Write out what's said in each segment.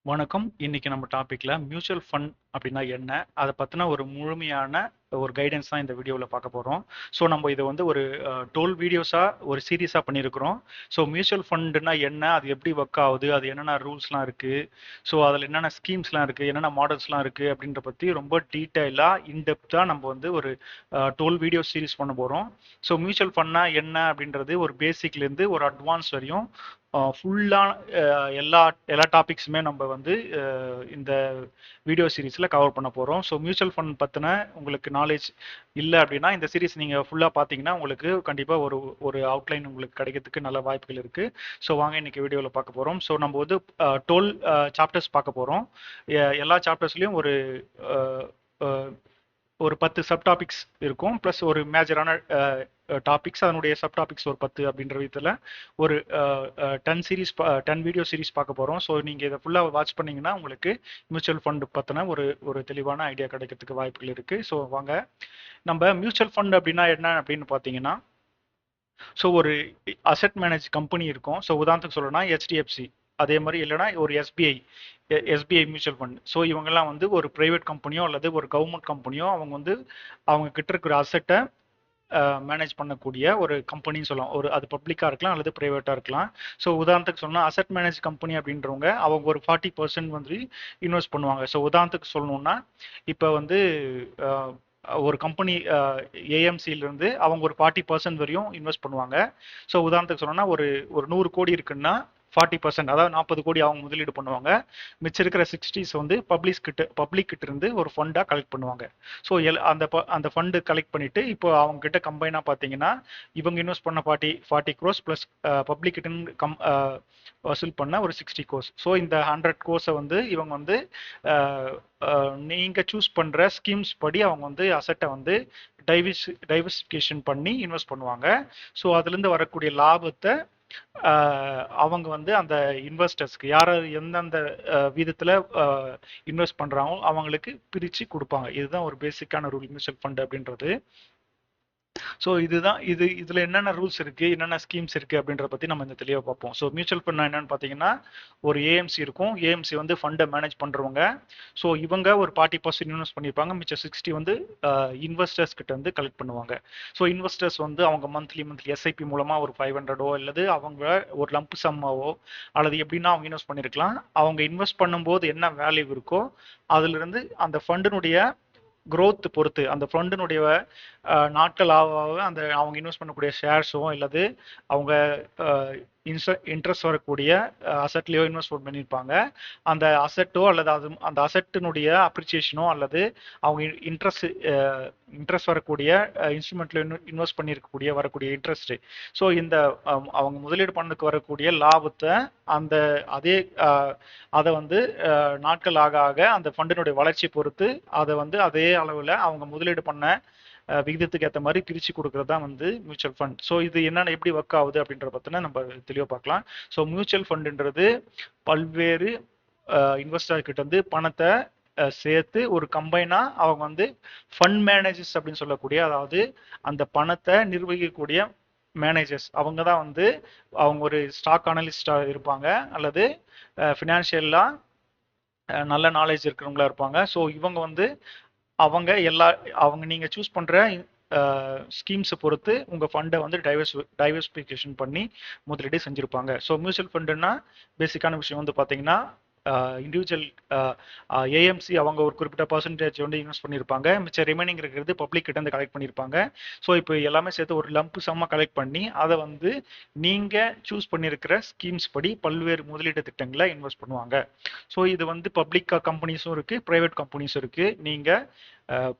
வணக்கம். இன்னைக்கு நம்ம டாபிக்ல மியூச்சுவல் ஃபண்ட் அப்படின்னா என்ன? அதை பத்தின ஒரு முழுமையான ஒரு கைடன்ஸ் தான் இந்த வீடியோவில் பார்க்க போறோம். ஸோ நம்ம இதை வந்து ஒரு 12 வீடியோஸா ஒரு சீரீஸா பண்ணியிருக்கிறோம். ஸோ மியூச்சுவல் ஃபண்டுனா என்ன? அது எப்படி ஒர்க் ஆகுது? அது என்னென்ன ரூல்ஸ்லாம் இருக்கு? ஸோ அதில் என்னென்ன ஸ்கீம்ஸ்லாம் இருக்கு? என்னென்ன மாடல்ஸ்லாம் இருக்கு? அப்படின்ற பத்தி ரொம்ப டீட்டெயிலா இன்டெப்தா நம்ம வந்து ஒரு 12 வீடியோ சீரிஸ் பண்ண போறோம். ஸோ மியூச்சுவல் ஃபண்ட்னா என்ன அப்படின்றது ஒரு பேசிக்ல இருந்து ஒரு அட்வான்ஸ் வரையும் ஃபுல்லா எல்லா எல்லா டாபிக்ஸுமே நம்ம வந்து இந்த வீடியோ சீரிஸில் கவர் பண்ண போகிறோம். ஸோ மியூச்சுவல் ஃபண்ட் பற்றின உங்களுக்கு நாலேஜ் இல்லை அப்படின்னா இந்த சீரிஸ் நீங்கள் ஃபுல்லாக பார்த்தீங்கன்னா உங்களுக்கு கண்டிப்பாக ஒரு ஒரு அவுட்லைன் உங்களுக்கு கிடைக்கிறதுக்கு நல்ல வாய்ப்புகள் இருக்குது. ஸோ வாங்க இன்னைக்கு வீடியோவில் பார்க்க போகிறோம். ஸோ நம்ம வந்து 12 சாப்டர்ஸ் பார்க்க போகிறோம். எல்லா சாப்டர்ஸ்லையும் அஹ், அஹ், ஒரு 10 சப் டாபிக்ஸ் இருக்கும், ப்ளஸ் ஒரு மேஜரான டாபிக்ஸ், அதனுடைய சப் டாபிக்ஸ் ஒரு 10 அப்படின்ற விதத்தில் ஒரு 10 வீடியோ சீரிஸ் பார்க்க போகிறோம். ஸோ நீங்கள் இதை ஃபுல்லாக வாட்ச் பண்ணீங்கன்னா உங்களுக்கு மியூச்சுவல் ஃபண்ட் பற்றின ஒரு ஒரு தெளிவான ஐடியா கிடைக்கிறதுக்கு வாய்ப்புகள் இருக்குது. ஸோ வாங்க, நம்ம மியூச்சுவல் ஃபண்ட் அப்படின்னா என்ன அப்படின்னு பார்த்தீங்கன்னா, ஸோ ஒரு அசெட் மேனேஜ் கம்பெனி இருக்கும். ஸோ உதாரணத்துக்கு சொல்லணும்னா ஹெச்டிஎஃப்சி, அதே மாதிரி இல்லைன்னா ஒரு எஸ்பிஐ மியூச்சுவல் ஃபண்ட். ஸோ இவங்கெல்லாம் வந்து ஒரு பிரைவேட் கம்பெனியோ அல்லது ஒரு கவர்மெண்ட் கம்பெனியோ அவங்க வந்து அவங்க கிட்ட இருக்கிற அசெட்டை மேனேஜ் பண்ணக்கூடிய ஒரு கம்பெனின்னு சொல்லலாம். ஒரு அது பப்ளிக்காக இருக்கலாம் அல்லது ப்ரைவேட்டாக இருக்கலாம். ஸோ உதாரணத்துக்கு சொன்னால் அசெட் மேனேஜ் கம்பெனி அப்படின்றவங்க அவங்க ஒரு 40% வந்து இன்வெஸ்ட் பண்ணுவாங்க. ஸோ உதாரணத்துக்கு சொல்லணும்னா இப்போ வந்து அஹ், ஒரு கம்பெனி ஏஎம்சியிலிருந்து அவங்க ஒரு 40% வரையும் இன்வெஸ்ட் பண்ணுவாங்க. ஸோ உதாரணத்துக்கு சொன்னோம்னா ஒரு ஒரு 100 கோடி இருக்குன்னா 40%, அதாவது 40 கோடி அவங்க முதலீடு பண்ணுவாங்க. மிச்சம் இருக்கிற 60s வந்து பப்ளிக் கிட்ட இருந்து ஒரு ஃபண்டாக கலெக்ட் பண்ணுவாங்க. ஸோ அந்த ஃபண்டு கலெக்ட் பண்ணிட்டு இப்போ அவங்க கிட்ட கம்பைனாக பார்த்தீங்கன்னா இவங்க இன்வெஸ்ட் பண்ண 40 crores ப்ளஸ் பப்ளிக் கிட்ட இருந்து வசூல் பண்ண ஒரு 60 crores. ஸோ இந்த 100 crores வந்து இவங்க வந்து நீங்க சூஸ் பண்ற ஸ்கீம்ஸ் படி அவங்க வந்து அசட்டை வந்து டைவர்சிஃபிகேஷன் பண்ணி இன்வெஸ்ட் பண்ணுவாங்க. ஸோ அதுலேருந்து வரக்கூடிய லாபத்தை அவங்க வந்து அந்த இன்வெஸ்டர்ஸ்க்கு யார் எந்தெந்த விதத்தில் இன்வெஸ்ட் பண்ணுறாங்களோ அவங்களுக்கு பிரித்து கொடுப்பாங்க. இதுதான் ஒரு பேசிக்கான ரூல் மியூச்சுவல் ஃபண்ட் அப்படின்றது. ஸோ இதுதான் இதில் என்னென்ன ரூல்ஸ் இருக்குது, என்னென்ன ஸ்கீம்ஸ் இருக்குது அப்படின்றத பற்றி நம்ம இந்த தெளிவாக பார்ப்போம். ஸோ மியூச்சுவல் ஃபண்ட் என்னென்னு பார்த்தீங்கன்னா ஒரு ஏஎம்சி இருக்கும். ஏஎம்சி வந்து ஃபண்டை மேனேஜ் பண்ணுறவங்க. ஸோ இவங்க ஒரு 40% இன்வெஸ்ட் பண்ணியிருப்பாங்க, மிச்சம் 60 வந்து இன்வெஸ்டர்ஸ் கிட்ட வந்து கலெக்ட் பண்ணுவாங்க. ஸோ இன்வெஸ்டர்ஸ் வந்து அவங்க மந்த்லி எஸ்ஐபி மூலமாக ஒரு 500 அல்லது அவங்க ஒரு லம்ப் சம்மாவோ அல்லது எப்படின்னா அவங்க இன்வெஸ்ட் பண்ணியிருக்கலாம். அவங்க இன்வெஸ்ட் பண்ணும்போது என்ன வேல்யூ இருக்கோ அதுலேருந்து அந்த ஃபண்டினுடைய growth பொறுத்து அந்த ஃபண்டினுடைய நாட்கள் ஆக ஆக அந்த அவங்க இன்வெஸ்ட் பண்ணக்கூடிய ஷேர்ஸோ அல்லது அவங்க இன்ட்ரெஸ்ட் வரக்கூடிய அசட்லேயோ இன்வெஸ்ட்மெண்ட் பண்ணியிருப்பாங்க. அந்த அசட்டோ அல்லது அந்த அசட்டினுடைய அப்ரிசியேஷனோ அல்லது அவங்க இன்ட்ரெஸ்ட் வரக்கூடிய இன்ஸ்ட்ருமெண்ட்ல இன்வெஸ்ட் பண்ணியிருக்கக்கூடிய வரக்கூடிய இன்ட்ரெஸ்ட். ஸோ இந்த அவங்க முதலீடு பண்ணதுக்கு வரக்கூடிய லாபத்தை அந்த அதே அதை வந்து நாட்கள் ஆக ஆக அந்த ஃபண்டினுடைய வளர்ச்சி பொறுத்து அதை வந்து அதே அளவில் அவங்க முதலீடு பண்ண விகிதத்துக்கு ஏற்ற மாதிரி பிரித்து கொடுக்கறது தான் வந்து மியூச்சுவல் ஃபண்ட். ஸோ இது என்னென்ன எப்படி ஒர்க் ஆகுது அப்படின்ற பற்றின நம்ம தெளிவாக பார்க்கலாம். ஸோ மியூச்சுவல் ஃபண்டுன்றது பல்வேறு இன்வெஸ்டர் கிட்ட வந்து பணத்தை சேர்த்து ஒரு கம்பைனா அவங்க வந்து ஃபண்ட் மேனேஜர்ஸ் அப்படின்னு சொல்லக்கூடிய, அதாவது அந்த பணத்தை நிர்வகிக்கக்கூடிய மேனேஜர்ஸ் அவங்க தான் வந்து அவங்க ஒரு ஸ்டாக் அனலிஸ்டாக இருப்பாங்க அல்லது ஃபினான்ஷியலாக நல்ல நாலேஜ் இருக்கிறவங்களா இருப்பாங்க. ஸோ இவங்க வந்து அவங்க அவங்க நீங்கள் சூஸ் பண்ணுற ஸ்கீம்ஸை பொறுத்து உங்கள் ஃபண்டை வந்து டைவர்சிஃபிகேஷன் பண்ணி முதலீடு செஞ்சுருப்பாங்க. ஸோ மியூச்சுவல் ஃபண்டுன்னா பேசிக்கான விஷயம் வந்து பார்த்தீங்கன்னா இண்டிவிஜுவல் ஏஎம்சி அவங்க ஒரு குறிப்பிட்ட பர்சன்டேஜ் வந்து இன்வெஸ்ட் பண்ணியிருப்பாங்க, மிச்சம் ரிமைனிங் இருக்கிறது பப்ளிக் கிட்ட இருந்து கலெக்ட் பண்ணியிருப்பாங்க. ஸோ இப்போ எல்லாமே சேர்த்து ஒரு லம்ப் சம்மா கலெக்ட் பண்ணி அதை வந்து நீங்கள் சூஸ் பண்ணியிருக்கிற ஸ்கீம்ஸ் படி பல்வேறு முதலீட்டு திட்டங்களை இன்வெஸ்ட் பண்ணுவாங்க. ஸோ இது வந்து பப்ளிக் கம்பெனிஸும் இருக்குது, ப்ரைவேட் கம்பெனிஸும் இருக்குது. நீங்கள்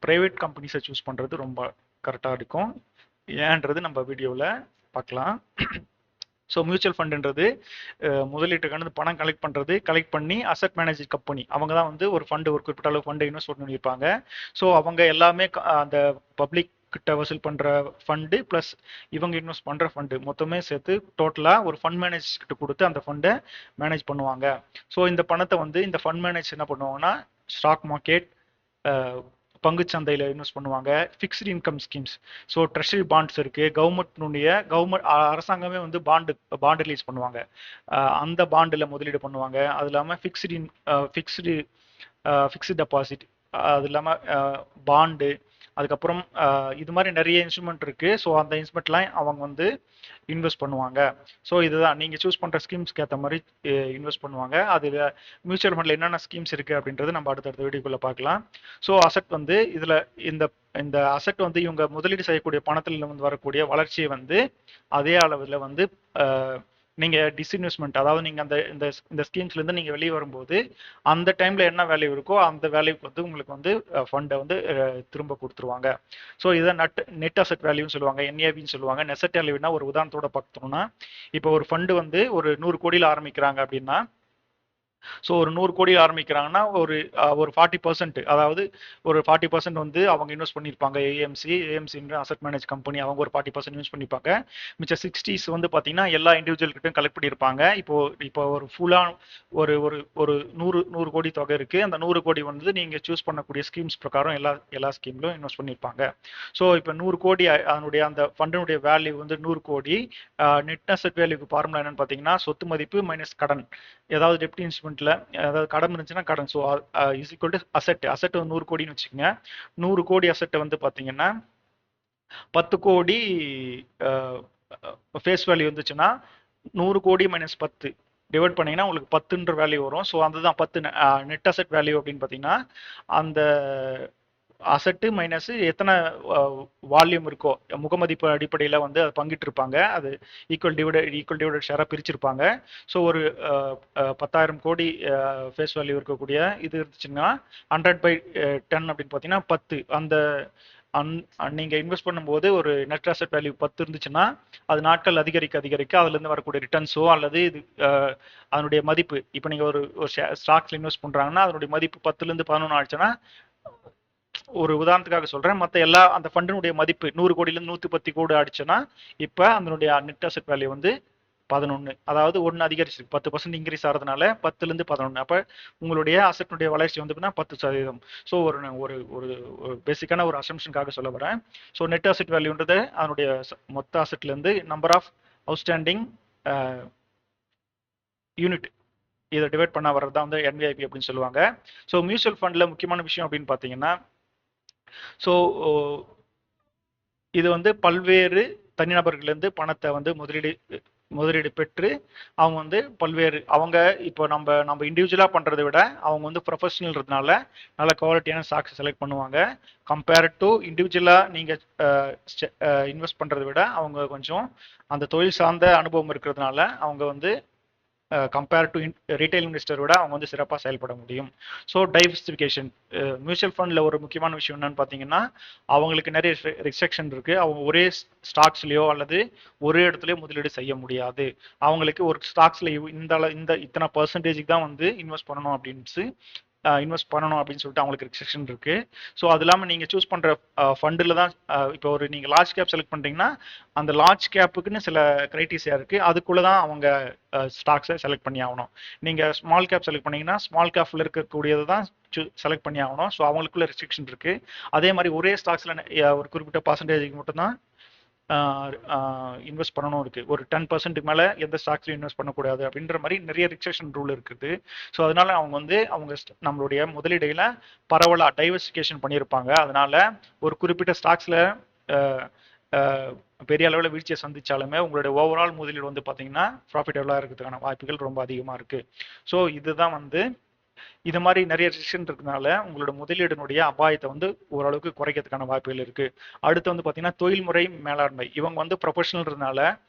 ப்ரைவேட் கம்பெனிஸை சூஸ் பண்ணுறது ரொம்ப கரெக்டாக இருக்கும். ஏன்றது நம்ம வீடியோவில் பார்க்கலாம். ஸோ மியூச்சுவல் ஃபண்டுன்றது முதலீட்டுக்கான பணம் கலெக்ட் பண்ணி அசட் மேனேஜர் கம்பெனி அவங்க தான் வந்து ஒரு ஃபண்டு ஒரு குறிப்பிட்ட அளவு ஃபண்டை இன்வெஸ்ட் பண்ணியிருப்பாங்க. ஸோ அவங்க எல்லாமே அந்த பப்ளிக் கிட்ட வசூல் பண்ணுற ஃபண்டு ப்ளஸ் இவங்க இன்வெஸ்ட் பண்ணுற ஃபண்டு மொத்தமே சேர்த்து டோட்டலாக ஒரு ஃபண்ட் மேனேஜர் கிட்ட கொடுத்து அந்த ஃபண்டை மேனேஜ் பண்ணுவாங்க. ஸோ இந்த பணத்தை வந்து இந்த ஃபண்ட் மேனேஜர் என்ன பண்ணுவாங்கன்னா ஸ்டாக் மார்க்கெட், பங்குச் சந்தையில் இன்வெஸ்ட் பண்ணுவாங்க. Fixed income schemes, so treasury bonds இருக்கு. கவர்மெண்ட் அரசாங்கமே வந்து பாண்டு ரிலீஸ் பண்ணுவாங்க. அந்த பாண்டில் முதலீடு பண்ணுவாங்க. அது இல்லாமல் ஃபிக்ஸ்டு ஃபிக்ஸ்டு டெபாசிட், அது இல்லாமல் பாண்டு, அதுக்கப்புறம் இது மாதிரி நிறைய இன்ஸ்ட்ருமெண்ட் இருக்கு. ஸோ அந்த இன்ஸ்ட்ருமெண்ட்லாம் அவங்க வந்து இன்வெஸ்ட் பண்ணுவாங்க. ஸோ இதுதான் நீங்கள் சூஸ் பண்ணுற ஸ்கீம்ஸ்க்கு ஏற்ற மாதிரி இன்வெஸ்ட் பண்ணுவாங்க. அதில் மியூச்சுவல் ஃபண்டில் என்னென்ன ஸ்கீம்ஸ் இருக்குது அப்படின்றது நம்ம அடுத்தடுத்த வீடியோக்குள்ளே பார்க்கலாம். ஸோ அசெட் வந்து இதில் இந்த இந்த அசெட் வந்து இவங்க முதலீடு செய்யக்கூடிய பணத்தில் வந்து வரக்கூடிய வளர்ச்சியை வந்து அதே அளவில் வந்து நீங்கள் டிஸ்இன்வெஸ்ட்மெண்ட், அதாவது நீங்கள் அந்த இந்த இந்த ஸ்கீம்ஸ்லேருந்து நீங்கள் வெளியே வரும்போது அந்த டைமில் என்ன வேல்யூ இருக்கோ அந்த வேல்யூக்கு வந்து உங்களுக்கு வந்து ஃபண்டை வந்து திரும்ப கொடுத்துருவாங்க. ஸோ இதை நெட் அசெட் வேல்யூன்னு சொல்லுவாங்க, என்ஏவின்னு சொல்லுவாங்க. நெசட் வேல்யூனா ஒரு உதாரணத்தோட பார்த்தோம்னா, இப்போ ஒரு ஃபண்டு வந்து ஒரு 100 கோடியில் ஆரம்பிக்கிறாங்க அப்படின்னா, ஸோ ஒரு 100 கோடி ஆரம்பிக்கிறாங்கன்னா ஒரு 40%, அதாவது ஒரு 40% வந்து அவங்க இன்வெஸ்ட் பண்ணியிருப்பாங்க. ஏஎம்சி அசெட் மேனேஜ் கம்பெனி அவங்க ஒரு 40% இன்வெஸ்ட் பண்ணியிருப்பாங்க. மிச்சம் 60s வந்து பார்த்தீங்கன்னா எல்லா இண்டிவிஜுவல் கிட்டும் கலெக்ட் பண்ணியிருப்பாங்க. இப்போ ஒரு ஃபுல்லாக ஒரு ஒரு ஒரு 100 கோடி தொகை இருக்குது. அந்த 100 கோடி வந்து நீங்கள் சூஸ் பண்ணக்கூடிய ஸ்கீம்ஸ் பிரகாரம் எல்லா ஸ்கீம்லையும் இன்வெஸ்ட் பண்ணியிருப்பாங்க. ஸோ இப்போ 100 கோடி அதனுடைய அந்த ஃபண்டினுடைய வேல்யூ வந்து 100 கோடி. நெட் அசெட் வேல்யூக்கு ஃபார்முலா என்னன்னு பார்த்தீங்கன்னா, சொத்து மதிப்பு மைனஸ் கடன், ஏதாவது டெப்ட் இன்ஸ்ட்ருமெண்ட்ல அதாவது கடன் இருந்துச்சுன்னா கடன். So is equal to asset 100 கோடின்னு வச்சுக்கோங்க. 100 கோடி அசெட்டை வந்து பார்த்தீங்கன்னா 10 கோடி ஃபேஸ் வேல்யூ இருந்துச்சுன்னா 100 கோடி மைனஸ் 10 டிவைட் பண்ணீங்கன்னா உங்களுக்கு 10ன்ற வேல்யூ வரும். ஸோ அதுதான் 10 நெட் அசெட் வேல்யூ அப்படின்னு பார்த்தீங்கன்னா, அந்த அசெட்டு மைனஸ் எத்தனை வால்யூம் இருக்கோ முகமதிப்பு அடிப்படையில் வந்து அதை பங்கிட்டு இருப்பாங்க. அது ஈக்குவல் டிவைடட் ஷேராக பிரிச்சிருப்பாங்க. ஸோ ஒரு 10,000 கோடி ஃபேஸ் வேல்யூ இருக்கக்கூடிய இது இருந்துச்சுன்னா 100/10 அப்படின்னு பார்த்தீங்கன்னா 10. அந்த நீங்கள் இன்வெஸ்ட் பண்ணும்போது ஒரு நெட் அசெட் வேல்யூ 10 இருந்துச்சுன்னா அது நாட்கள் அதிகரிக்க அதுலேருந்து வரக்கூடிய ரிட்டர்ன்ஸோ அல்லது இது அதனுடைய மதிப்பு, இப்போ நீங்கள் ஒரு ஸ்டாக்ஸில் இன்வெஸ்ட் பண்ணுறாங்கன்னா அதனுடைய மதிப்பு 10லேருந்து 11 ஆச்சுன்னா, ஒரு உதாரணத்துக்காக சொல்றேன், மற்ற எல்லா அந்த ஃபண்டினுடைய மதிப்பு 100 கோடியிலிருந்து 110 கோடி ஆயிடுச்சுன்னா இப்போ அதனுடைய நெட் அசெட் வேல்யூ வந்து 11, அதாவது 1 அதிகரிச்சு 10% இன்க்ரீஸ் ஆகிறதுனால 10லேருந்து 11. அப்போ உங்களுடைய அசெட்னுடைய வளர்ச்சி வந்து 10%. ஸோ ஒரு ஒரு பேசிக்கான ஒரு அசம்ஷனுக்காக சொல்ல வரேன். ஸோ நெட் அசெட் வேல்யூன்றது அதனுடைய மொத்த அசெட்லேருந்து நம்பர் ஆஃப் அவுட்ஸ்டாண்டிங் யூனிட் இதை டிவைட் பண்ண வர்றது தான் வந்து என்விஐபி அப்படின்னு சொல்லுவாங்க. ஸோ மியூச்சுவல் ஃபண்டில் முக்கியமான விஷயம் அப்படின்னு பார்த்தீங்கன்னா, ஸோ இது வந்து பல்வேறு தனிநபர்கள்லேருந்து பணத்தை வந்து முதலீடு பெற்று அவங்க வந்து அவங்க இப்போ நம்ம இண்டிவிஜுவலாக பண்ணுறதை விட அவங்க வந்து ப்ரொஃபஷனல்ன்றதுனால நல்ல குவாலிட்டியான ஸ்டாக்ஸ் செலக்ட் பண்ணுவாங்க. கம்பேர்ட் டு இண்டிவிஜுவலாக நீங்கள் இன்வெஸ்ட் பண்ணுறதை விட அவங்க கொஞ்சம் அந்த தொழில் சார்ந்த அனுபவம் இருக்கிறதுனால அவங்க வந்து கம்பேர் டு ரீட்டைல் இன்வெஸ்டர் விட அவங்க வந்து சிறப்பாக செயல்பட முடியும். ஸோ டைவர்சிஃபிகேஷன், மியூச்சுவல் ஃபண்டில் ஒரு முக்கியமான விஷயம் என்னன்னு பார்த்தீங்கன்னா, அவங்களுக்கு நிறைய ரெஸ்ட்ரிக்ஷன் இருக்கு. அவங்க ஒரே ஸ்டாக்ஸ்லையோ அல்லது ஒரே இடத்துலையோ முதலீடு செய்ய முடியாது. அவங்களுக்கு ஒரு ஸ்டாக்ஸ்ல இத்தனை பர்சன்டேஜுக்கு தான் வந்து இன்வெஸ்ட் பண்ணணும் அப்படின்னு சொல்லிட்டு அவங்களுக்கு ரெஸ்ட்ரிக்ஷன் இருக்கு. ஸோ அது இல்லாமல் நீங்கள் சூஸ் பண்ணுற ஃபண்டில் தான் இப்போ நீங்கள் லார்ஜ் கேப் செலக்ட் பண்ணுறீங்கன்னா அந்த லார்ஜ் கேப்புக்குன்னு சில கிரைட்டீரியா இருக்குது. அதுக்குள்ளே தான் அவங்க ஸ்டாக்ஸை செலக்ட் பண்ணி ஆகணும். நீங்கள் ஸ்மால் கேப் செலக்ட் பண்ணீங்கன்னா ஸ்மால் கேப்பில் இருக்கக்கூடியதை தான் செலக்ட் பண்ணி ஆகணும். ஸோ அவங்களுக்குள்ள ரெஸ்ட்ரிக்ஷன் இருக்குது. அதே மாதிரி ஒரே ஸ்டாக்ஸில் ஒரு குறிப்பிட்ட பர்சன்டேஜுக்கு மட்டும்தான் இன்வெஸ்ட் பண்ணணும் இருக்குது. ஒரு 10% மேலே எந்த ஸ்டாக்ஸ்லையும் இன்வெஸ்ட் பண்ணக்கூடாது அப்படின்ற மாதிரி நிறைய ரிஸ்ட்ரிக்ஷன் ரூல் இருக்குது. ஸோ அதனால அவங்க நம்மளுடைய முதலீடுகளை பரவலாக டைவர்சிஃபிகேஷன் பண்ணியிருப்பாங்க. அதனால ஒரு குறிப்பிட்ட ஸ்டாக்ஸில் பெரிய அளவில் வீழ்ச்சியை சந்திச்சாலுமே உங்களுடைய ஓவரால் முதலீடு வந்து பார்த்தீங்கன்னா ப்ராஃபிட்டபுளாக இருக்கிறதுக்கான வாய்ப்புகள் ரொம்ப அதிகமாக இருக்குது. ஸோ இதுதான் வந்து இது மாதிரி நிறைய ரெஸ்ட்ரிக்ஷன் இருக்கிறதுனால உங்களோட முதலீடுனுடைய அபாயத்தை வந்து ஓரளவுக்கு குறைக்கிறதுக்கான வாய்ப்புகள் இருக்கு. அடுத்து வந்து பார்த்தீங்கன்னா தொழில்முறை மேலாண்மை. இவங்க வந்து ப்ரொஃபஷனல்ன்றதுனால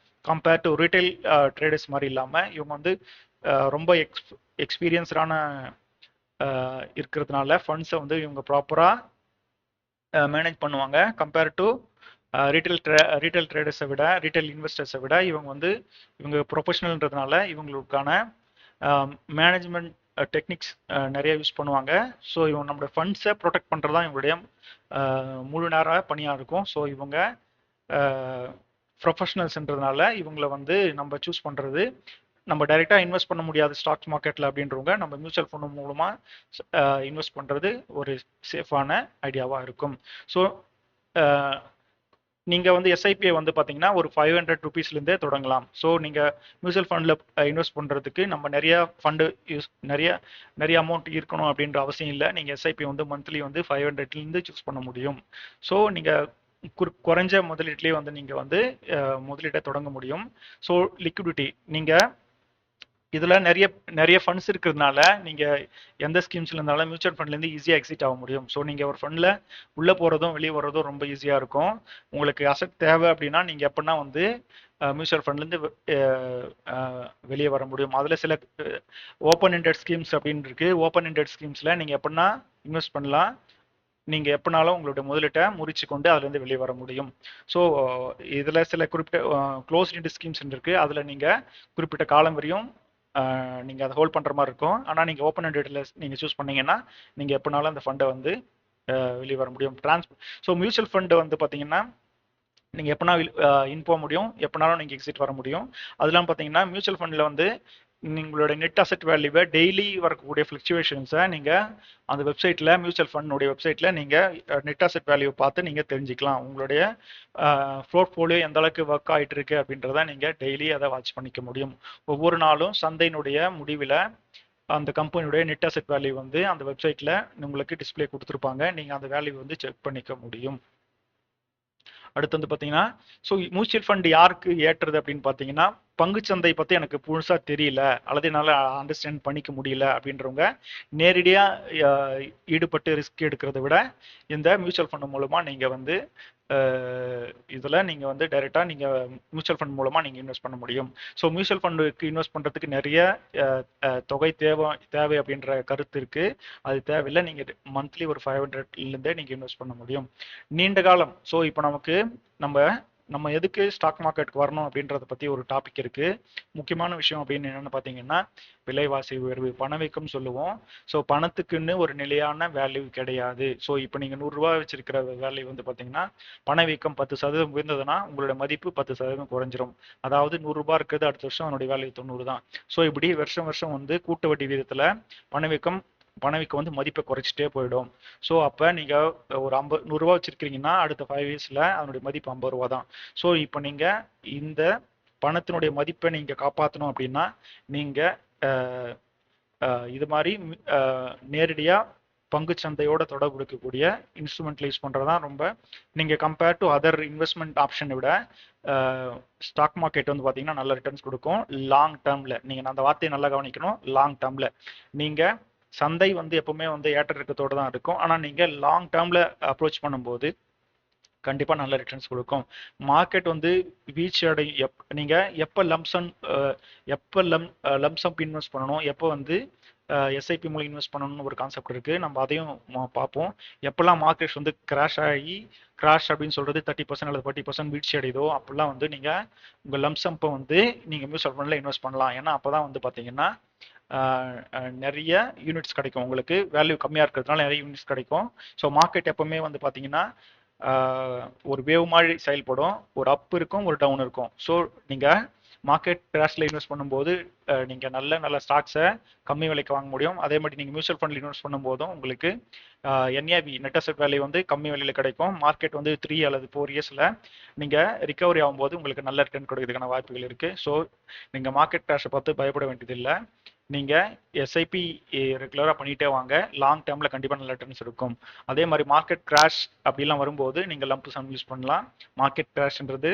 கம்பேர்ட் டு ரீட்டைல் ட்ரேடர்ஸ் மாதிரி இல்லாமல் இவங்க வந்து ரொம்ப எக்ஸ்பீரியன்ஸ்டான இருக்கிறதுனால ஃபண்ட்ஸை வந்து இவங்க ப்ராப்பராக மேனேஜ் பண்ணுவாங்க. கம்பேர் டு ரீட்டைல் ட்ரேடர்ஸை விட ரீட்டைல் இன்வெஸ்டர்ஸை விட இவங்க ப்ரொஃபஷனல்ன்றதுனால இவங்களுக்கான மேனேஜ்மெண்ட் டெக்னிக்ஸ் நிறைய யூஸ் பண்ணுவாங்க. ஸோ இவங்க நம்மளோட ஃபண்ட்ஸை ப்ரொடெக்ட் பண்ணுறது தான் இவங்களுடைய முழு நேர பணியாக இருக்கும். ஸோ இவங்க ப்ரொஃபஷனல்ஸ்ன்றதுனால இவங்களை வந்து நம்ம சூஸ் பண்ணுறது நம்ம டைரெக்டாக இன்வெஸ்ட் பண்ண முடியாத ஸ்டாக் மார்க்கெட்டில் அப்படின்றவங்க நம்ம மியூச்சுவல் ஃபண்ட் மூலமாக இன்வெஸ்ட் பண்ணுறது ஒரு சேஃபான ஐடியாவாக இருக்கும். ஸோ நீங்கள் வந்து எஸ்ஐபியை வந்து பார்த்தீங்கன்னா ஒரு 500 ருபீஸ்லேருந்தே தொடங்கலாம். ஸோ நீங்கள் மியூச்சுவல் ஃபண்டில் இன்வெஸ்ட் பண்ணுறதுக்கு நம்ம நிறைய ஃபண்டு நிறைய அமௌண்ட் இருக்கணும் அப்படின்ற அவசியம் இல்லை. நீங்கள் எஸ்ஐபி வந்து மந்த்லி வந்து 500லேருந்து சூஸ் பண்ண முடியும். ஸோ நீங்கள் குறைஞ்ச முதலீட்டிலே வந்து நீங்கள் வந்து முதலீட்டை தொடங்க முடியும். ஸோ லிக்விடிட்டி நீங்கள் இதில் நிறைய நிறைய ஃபண்ட்ஸ் இருக்கிறதுனால நீங்கள் எந்த ஸ்கீம்ஸில் இருந்தாலும் மியூச்சுவல் ஃபண்ட்லேருந்து ஈஸியாக எக்ஸிட் ஆக முடியும். ஸோ நீங்கள் ஒரு ஃபண்டில் உள்ளே போகிறதும் வெளியே வர்றதும் ரொம்ப ஈஸியாக இருக்கும். உங்களுக்கு அசட் தேவை அப்படின்னா நீங்கள் எப்படின்னா வந்து மியூச்சுவல் ஃபண்ட்லேருந்து வெளியே வர முடியும். அதில் சில ஓப்பன் எண்டட் ஸ்கீம்ஸ் அப்படின்னு இருக்குது. ஓப்பன் எண்டட் ஸ்கீம்ஸில் நீங்கள் எப்படின்னா இன்வெஸ்ட் பண்ணலாம். நீங்கள் எப்போனாலும் உங்களுடைய முதலீட்டை முறிச்சு கொண்டு அதுலேருந்து வெளியே வர முடியும். ஸோ இதில் சில குறிப்பிட்ட க்ளோஸ்ட் எண்ட் ஸ்கீம்ஸ் இருக்குது. அதில் நீங்கள் குறிப்பிட்ட காலம் வரையும் நீங்கள் அதை ஹோல்ட் பண்ணுற மாதிரி இருக்கும். ஆனால் நீங்கள் ஓப்பன் எண்டடில் நீங்கள் சூஸ் பண்ணீங்கன்னா நீங்கள் எப்போனாலும் அந்த ஃபண்டை வந்து வெளியே வர முடியும். ஸோ மியூச்சுவல் ஃபண்டு வந்து பார்த்தீங்கன்னா நீங்கள் எப்போனா இன் போக முடியும், எப்போனாலும் நீங்கள் எக்ஸிட் வர முடியும். அதெல்லாம் பார்த்தீங்கன்னா மியூச்சுவல் ஃபண்டில் வந்து உங்களோட நெட் அசெட் வேல்யூவை டெய்லி வரக்கூடிய ஃப்ளக்சுவேஷன்ஸை நீங்கள் அந்த வெப்சைட்டில் மியூச்சுவல் ஃபண்டுடைய வெப்சைட்டில் நீங்கள் நெட் அசெட் வேல்யூ பார்த்து நீங்கள் தெரிஞ்சுக்கலாம். உங்களுடைய போர்ட்ஃபோலியோ எந்த அளவுக்கு ஒர்க் ஆகிட்டு இருக்கு அப்படின்றத நீங்கள் டெய்லி அதை வாட்ச் பண்ணிக்க முடியும். ஒவ்வொரு நாளும் சந்தையினுடைய முடிவில் அந்த கம்பெனியுடைய நெட் அசெட் வேல்யூ வந்து அந்த வெப்சைட்டில் உங்களுக்கு டிஸ்பிளே கொடுத்துருப்பாங்க. நீங்கள் அந்த வேல்யூ வந்து செக் பண்ணிக்க முடியும். அடுத்து வந்து பார்த்தீங்கன்னா ஸோ மியூச்சுவல் ஃபண்ட் யாருக்கு ஏற்றுறது அப்படின்னு பார்த்தீங்கன்னா பங்குச்சந்தை பற்றி எனக்கு புதுசாக தெரியல அல்லது என்னால் அண்டர்ஸ்டாண்ட் பண்ணிக்க முடியல அப்படின்றவங்க நேரடியாக ஈடுபட்டு ரிஸ்க் எடுக்கிறத விட இந்த மியூச்சுவல் ஃபண்ட் மூலமாக நீங்கள் வந்து இதில் நீங்கள் வந்து டைரெக்டாக நீங்கள் மியூச்சுவல் ஃபண்ட் மூலமாக நீங்கள் இன்வெஸ்ட் பண்ண முடியும். ஸோ மியூச்சுவல் ஃபண்டுக்கு இன்வெஸ்ட் பண்ணுறதுக்கு நிறைய தொகை தேவை அப்படின்ற கருத்து இருக்குது. அது தேவையில்லை. நீங்கள் மந்த்லி ஒரு 500லேருந்தே நீங்கள் இன்வெஸ்ட் பண்ண முடியும். நீண்ட காலம் ஸோ இப்போ நமக்கு நம்ம எதுக்கு ஸ்டாக் மார்க்கெட்டுக்கு வரணும் அப்படின்றத பற்றி ஒரு டாபிக் இருக்குது. முக்கியமான விஷயம் அப்படின்னு என்னென்னு பார்த்தீங்கன்னா விலைவாசி உயர்வு, பணவீக்கம் சொல்லுவோம். ஸோ பணத்துக்குன்னு ஒரு நிலையான வேல்யூ கிடையாது. ஸோ இப்போ நீங்கள் 100 ரூபா வச்சிருக்கிற வேல்யூ வந்து பார்த்தீங்கன்னா பணவீக்கம் 10% உயர்ந்ததுன்னா உங்களோட மதிப்பு 10% குறைஞ்சிரும். அதாவது 100 ரூபா இருக்கிறது அடுத்த வருஷம் அதனுடைய வேல்யூ 90 தான். ஸோ இப்படி வருஷம் வருஷம் வந்து கூட்டு வட்டி விகிதத்தில் பணவீக்கம் வந்து மதிப்பை குறைச்சிட்டே போயிடும். ஸோ அப்போ நீங்கள் ஒரு 100 ரூபா வச்சிருக்கீங்கன்னா அடுத்த 5 இயர்ஸில் அதனுடைய மதிப்பு 50 ரூபா தான். ஸோ இப்போ நீங்கள் இந்த பணத்தினுடைய மதிப்பை நீங்கள் காப்பாற்றணும் அப்படின்னா நீங்கள் இது மாதிரி நேரடியாக பங்கு சந்தையோட தொடர்பு இருக்கக்கூடிய இன்ஸ்ட்ருமெண்ட்ல யூஸ் பண்ணுறதான் ரொம்ப நீங்கள் கம்பேர் டு அதர் இன்வெஸ்ட்மெண்ட் ஆப்ஷனை விட ஸ்டாக் மார்க்கெட் வந்து பார்த்தீங்கன்னா நல்ல ரிட்டர்ன்ஸ் கொடுக்கும் லாங் டேர்மில். நீங்கள் அந்த வார்த்தையை நல்லா கவனிக்கணும். லாங் டேர்மில் நீங்கள் சந்தை வந்து எப்பவுமே வந்து ஏற்ற இறக்கத்தோடு தான் இருக்கும். ஆனால் நீங்கள் லாங் டேர்மில் அப்ரோச் பண்ணும்போது கண்டிப்பாக நல்ல ரிட்டர்ன்ஸ் கொடுக்கும். மார்க்கெட் வந்து வீழ்ச்சி அடையும். நீங்கள் எப்போ லம்சம் இன்வெஸ்ட் பண்ணணும், எப்போ வந்து எஸ்ஐபி மூலம் இன்வெஸ்ட் பண்ணணும்னு ஒரு கான்செப்ட் இருக்குது. நம்ம அதையும் பார்ப்போம். எப்போல்லாம் மார்க்கெட்ஸ் வந்து கிராஷ் அப்படின்னு சொல்கிறது 30% அல்லது 40% வீழ்ச்சி அடையுதோ அப்போல்லாம் வந்து நீங்கள் உங்கள் லம்சம்பை வந்து நீங்கள் மியூச்சுவல் ஃபண்டில் இன்வெஸ்ட் பண்ணலாம். ஏன்னா அப்போ தான் வந்து பார்த்தீங்கன்னா நிறைய யூனிட்ஸ் கிடைக்கும். உங்களுக்கு வேல்யூ கம்மியாக இருக்கிறதுனால நிறைய யூனிட்ஸ் கிடைக்கும். ஸோ மார்க்கெட் எப்பவுமே வந்து பார்த்தீங்கன்னா ஒரு வேவ் மாதிரி செயல்படும். ஒரு அப் இருக்கும், ஒரு டவுன் இருக்கும். ஸோ நீங்கள் மார்க்கெட் கிராஷில் இன்வெஸ்ட் பண்ணும்போது நீங்கள் நல்ல ஸ்டாக்ஸை கம்மி விலைக்கு வாங்க முடியும். அதே மாதிரி நீங்கள் மியூச்சுவல் ஃபண்டில் இன்வெஸ்ட் பண்ணும்போதும் உங்களுக்கு என்ஏவி நெட் அசெட் வேல்யூ வந்து கம்மி விலையில் கிடைக்கும். மார்க்கெட் வந்து 3 அல்லது 4 இயர்ஸில் நீங்கள் ரிகவரி ஆகும்போது உங்களுக்கு நல்ல ரிட்டர்ன் கொடுக்கறதுக்கான வாய்ப்புகள் இருக்குது. ஸோ நீங்கள் மார்க்கெட் கிராஷை பார்த்து பயப்பட வேண்டியதில்லை. நீங்கள் எஸ்ஐபி ரெகுலராக பண்ணிகிட்டே வாங்க. லாங் டேர்மில் கண்டிப்பாக நல்ல ரிட்டர்ன்ஸ் இருக்கும். அதே மாதிரி மார்க்கெட் கிராஷ் அப்படிலாம் வரும்போது நீங்கள் லம்ப் சம் யூஸ் பண்ணலாம். மார்க்கெட் கிராஷ்ன்றது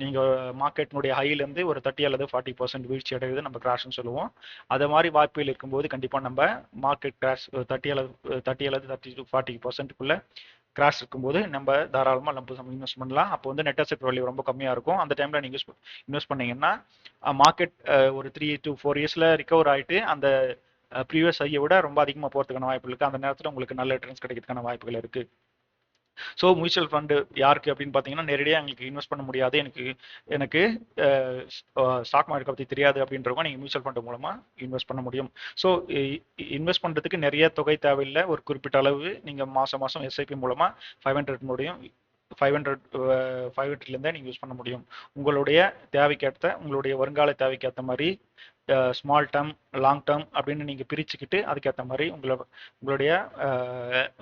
நீங்கள் மார்க்கெட்டினுடைய ஹைலேருந்து ஒரு 30 அல்லது 40% வீழ்ச்சி அடைவது நம்ம கிராஷ்னு சொல்லுவோம். அது மாதிரி வாய்ப்புகள் இருக்கும்போது கண்டிப்பாக நம்ம மார்க்கெட் கிராஷ் 30 அல்லது 30 to 40%க்குள்ளே கிராஷ் இருக்கும்போது நம்ம தாராளமாக லம்ப் சம் இன்வெஸ்ட் பண்ணலாம். அப்போ வந்து நெட் அசெட் வேல்யூ ரொம்ப கம்மியாக இருக்கும். அந்த டைமில் நீங்கள் இன்வெஸ்ட் பண்ணீங்கன்னா மார்க்கெட் ஒரு 3 to 4 இயர்ஸில் ரிகவர் ஆகிட்டு அந்த ப்ரீவியஸ் ஹையை விட ரொம்ப அதிகமாக போகிறதுக்கான வாய்ப்பு இருக்குது. அந்த நேரத்தில் உங்களுக்கு நல்ல ரிட்டர்ன்ஸ் கிடைக்கிறதுக்கான வாய்ப்புகள் இருக்குது. ஸோ மியூச்சுவல் ஃபண்டு யாருக்கு அப்படின்னு பார்த்தீங்கன்னா நேரடியாக எங்களுக்கு இன்வெஸ்ட் பண்ண முடியாது, எனக்கு ஸ்டாக் மார்க்கெட் பற்றி தெரியாது அப்படின்றவங்க நீங்கள் மியூச்சுவல் ஃபண்டு மூலமாக இன்வெஸ்ட் பண்ண முடியும். ஸோ இன்வெஸ்ட் பண்ணுறதுக்கு நிறைய தொகை தேவையில்லை. ஒரு குறிப்பிட்ட அளவு நீங்கள் மாதம் எஸ்ஐபி மூலமாக 500லேருந்தே நீங்கள் யூஸ் பண்ண முடியும். உங்களுடைய தேவைக்கேற்ற உங்களுடைய வருங்கால தேவைக்கேற்ற மாதிரி ஸ்மால் டேர்ம், லாங் டேர்ம் அப்படின்னு நீங்கள் பிரிச்சுக்கிட்டு அதுக்கேற்ற மாதிரி உங்களுடைய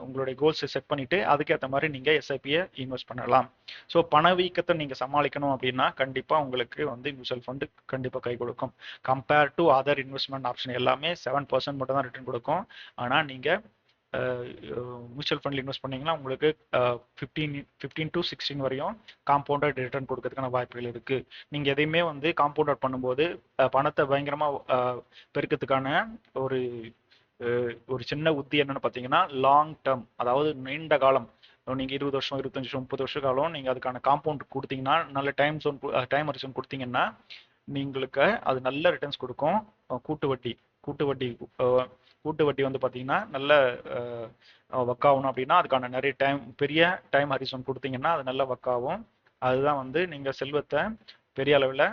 உங்களுடைய கோல்ஸை செட் பண்ணிவிட்டு அதுக்கேற்ற மாதிரி நீங்கள் எஸ்ஐபியை இன்வெஸ்ட் பண்ணலாம். ஸோ பணவீக்கத்தை நீங்கள் சமாளிக்கணும் அப்படின்னா கண்டிப்பாக உங்களுக்கு வந்து மியூச்சுவல் ஃபண்டு கண்டிப்பாக கை கொடுக்கும். Compare to other investment option எல்லாமே 7% மட்டும் தான் ரிட்டர்ன் கொடுக்கும். ஆனால் நீங்கள் மியூச்சுவல் ஃபண்டில் இன்வெஸ்ட் பண்ணீங்கன்னா உங்களுக்கு 15 to 16 வரையும் காம்பவுண்டட் ரிட்டர்ன் கொடுக்கறதுக்கான வாய்ப்புகள் இருக்கு. நீங்க எதையுமே வந்து காம்பவுண்டட் பண்ணும்போது பணத்தை பயங்கரமா பெருக்கிறதுக்கான ஒரு ஒரு சின்ன உத்தி என்னன்னு பார்த்தீங்கன்னா லாங் டேர்ம், அதாவது நீண்ட காலம். நீங்க 20 வருஷம், 25 வருஷம், 30 வருஷ காலம் நீங்க அதுக்கான காம்பவுண்ட் கொடுத்தீங்கன்னா, நல்ல டைம் ஹரிசன் கொடுத்தீங்கன்னா நீங்களுக்கு அது நல்ல ரிட்டர்ன்ஸ் கொடுக்கும். கூட்டு வட்டி கூட்டு வட்டி கூட்டு வட்டி வந்து பார்த்தீங்கன்னா நல்ல ஒர்க் ஆகணும் அப்படின்னா அதுக்கான நிறைய பெரிய டைம் ஹரிசன் கொடுத்தீங்கன்னா அது நல்ல ஒர்க் ஆகும். அதுதான் வந்து நீங்கள் செல்வத்தை பெரிய அளவில்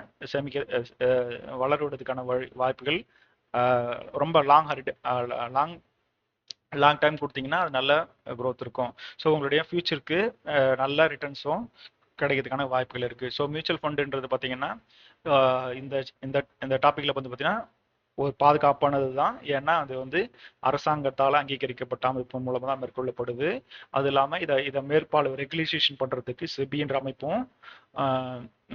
வளருவதற்கான வாய்ப்புகள். ரொம்ப லாங் டைம் கொடுத்தீங்கன்னா அது நல்ல க்ரோத் இருக்கும். ஸோ உங்களுடைய ஃபியூச்சருக்கு நல்ல ரிட்டர்ன்ஸும் கிடைக்கிறதுக்கான வாய்ப்புகள் இருக்குது. ஸோ மியூச்சுவல் ஃபண்டுன்றது பார்த்தீங்கன்னா இந்த இந்த இந்த டாப்பிக்கில் வந்து பார்த்தீங்கன்னா ஒரு பாதுகாப்பானது தான். ஏன்னா அது வந்து அரசாங்கத்தால் அங்கீகரிக்கப்பட்ட அமைப்பு மூலமாக தான் மேற்கொள்ளப்படுது. அது இல்லாமல் இதை மேற்பார்வை ரெகுலேஷன் பண்ணுறதுக்கு செபின்ற அமைப்பும்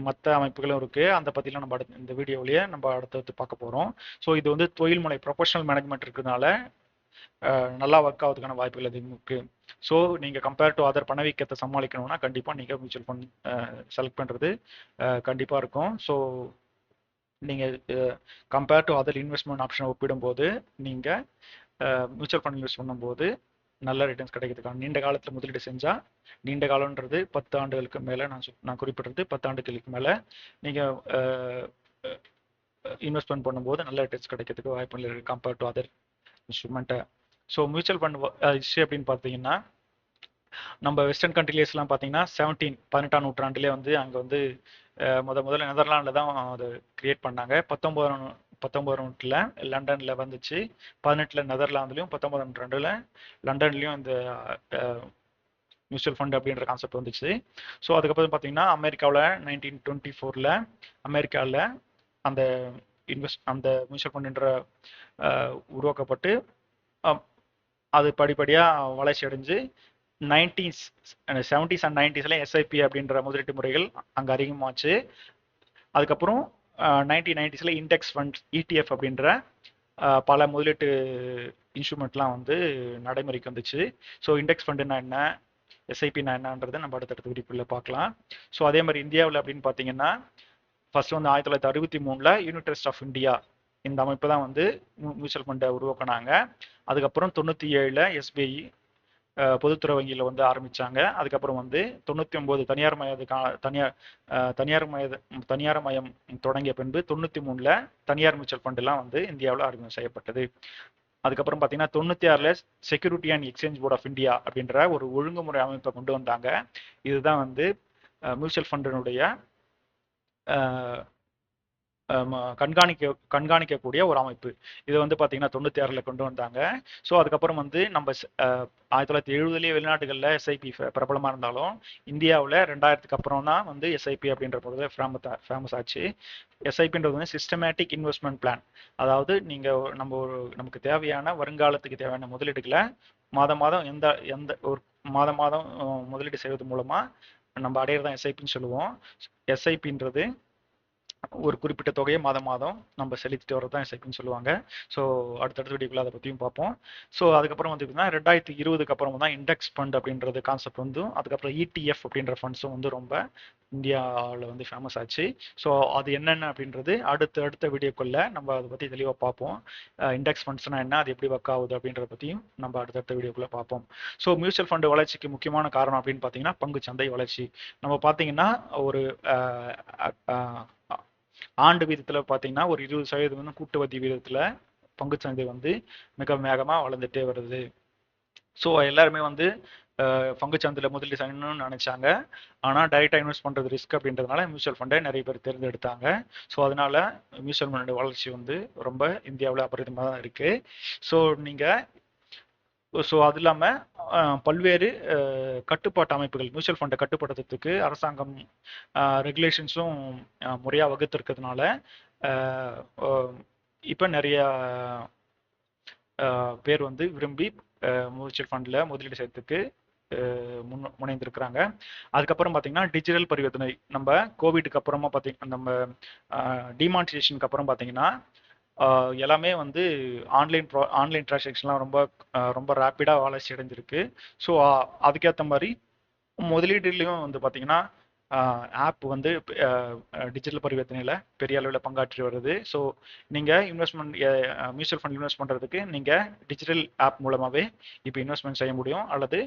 மற்ற அமைப்புகளும் இருக்குது. அந்த பற்றிலாம் நம்ம இந்த வீடியோவிலேயே நம்ம அடுத்தடுத்து பார்க்க போகிறோம். ஸோ இது வந்து தொழில்முறை ப்ரொஃபஷனல் மேனேஜ்மெண்ட் இருக்கிறதுனால நல்லா ஒர்க் ஆகிறதுக்கான வாய்ப்புகள் அதிகம் இருக்குது. ஸோ நீங்கள் கம்பேர் டு அதர் பணவீக்கத்தை சமாளிக்கணும்னா கண்டிப்பாக நீங்கள் மியூச்சுவல் ஃபண்ட் செலக்ட் பண்ணுறது கண்டிப்பாக இருக்கும். ஸோ நீங்கள் கம்பேர் டு அதர் இன்வெஸ்ட்மெண்ட் ஆப்ஷனை ஒப்பிடும்போது நீங்கள் மியூச்சுவல் ஃபண்ட் இன்வெஸ்ட் பண்ணும்போது நல்ல ரிட்டர்ன்ஸ் கிடைக்கிறதுக்கான நீண்ட காலத்தில் முதலீடு செஞ்சால், நீண்ட காலம்ன்றது 10 ஆண்டுகளுக்கு மேலே நான் குறிப்பிட்றது 10 ஆண்டுகளுக்கு மேலே நீங்கள் இன்வெஸ்ட்மெண்ட் பண்ணும்போது நல்ல ரிட்டர்ன்ஸ் கிடைக்கிறதுக்கு வாய்ப்புகள் இருக்குது கம்பேர் டு அதர் இன்ஸ்ட்ருமெண்ட்டை. ஸோ மியூச்சுவல் ஃபண்ட் ஹிஸ்ட்ரி அப்படின்னு பார்த்தீங்கன்னா நம்ம வெஸ்டர்ன் கண்ட்ரிலேஸ்லாம் பார்த்தீங்கன்னா 18ஆம் நூற்றாண்டுலேயே வந்து அங்கே வந்து முதல்ல நெதர்லாண்டில் தான் அதை கிரியேட் பண்ணாங்க. 19ஆம் நூற்றில் லண்டனில் வந்துச்சு. 18ல் நெதர்லாந்துலையும் 19ஆம் நூற்றாண்டில் லண்டன்லையும் இந்த மியூச்சுவல் ஃபண்ட் அப்படின்ற கான்செப்ட் வந்துச்சு. ஸோ அதுக்கப்புறம் பார்த்தீங்கன்னா அமெரிக்காவில் 1924ல் அமெரிக்காவில் அந்த மியூச்சுவல் ஃபண்டுன்ற உருவாக்கப்பட்டு அது படிப்படியாக வளர்ச்சி அடைஞ்சு 70s and 90sல எஸ்ஐபி அப்படின்ற முதலீட்டு முறைகள் அங்கே அதிகமாச்சு. அதுக்கப்புறம் 1990sல இண்டெக்ஸ் ஃபண்ட் இடிஎஃப் அப்படின்ற பல முதலீட்டு இன்ஸ்ட்ருமெண்ட்லாம் வந்து நடைமுறைக்கு வந்துச்சு. ஸோ இண்டெக்ஸ் ஃபண்டுனா என்ன, எஸ்ஐபினா என்னன்றதை நம்ம அடுத்தடுத்த வீடியோக்குள்ள பார்க்கலாம். ஸோ அதே மாதிரி இந்தியாவில் அப்படின்னு பார்த்தீங்கன்னா ஃபர்ஸ்ட் வந்து 1963ல் யூனிட் ட்ரஸ்ட் ஆஃப் இந்தியா இந்த அமைப்பு தான் வந்து மியூச்சுவல் ஃபண்டை உருவாக்குனாங்க. அதுக்கப்புறம் 97ல் எஸ்பிஐ பொதுத்துறை வங்கியில் வந்து ஆரம்பிச்சாங்க. அதுக்கப்புறம் வந்து 99 தனியார் மயம் தொடங்கிய பின்பு 93ல் தனியார் மியூச்சுவல் ஃபண்டுலாம் வந்து இந்தியாவில் அறிமுகம் செய்யப்பட்டது. அதுக்கப்புறம் பார்த்தீங்கன்னா 96ல் security and exchange board of India அப்படின்ற ஒரு ஒழுங்குமுறை அமைப்பை கொண்டு வந்தாங்க. இதுதான் வந்து மியூச்சுவல் ஃபண்டினுடைய கண்காணிக்கக்கூடிய ஒரு அமைப்பு. இது வந்து பார்த்தீங்கன்னா 96ல் கொண்டு வந்தாங்க. ஸோ அதுக்கப்புறம் வந்து நம்ம 1970லேயே வெளிநாடுகளில் எஸ்ஐபி பிரபலமாக இருந்தாலும் இந்தியாவில் 2000க்கு அப்புறம் தான் வந்து எஸ்ஐபி அப்படின்ற பொழுது ஃபேமஸ் ஆச்சு. எஸ்ஐபின்றது வந்து சிஸ்டமேட்டிக் இன்வெஸ்ட்மெண்ட் பிளான். அதாவது நீங்கள் நமக்கு தேவையான வருங்காலத்துக்கு தேவையான முதலீடுகளை மாதம் எந்த ஒரு மாதம் முதலீடு செய்வது மூலமாக நம்ம அடையிறதான் எஸ்ஐபின்னு சொல்லுவோம். எஸ்ஐபின்றது ஒரு குறிப்பிட்ட தொகையை மாதம் நம்ம செலுத்திட்டு வரது தான் எஸ்ஐபின்னு சொல்லுவாங்க. ஸோ அடுத்தடுத்த வீடியோக்குள்ள அதை பற்றியும் பார்ப்போம். ஸோ அதுக்கப்புறம் வந்து 2020க்கு அப்புறம் தான் இண்டெக்ஸ் ஃபண்ட் அப்படின்றது கான்செப்ட் வந்து, அதுக்கப்புறம் இடிஎஃப் அப்படின்ற ஃபண்ட்ஸும் வந்து ரொம்ப இந்தியாவில் வந்து ஃபேமஸ் ஆச்சு. ஸோ அது என்னென்ன அப்படின்றது அடுத்த வீடியோக்குள்ள நம்ம அதை பற்றி தெளிவாக பார்ப்போம். இண்டெக்ஸ் ஃபண்ட்ஸ்னா என்ன, அது எப்படி ஒர்க் ஆகுது அப்படின்றத பற்றியும் நம்ம அடுத்தடுத்த வீடியோக்குள்ள பார்ப்போம். ஸோ மியூச்சுவல் ஃபண்டு வளர்ச்சிக்கு முக்கியமான காரணம் அப்படின்னு பார்த்தீங்கன்னா பங்கு சந்தை வளர்ச்சி. நம்ம பார்த்தீங்கன்னா ஒரு ஆண்டு வீதத்தில் பார்த்தீங்கன்னா ஒரு 20% கூட்டு வட்டி வீதத்தில் பங்குச்சந்தை வந்து மிக வேகமாக வளர்ந்துட்டே வருது. ஸோ எல்லாருமே வந்து பங்குச்சந்தையில் முதலீடு செய்யணும்னு நினைச்சாங்க. ஆனால் டைரெக்டாக இன்வெஸ்ட் பண்ணுறது ரிஸ்க் அப்படின்றதுனால மியூச்சுவல் ஃபண்டை நிறைய பேர் தேர்ந்தெடுத்தாங்க. ஸோ அதனால மியூச்சுவல் ஃபண்டோட வளர்ச்சி வந்து ரொம்ப இந்தியாவில் அபரிதமாக தான் இருக்கு. ஸோ அது இல்லாமல் பல்வேறு கட்டுப்பாட்டு அமைப்புகள் மியூச்சுவல் ஃபண்டை கட்டுப்படுத்துறதுக்கு அரசாங்கம் ரெகுலேஷன்ஸும் முறையாக வகுத்திருக்கிறதுனால இப்போ நிறைய பேர் வந்து விரும்பி மியூச்சுவல் ஃபண்டில் முதலீடு செய்யறதுக்கு முனைந்திருக்கிறாங்க. அதுக்கப்புறம் பார்த்தீங்கன்னா டிஜிட்டல் பரிவர்த்தனை. நம்ம கோவிடுக்கு அப்புறமா பார்த்தீங்கன்னா நம்ம டிமானிட்டைசேஷனுக்கு அப்புறம் பார்த்தீங்கன்னா எல்லாமே வந்து ஆன்லைன் டிரான்சாக்ஷன்லாம் ரொம்ப ரேப்பிடாக வளர்ச்சி அடைஞ்சிருக்கு. ஸோ அதுக்கேற்ற மாதிரி முதலீடுலையும் வந்து பார்த்தீங்கன்னா ஆப் வந்து டிஜிட்டல் பரிவர்த்தனையில் பெரிய அளவில் பங்காற்றி வருது. ஸோ நீங்கள் மியூச்சுவல் ஃபண்ட் இன்வெஸ்ட் பண்ணுறதுக்கு நீங்கள் டிஜிட்டல் ஆப் மூலமாகவே இப்போ இன்வெஸ்ட்மெண்ட் செய்ய முடியும். அல்லது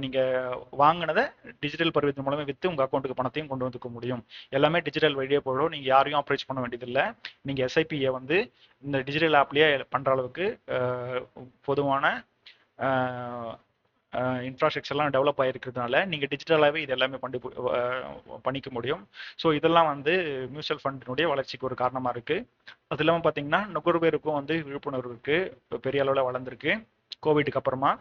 நீங்கள் வாங்கினதை டிஜிட்டல் பரிவர்த்தனை மூலமாக விற்று உங்கள் அக்கௌண்ட்டுக்கு பணத்தையும் கொண்டு வந்துக்க முடியும். எல்லாமே டிஜிட்டல் வழியே போயிடும். நீங்கள் யாரையும் அப்ரோச் பண்ண வேண்டியதில்லை. நீங்கள் எஸ்ஐபியை வந்து இந்த டிஜிட்டல் ஆப்லேயே பண்ணுற அளவுக்கு பொதுவான இன்ஃப்ராஸ்ட்ரக்சர்லாம் டெவலப் ஆகிருக்கிறதுனால நீங்கள் டிஜிட்டலாகவே இது எல்லாமே பண்ணிக்க முடியும். ஸோ இதெல்லாம் வந்து மியூச்சுவல் ஃபண்டினுடைய வளர்ச்சிக்கு ஒரு காரணமாக இருக்குது. அது இல்லாமல் பார்த்தீங்கன்னா நுகர்வோருக்கும் வந்து விழிப்புணர்வு இருக்குது, பெரிய அளவில் வளர்ந்துருக்கு கோவிடுக்கு அப்புறமா.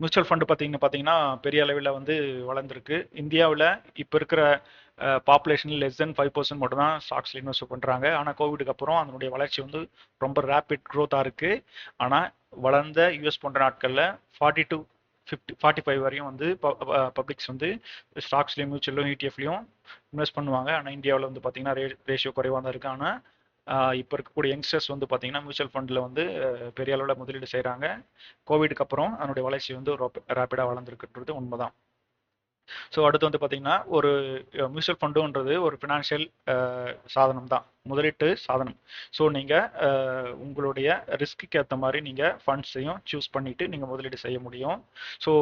மியூச்சுவல் ஃபண்டு பார்த்தீங்கன்னா பெரிய அளவில் வந்து வளர்ந்துருக்கு. இந்தியாவில் இப்போ இருக்கிற பாப்புலேஷன் லெஸ் தென் 5% மட்டும் தான் ஸ்டாக்ஸில் இன்வெஸ்ட் பண்ணுறாங்க. ஆனால் கோவிடுக்கு அப்புறம் அதனுடைய வளர்ச்சி வந்து ரொம்ப ரேப்பிட் க்ரோத்தாக இருக்குது. ஆனால் வளர்ந்த யூஎஸ் போன்ற நாட்களில் 40 to 45 வரையும் வந்து பப்ளிக்ஸ் வந்து ஸ்டாக்ஸ்லையும் மியூச்சுவலும் இடிஎஃப்லையும் இன்வெஸ்ட் பண்ணுவாங்க. ஆனால் இந்தியாவில் வந்து பார்த்தீங்கன்னா ரேஷியோ குறைவாக தான் இருக்குது. ஆனால் இப்போ இருக்கக்கூடிய யங்ஸ்டர்ஸ் வந்து பார்த்தீங்கன்னா மியூச்சுவல் ஃபண்டில் வந்து பெரிய அளவில் முதலீடு செய்கிறாங்க. கோவிடுக்கு அப்புறம் அதனுடைய வளர்ச்சி வந்து ரேப்பிடாக வளர்ந்துருக்குன்றது உண்மைதான். ஸோ அடுத்து வந்து பார்த்தீங்கன்னா ஒரு மியூச்சுவல் ஃபண்டுன்றது ஒரு ஃபினான்ஷியல் சாதனம் தான், முதலீட்டு சாதனம். ஸோ நீங்கள் உங்களுடைய ரிஸ்க்கு ஏற்ற மாதிரி நீங்கள் ஃபண்ட்ஸையும் சூஸ் பண்ணிவிட்டு நீங்கள் முதலீடு செய்ய முடியும். ஸோ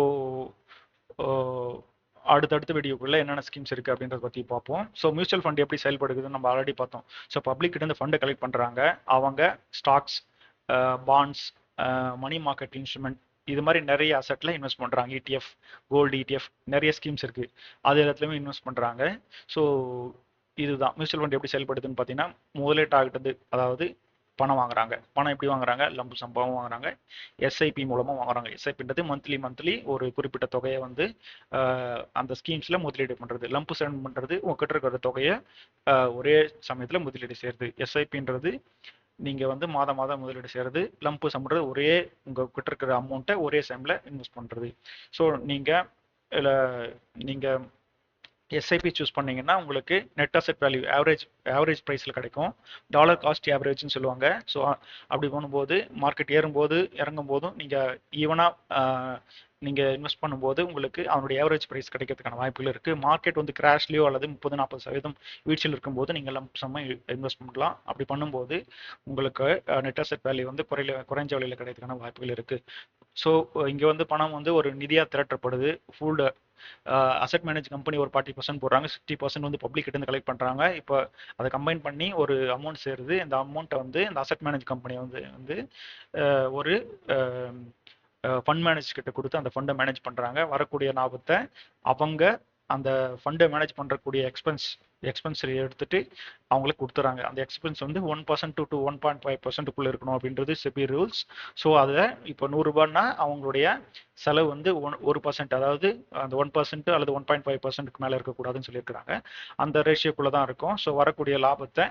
அடுத்தடுத்த வீடியோக்குள்ள என்னென்ன ஸ்கீம்ஸ் இருக்குது அப்படின்றத பற்றி பார்ப்போம். ஸோ மியூச்சுவல் ஃபண்ட் எப்படி செயல்படுதுன்னு நம்ம ஆல்ரெடி பார்த்தோம். ஸோ பப்ளிக்கிட்டேருந்து ஃபண்டை கலெக்ட் பண்ணுறாங்க. அவங்க stocks, bonds, money market instrument, இது மாதிரி நிறைய அசெட்டில் இன்வெஸ்ட் பண்ணுறாங்க. இடிஎஃப், கோல்டு இடிஎஃப், நிறைய ஸ்கீம்ஸ் இருக்குது. அது எல்லாத்துலேயுமே இன்வெஸ்ட் பண்ணுறாங்க. ஸோ இதுதான் மியூச்சுவல் ஃபண்ட் எப்படி செயல்படுதுன்னு பார்த்தீங்கன்னா, முதலீட்டாகிட்டது, அதாவது பணம் வாங்குறாங்க. பணம் எப்படி வாங்குறாங்க? லம்பு சம்பாவும் வாங்குறாங்க, எஸ்ஐபி மூலமாக வாங்குறாங்க. எஸ்ஐபின்றது மந்த்லி ஒரு குறிப்பிட்ட தொகையை வந்து அந்த ஸ்கீம்ஸில் முதலீடு பண்ணுறது. லம்பு சம் பண்ணுறது உங்ககிட்ட இருக்கிற தொகையை ஒரே சமயத்தில் முதலீடு செய்கிறது. எஸ்ஐபின்றது நீங்கள் வந்து மாதம் முதலீடு செய்கிறது. லம்பு சம்ன்றது ஒரே உங்கள் கிட்ட இருக்கிற அமௌண்ட்டை ஒரே டைமில் இன்வெஸ்ட் பண்ணுறது. ஸோ நீங்கள் எஸ்ஐபி சூஸ் பண்ணீங்கன்னா உங்களுக்கு நெட் அசெட் வேல்யூ ஆவரேஜ் ப்ரைஸில் கிடைக்கும். டாலர் காஸ்ட் ஆவரேஜ்னு சொல்லுவாங்க. ஸோ அப்படி போகும்போது மார்க்கெட் ஏறும்போது இறங்கும் போதும் நீங்கள் ஈவனாக நீங்கள் இன்வெஸ்ட் பண்ணும்போது உங்களுக்கு அவனுடைய ஆவரேஜ் ப்ரைஸ் கிடைக்கிறதுக்கான வாய்ப்புகள் இருக்குது. மார்க்கெட் வந்து கிராஷ்லேயோ அல்லது 30-40% வீழ்ச்சியில் இருக்கும்போது நீங்கள் லம்சமாக இன்வெஸ்ட் பண்ணலாம். அப்படி பண்ணும்போது உங்களுக்கு நெட் அசெட் வேல்யூ வந்து குறைஞ்ச விலையில் கிடைக்கிறதுக்கான வாய்ப்புகள் இருக்குது. ஸோ இங்கே வந்து பணம் வந்து ஒரு நிதியாக திரட்டப்படுது. ஃபுல்டு அசெட் மேனேஜ் கம்பெனி ஒரு 40% போடுறாங்க, 60% வந்து பப்ளிக் கிட்ட இருந்து கலெக்ட் பண்ணுறாங்க. இப்போ அதை கம்பைன் பண்ணி ஒரு அமௌண்ட் சேருது. இந்த அமௌண்ட்டை வந்து இந்த அசெட் மேனேஜ் கம்பெனி வந்து ஒரு ஃபண்ட் மேனேஜ் கிட்ட கொடுத்து அந்த ஃபண்டை மேனேஜ் பண்ணுறாங்க. வரக்கூடிய லாபத்தை அவங்க அந்த ஃபண்டை மேனேஜ் பண்ணுறக்கூடிய எக்ஸ்பென்ஸ் எடுத்துட்டு அவங்களுக்கு கொடுத்துறாங்க. அந்த எக்ஸ்பென்ஸ் வந்து 1% to 1.5% இருக்கணும் அப்படின்றது செபி ரூல்ஸ். ஸோ அதை இப்போ 100 ரூபான்னா அவங்களுடைய செலவு வந்து 1%, அதாவது அந்த 1% அல்லது 1.5%க்கு மேலே இருக்கக்கூடாதுன்னு சொல்லியிருக்கிறாங்க. அந்த ரேஷியோக்குள்ளே தான் இருக்கும். ஸோ வரக்கூடிய லாபத்தை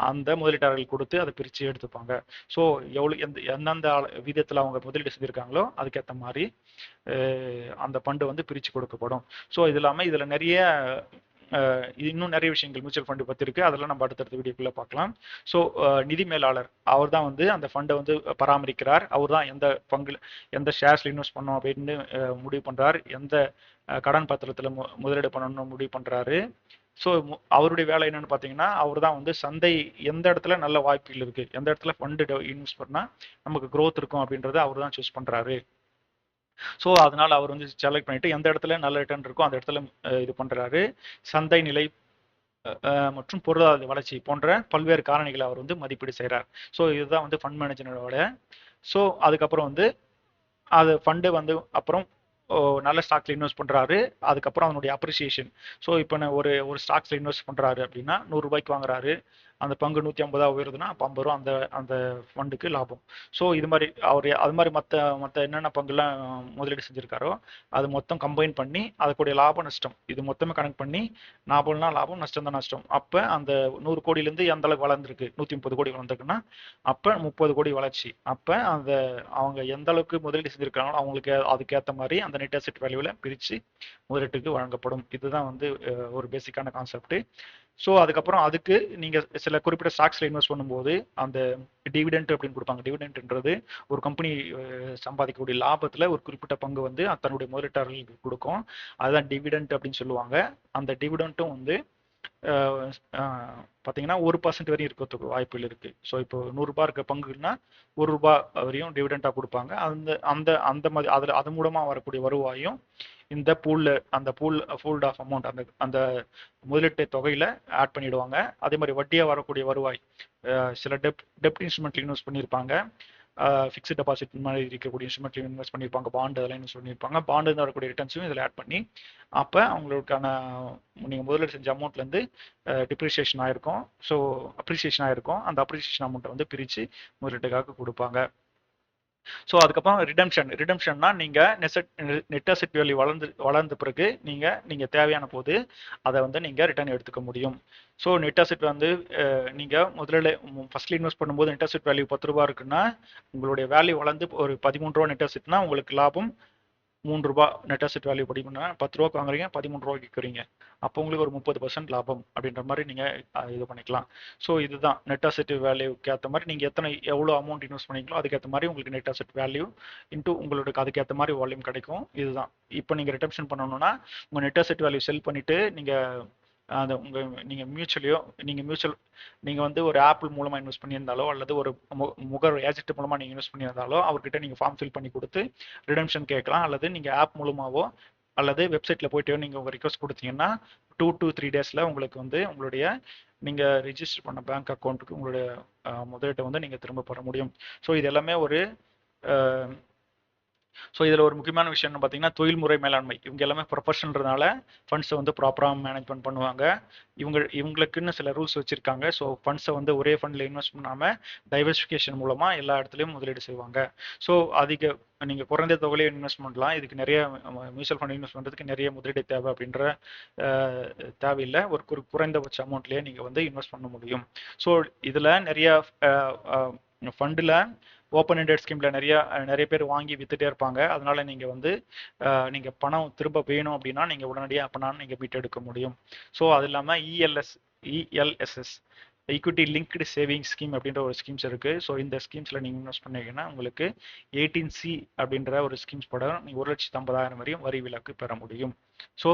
அந்த முதலீட்டாளர்கள் கொடுத்து அதை பிரித்து எடுத்துப்பாங்க. ஸோ எந்தெந்த விதத்தில் அவங்க முதலீடு செஞ்சுருக்காங்களோ அதுக்கேற்ற மாதிரி அந்த ஃபண்டு வந்து பிரித்து கொடுக்கப்படும். ஸோ இது இல்லாமல் இதில் இன்னும் நிறைய விஷயங்கள் மியூச்சுவல் ஃபண்டு பற்றி இருக்குது. அதெல்லாம் நம்ம அடுத்தடுத்த வீடியோக்குள்ளே பார்க்கலாம். ஸோ நிதி மேலாளர் அவர் தான் வந்து அந்த ஃபண்டை வந்து பராமரிக்கிறார். அவர் தான் எந்த ஷேர்ஸில் இன்வெஸ்ட் பண்ணணும் அப்படின்னு முடிவு பண்ணுறார், எந்த கடன் பத்திரத்தில் முதலீடு பண்ணணும்னு முடிவு பண்ணுறாரு. ஸோ அவருடைய வேலை என்னன்னு பார்த்தீங்கன்னா, அவர் தான் வந்து சந்தை எந்த இடத்துல நல்ல வாய்ப்புகள் இருக்குது, எந்த இடத்துல ஃபண்டு இன்வெஸ்ட் பண்ணால் நமக்கு க்ரோத் இருக்கும் அப்படின்றத அவர் தான் சூஸ் பண்ணுறாரு. ஸோ அதனால் அவர் வந்து செலக்ட் பண்ணிட்டு எந்த இடத்துல நல்ல ரிட்டர்ன் இருக்கோ அந்த இடத்துல இது பண்ணுறாரு. சந்தை நிலை மற்றும் பொருளாதார வளர்ச்சி போன்ற பல்வேறு காரணிகளை அவர் வந்து மதிப்பீடு செய்கிறார். ஸோ இதுதான் வந்து ஃபண்ட் மேனேஜரோட. ஸோ அதுக்கப்புறம் வந்து அது ஃபண்டு வந்து அப்புறம் நல்ல ஸ்டாக்ஸில் இன்வெஸ்ட் பண்ணுறாரு. அதுக்கப்புறம் அவனுடைய அப்ரிசியேஷன். ஸோ இப்போ நான் ஒரு ஸ்டாக்ஸில் இன்வெஸ்ட் பண்ணுறாரு அப்படின்னா 100 ரூபாய்க்கு வாங்குறாரு. அந்த பங்கு 150 உயருதுன்னா அப்போ 50 ரூபா அந்த அந்த ஃபண்டுக்கு லாபம். ஸோ இது மாதிரி அவர் அது மாதிரி மற்ற மற்ற என்னென்ன பங்குலாம் முதலீடு செஞ்சிருக்காரோ அது மொத்தம் கம்பைன் பண்ணி அதுக்குடைய லாபம் நஷ்டம் இது மொத்தமே கணக்கு பண்ணி லாபம்னா லாபம் நஷ்டம் தான் நஷ்டம். அப்போ அந்த 100 கோடியிலேருந்து எந்த அளவுக்கு வளர்ந்துருக்கு 130 கோடி வளர்ந்துருக்குன்னா அப்போ 30 கோடி வளர்ச்சி. அப்போ அந்த அவங்க எந்த அளவுக்கு முதலீடு செஞ்சிருக்காங்களோ அவங்களுக்கு அதுக்கேற்ற மாதிரி அந்த நெட் அசெட் வேல்யூவில் பிரித்து முதலீட்டுக்கு வழங்கப்படும். இதுதான் வந்து ஒரு பேசிக்கான கான்செப்ட். ஸோ அதுக்கப்புறம் அதுக்கு நீங்கள் சில குறிப்பிட்ட ஸ்டாக்ஸில் இன்வெஸ்ட் பண்ணும்போது அந்த டிவிடெண்ட் அப்படின்னு கொடுப்பாங்க. டிவிடெண்ட்ன்றது ஒரு கம்பெனி சம்பாதிக்கக்கூடிய லாபத்தில் ஒரு குறிப்பிட்ட பங்கு வந்து தன்னுடைய முதலீட்டாளர்களுக்கு கொடுக்கும். அதுதான் டிவிடெண்ட் அப்படின்னு சொல்லுவாங்க. அந்த டிவிடெண்ட்டும் வந்து பார்த்தீங்கன்னா 1% வரையும் இருக்கிறதுக்கு வாய்ப்புகள் இருக்கு. ஸோ இப்போ 100 ரூபாய் இருக்க பங்குன்னா 1 ரூபாய் வரையும் டிவிடெண்டா கொடுப்பாங்க. அந்த அந்த அந்த மாதிரி அதில் அது மூலமா வரக்கூடிய வருவாயும் இந்த பூல்ட் ஆஃப் அமௌண்ட் அந்த அந்த முதலீட்டு தொகையில ஆட் பண்ணிடுவாங்க. அதே மாதிரி வட்டியா வரக்கூடிய வருவாய் சில டெப்ட் இன்ஸ்ட்ருமெண்ட்ல இன்வெஸ்ட் பண்ணியிருப்பாங்க. ஃபிக்ஸ்ட் டெபாசிட் மாதிரி இருக்கக்கூடிய இன்ஸ்ட்ருமெண்ட்ல இன்வெஸ்ட் பண்ணியிருப்பாங்க. பாண்டு அதெல்லாம் இன்வெஸ்ட் பண்ணியிருப்பாங்க. பாண்டு வரக்கூடிய ரிட்டர்ன்ஸும் இதில் ஆட் பண்ணி அப்போ அவங்களுக்கான நீங்கள் முதலீடு செஞ்ச அமௌண்ட்லேருந்து டிப்ரிசியேஷன் ஆயிருக்கும். ஸோ அப்ரிசியேஷன் ஆயிருக்கும். அந்த அப்ரிசியேஷன் அமௌண்ட்டை வந்து பிரித்து முதலீட்டுக்காக கொடுப்பாங்க. ஸோ அதுக்கப்புறம் ரிடம்ஷன்னா நீங்கள் நெட் அசெட் வேல்யூ வளர்ந்த பிறகு நீங்கள் தேவையான போது அதை வந்து நீங்கள் ரிட்டர்ன் எடுத்துக்க முடியும். ஸோ நெட் அசெட் வந்து நீங்கள் முதல்ல ஃபர்ஸ்ட்ல இன்வெஸ்ட் பண்ணும்போது நெட் அசெட் வேல்யூ 10 ரூபா இருக்குன்னா உங்களுடைய வேல்யூ வளர்ந்து ஒரு 13 ரூபா நெட் அசெட்னா உங்களுக்கு லாபம் 3 ரூபாய். நெட் அசெட் வேல்யூ படிக்கணும்னா 10 ரூபாய்க்கு வாங்குறீங்க 13 ரூபாய்க்கு விற்கிறீங்க. அப்போ உங்களுக்கு ஒரு 30% லாபம் அப்படின்ற மாதிரி நீங்கள் இது பண்ணிக்கலாம். ஸோ இதுதான் நெட் அசெட் வேல்யூக்கு ஏற்ற மாதிரி நீங்கள் எவ்வளோ அமௌண்ட் இன்வெஸ்ட் பண்ணிங்களோ அதுக்கேற்ற மாதிரி உங்களுக்கு நெட் அசெட் வேல்யூ இன்ட்டு உங்களுக்கு அதுக்கேற்ற மாதிரி வால்யூம் கிடைக்கும். இதுதான் இப்போ நீங்கள் ரிடம்ஷன் பண்ணணும்னா உங்கள் நெட் அசெட் வேல்யூ செல் பண்ணிவிட்டு நீங்கள் அந்த நீங்கள் நீங்கள் வந்து ஒரு ஆப்பிள் மூலமாக இன்வெஸ்ட் பண்ணியிருந்தாலோ அல்லது ஒரு முகர் ஏஜென்ட் மூலமாக நீங்கள் இன்வெஸ்ட் பண்ணியிருந்தாலோ அவர்கிட்ட நீங்கள் ஃபார்ம் ஃபில் பண்ணி கொடுத்து ரிடம்ஷன் கேட்கலாம். அல்லது நீங்கள் ஆப் மூலமாவோ அல்லது வெப்சைட்டில் போய்ட்டு நீங்கள் உங்கள் ரிக்வஸ்ட் கொடுத்தீங்கன்னா 2 to 3 டேஸில் உங்களுக்கு வந்து உங்களுடைய நீங்கள் ரிஜிஸ்டர் பண்ண பேங்க் அக்கௌண்ட்டுக்கு உங்களுடைய முதலீட்டை வந்து நீங்கள் திரும்ப பெற முடியும். ஸோ இது எல்லாமே ஒரு ஸோ இதில் ஒரு முக்கியமான விஷயம் என்ன பார்த்தீங்கன்னா தொழில்முறை மேலாண்மை. இவங்க எல்லாமே ப்ரொஃபஷனல்ன்றதுனால ஃபண்ட்ஸை வந்து ப்ராப்பராக மேனேஜ்மெண்ட் பண்ணுவாங்க. இவங்களுக்குன்னு சில ரூல்ஸ் வச்சுருக்காங்க. ஸோ ஃபண்ட்ஸை வந்து ஒரே ஃபண்டில் இன்வெஸ்ட் பண்ணாமல் டைவர்சிஃபிகேஷன் மூலமாக எல்லா இடத்துலையும் முதலீடு செய்வாங்க. ஸோ நீங்கள் குறைந்த தொகையிலே இன்வெஸ்ட் பண்ணலாம். இதுக்கு நிறைய மியூச்சுவல் ஃபண்ட் இன்வெஸ்ட் பண்ணுறதுக்கு நிறைய முதலீடு தேவை அப்படின்ற தேவையில்லை. ஒரு குறைந்தபட்ச அமௌண்ட்லேயே நீங்கள் வந்து இன்வெஸ்ட் பண்ண முடியும். ஸோ இதில் நிறைய ஃபண்டில் ஓப்பன் எண்டட் ஸ்கீமில் நிறைய பேர் வாங்கி வித்துட்டே இருப்பாங்க. அதனால நீங்கள் வந்து நீங்கள் பணம் திரும்ப வேணும் அப்படின்னா நீங்கள் உடனடியாக அப்பனாலும் நீங்கள் மீட் எடுக்க முடியும். ஸோ அது இல்லாமல் ELSS equity linked savings scheme அப்படின்ற ஒரு ஸ்கீம்ஸ் இருக்குது. ஸோ இந்த ஸ்கீம்ஸில் நீங்கள் இன்வெஸ்ட் பண்ணீங்கன்னா உங்களுக்கு 18C அப்படின்ற ஒரு ஸ்கீம்ஸ் பட நீங்கள் 1,50,000 வரையும் வரி விலக்கு பெற முடியும். ஸோ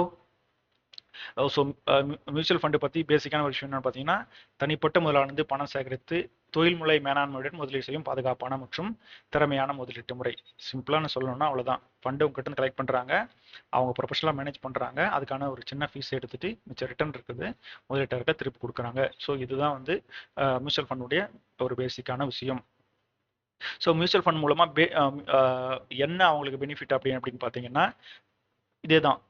மியூச்சுவல் ஃபண்டு பற்றி பேசிக்கான ஒரு விஷயம் என்னன்னு பார்த்தீங்கன்னா தனிப்பட்ட முதலாளி பணம் சேகரித்து தொழில்முறை மேலாண்மையுடன் முதலீடு செய்யும் பாதுகாப்பான மற்றும் திறமையான முதலீட்டு முறை. சிம்பிளான சொல்லணும்னா அவ்வளோதான். ஃபண்டு உங்ககிட்ட கலெக்ட் பண்ணுறாங்க, அவங்க ப்ரொஃபஷனலாக மேனேஜ் பண்ணுறாங்க, அதுக்கான ஒரு சின்ன ஃபீஸ் எடுத்துட்டு மிச்சம் ரிட்டர்ன் இருக்குது முதலீட்டர்கிட்ட திருப்பி கொடுக்குறாங்க. ஸோ இதுதான் வந்து மியூச்சுவல் ஃபண்டுடைய ஒரு பேசிக்கான விஷயம். ஸோ மியூச்சுவல் ஃபண்ட் மூலமாக என்ன அவங்களுக்கு பெனிஃபிட் அப்படின்னு பார்த்தீங்கன்னா இதே தான்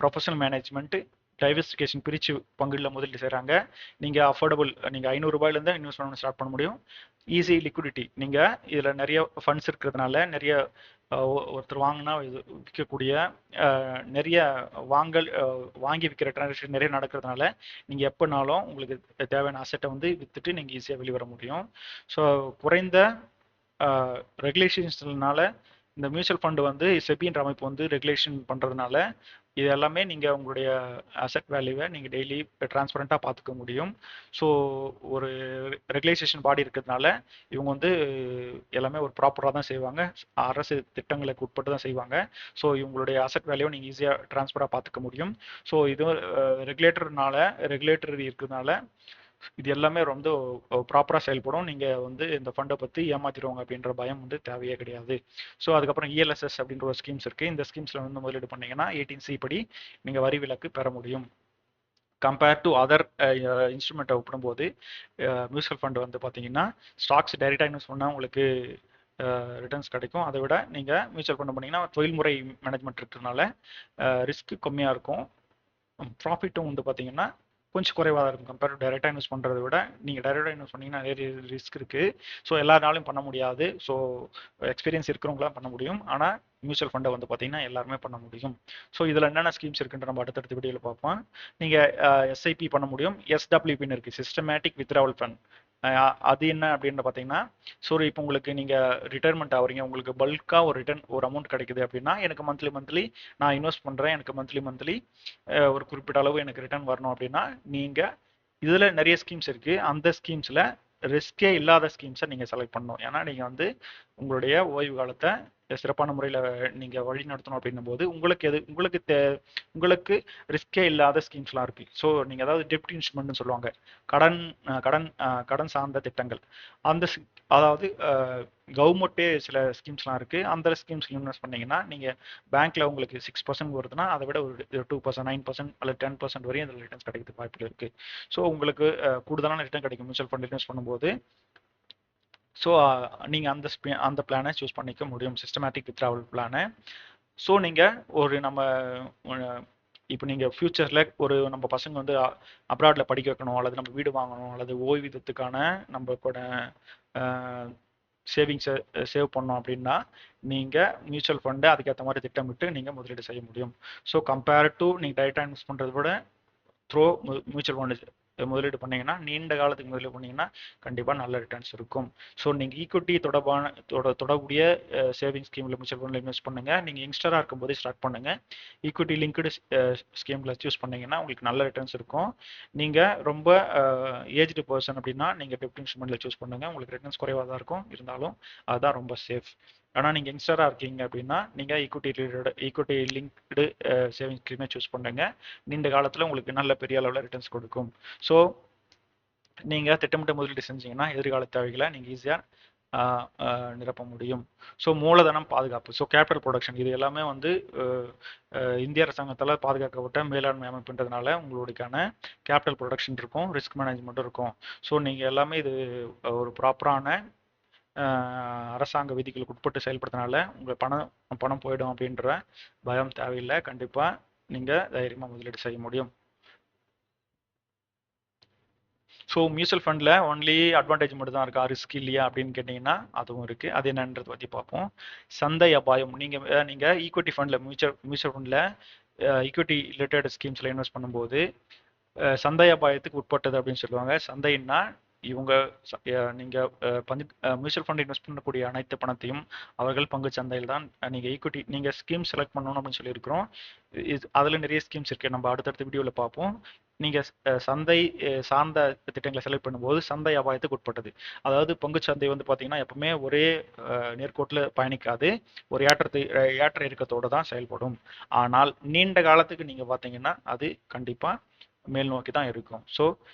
ப்ரொஃபஷனல் மேனேஜ்மெண்ட்டு டைவர்சிஃபிகேஷன் பிரித்து பங்குகளில் முதலீடு செய்கிறாங்க. நீங்கள் அஃபோர்டபுள் நீங்கள் 500 ரூபாயிலேருந்து இன்வெஸ்ட் பண்ண ஸ்டார்ட் பண்ண முடியும். ஈஸி லிக்விடிட்டி நீங்கள் இதில் நிறைய ஃபண்ட்ஸ் இருக்கிறதுனால நிறைய ஒருத்தர் வாங்கினா இது விற்கக்கூடிய நிறைய வாங்கி விற்கிற ட்ரான்சாக்ஷன் நிறைய நடக்கிறதுனால நீங்கள் எப்போனாலும் உங்களுக்கு தேவையான அசெட்டை வந்து விற்றுட்டு நீங்கள் ஈஸியாக வெளிவர முடியும். ஸோ குறைந்த ரெகுலேஷன்ஸ்னால இந்த மியூச்சுவல் ஃபண்டு வந்து செபின்ற அமைப்பு வந்து ரெகுலேஷன் பண்ணுறதுனால இது எல்லாமே நீங்கள் உங்களுடைய அசெட் வேல்யூவை நீங்கள் டெய்லி டிரான்ஸ்பரண்ட்டாக பார்த்துக்க முடியும். ஸோ ஒரு ரெகுலேஷன் பாடி இருக்கிறதுனால இவங்க வந்து எல்லாமே ஒரு ப்ராப்பராக தான் செய்வாங்க. அரசு திட்டங்களுக்கு உட்பட்டு தான் செய்வாங்க. ஸோ இவங்களுடைய அசெட் வேல்யூவை நீங்கள் ஈஸியாக டிரான்ஸ்பராக பார்த்துக்க முடியும். ஸோ இது ரெகுலேட்டரி இருக்கிறதுனால இது எல்லாமே ரொம்ப ப்ராப்பராக செயல்படும். நீங்கள் வந்து இந்த ஃபண்டை பற்றி ஏமாத்திடுவாங்க அப்படின்ற பயம் வந்து தேவையே கிடையாது. ஸோ அதுக்கப்புறம் இஎல்எஸ்எஸ் அப்படின்ற ஒரு ஸ்கீம்ஸ் இருக்குது. இந்த ஸ்கீம்ஸில் வந்து முதலீடு பண்ணிங்கன்னா 18C படி நீங்கள் வரி விலக்கு பெற முடியும். கம்பேர் டு அதர் இன்ஸ்ட்ருமெண்ட்டை ஒப்பிடும்போது மியூச்சுவல் ஃபண்டு வந்து பார்த்தீங்கன்னா ஸ்டாக்ஸ் டைரெக்டாக இன்வெஸ்ட் பண்ணால் உங்களுக்கு ரிட்டர்ன்ஸ் கிடைக்கும். அதை விட நீங்கள் மியூச்சுவல் ஃபண்ட் பண்ணிங்கன்னா தொழில்முறை மேனேஜ்மெண்ட் இருக்கிறதுனால ரிஸ்க் கம்மியாக இருக்கும். ப்ராஃபிட்டும் வந்து பார்த்தீங்கன்னா கொஞ்சம் குறைவாக தான் இருக்கும் கம்பேர் டு டைரெக்டாக இன்வெஸ்ட் பண்ணுறதை விட. நீங்கள் டைரெக்டாக இன்வெஸ்ட் பண்ணீங்கன்னா நிறைய ரிஸ்க் இருக்குது. ஸோ எல்லாருனாலும் பண்ண முடியாது. ஸோ எக்ஸ்பீரியன்ஸ் இருக்கிறவங்களாம் பண்ண முடியும். ஆனால் மியூச்சுவல் ஃபண்டை வந்து பார்த்தீங்கன்னா எல்லாருமே பண்ண முடியும். ஸோ இதில் என்னென்ன ஸ்கீம்ஸ் இருக்குன்ற நம்ம அடுத்தடுத்த வீடியோவில் பார்ப்போம். நீங்கள் எஸ்ஐபி பண்ண முடியும். எஸ்டபிள்யூபின்னு இருக்குது, சிஸ்டமேட்டிக் வித்ட்ராவல் ஃபண்ட். அது என்ன அப்படின்னு பார்த்தீங்கன்னா, ஸோ இப்போ உங்களுக்கு நீங்கள் ரிட்டைர்மெண்ட் ஆகுறீங்க, உங்களுக்கு பல்காக ஒரு அமௌண்ட் கிடைக்குது அப்படின்னா, எனக்கு மந்த்லி நான் இன்வெஸ்ட் பண்ணுறேன், எனக்கு மந்த்லி ஒரு குறிப்பிட்ட அளவு எனக்கு ரிட்டர்ன் வரணும் அப்படின்னா, நீங்கள் இதில் நிறைய ஸ்கீம்ஸ் இருக்குது. அந்த ஸ்கீம்ஸில் ரிஸ்கே இல்லாத ஸ்கீம்ஸை நீங்கள் செலக்ட் பண்ணணும். ஏன்னா நீங்கள் வந்து உங்களுடைய ஓய்வு காலத்தை சிறப்பான முறையில் நீங்கள் வழி நடத்தணும் அப்படின்னும் போது உங்களுக்கு ரிஸ்கே இல்லாத ஸ்கீம்ஸ்லாம் இருக்குது. ஸோ நீங்கள் அதாவது டெப்ட் இன்ஸ்ட்ருமெண்ட்னு சொல்லுவாங்க, கடன் கடன் கடன் சார்ந்த திட்டங்கள். அந்த அதாவது கவர்மெண்ட்டே சில ஸ்கீம்ஸ்லாம் இருக்குது. அந்த ஸ்கீம்ஸ்ல இன்வெஸ்ட் பண்ணீங்கன்னா நீங்கள் பேங்க்கில் உங்களுக்கு 6% வருதுன்னா அதை விட ஒரு 2%, 9% அல்லது 10% வரையும் அதில் ரிட்டர்ன்ஸ் கிடைக்கிறதுக்கு வாய்ப்புகள் இருக்குது. ஸோ உங்களுக்கு கூடுதலான ரிட்டர்ன் கிடைக்கும் மியூச்சுவல் ஃபண்ட் இன்வெஸ்ட் பண்ணும்போது. ஸோ நீங்கள் அந்த பிளானை சூஸ் பண்ணிக்க முடியும், சிஸ்டமேட்டிக் வித்ட்ராவல் பிளானை. ஸோ நீங்கள் இப்போ நீங்கள் ஃப்யூச்சரில் நம்ம பசங்க வந்து அப்ராடில் படிக்க வைக்கணும், அல்லது நம்ம வீடு வாங்கணும், அல்லது ஓய்வூதியத்துக்கான நம்ம கூட சேவிங்ஸை சேவ் பண்ணோம் அப்படின்னா நீங்கள் மியூச்சுவல் ஃபண்டை அதுக்கேற்ற மாதிரி திட்டமிட்டு நீங்கள் முதலீடு செய்ய முடியும். ஸோ கம்பேர் டு நீங்கள் டைரெக்டாக இன்வெஸ்ட் பண்ணுறத விட த்ரோ மியூச்சுவல் ஃபண்டு முதலீடு பண்ணீங்கன்னா, நீண்ட காலத்துக்கு முதலீடு பண்ணீங்கன்னா கண்டிப்பாக நல்ல ரிட்டர்ன்ஸ் இருக்கும். ஸோ நீங்கள் ஈக்விட்டி தொடர்புடைய சேவிங் ஸ்கீமில் மியூச்சுவல் ஃபண்டில் இன்வெஸ்ட் பண்ணுங்கள். நீங்கள் யங்ஸ்டராக இருக்கும்போதே ஸ்டார்ட் பண்ணுங்கள். ஈக்விட்டி லிங்க்டு ஸ்கீமில் சூஸ் பண்ணீங்கன்னா உங்களுக்கு நல்ல ரிட்டர்ன்ஸ் இருக்கும். நீங்கள் ரொம்ப ஏஜ்டு பர்சன் அப்படின்னா நீங்கள் டெப்ட் இன்ஸ்ட்ருமெண்ட்டில் சூஸ் பண்ணுங்கள். உங்களுக்கு ரிட்டர்ன்ஸ் குறைவாக தான் இருக்கும், இருந்தாலும் அதுதான் ரொம்ப சேஃப். ஆனால் நீங்கள் யங்ஸ்டராக இருக்கீங்க அப்படின்னா நீங்கள் ஈக்விட்டி லிங்க்டு சேவிங் ஸ்கீமை சூஸ் பண்ணுங்க. நீண்ட காலத்தில் உங்களுக்கு நல்ல பெரிய அளவில் ரிட்டர்ன்ஸ் கொடுக்கும். ஸோ நீங்கள் திட்டமிட்ட முதலீடு செஞ்சீங்கன்னா எதிர்கால தேவைகளை நீங்கள் ஈஸியாக நிரப்ப முடியும். ஸோ மூலதனம் பாதுகாப்பு, ஸோ கேபிட்டல் ப்ரொடக்ஷன், இது எல்லாமே வந்து இந்திய அரசாங்கத்தால் பாதுகாக்கப்பட்ட மேலாண்மை அமைப்புன்றதுனால உங்களுக்கான கேபிட்டல் ப்ரொடக்ஷன் இருக்கும், ரிஸ்க் மேனேஜ்மெண்ட்டும் இருக்கும். ஸோ நீங்கள் எல்லாமே இது ஒரு ப்ராப்பரான அரசாங்க விதிகளுக்கு உட்பட்டு செயல்படுறதுனால உங்கள் பணம் போயிடும் அப்படின்ற பயம் தேவையில்லை. கண்டிப்பாக நீங்கள் தைரியமாக முதலீடு செய்ய முடியும். ஸோ மியூச்சுவல் ஃபண்டில் ஒன்லி அட்வான்டேஜ் மட்டும் தான் இருக்கா, ரிஸ்க் இல்லையா அப்படின்னு கேட்டிங்கன்னா அதுவும் இருக்குது. அது என்னன்றதை பற்றி பார்ப்போம். சந்தை அபாயம், நீங்கள் ஈக்விட்டி ஃபண்டில் மியூச்சுவல் ஃபண்டில் ஈக்விட்டி ரிலேட்டட் ஸ்கீம்ஸில் இன்வெஸ்ட் பண்ணும்போது சந்தை அபாயத்துக்கு உட்பட்டது அப்படின்னு சொல்லுவாங்க. சந்தைன்னா நீங்கள் மியூச்சுவல் ஃபண்ட் இன்வெஸ்ட் பண்ணக்கூடிய அனைத்து பணத்தையும் அவர்கள் பங்கு சந்தையில் தான் நீங்கள் ஸ்கீம் செலக்ட் பண்ணணும் அப்படின்னு சொல்லியிருக்கிறோம். அதில் நிறைய ஸ்கீம்ஸ் இருக்குது, நம்ம அடுத்தடுத்த வீடியோவில் பார்ப்போம். நீங்கள் சந்தை சார்ந்த திட்டங்களை செலக்ட் பண்ணும்போது சந்தை அபாயத்துக்கு உட்பட்டது. அதாவது பங்கு சந்தை வந்து பார்த்தீங்கன்னா எப்பவுமே ஒரே நேர்கோட்டில் பயணிக்காது, ஒரு ஏற்ற இறக்கத்தோடு தான் செயல்படும். ஆனால் நீண்ட காலத்துக்கு நீங்கள் பார்த்தீங்கன்னா அது கண்டிப்பாக மேல் நோக்கி தான் இருக்கும். ஸோ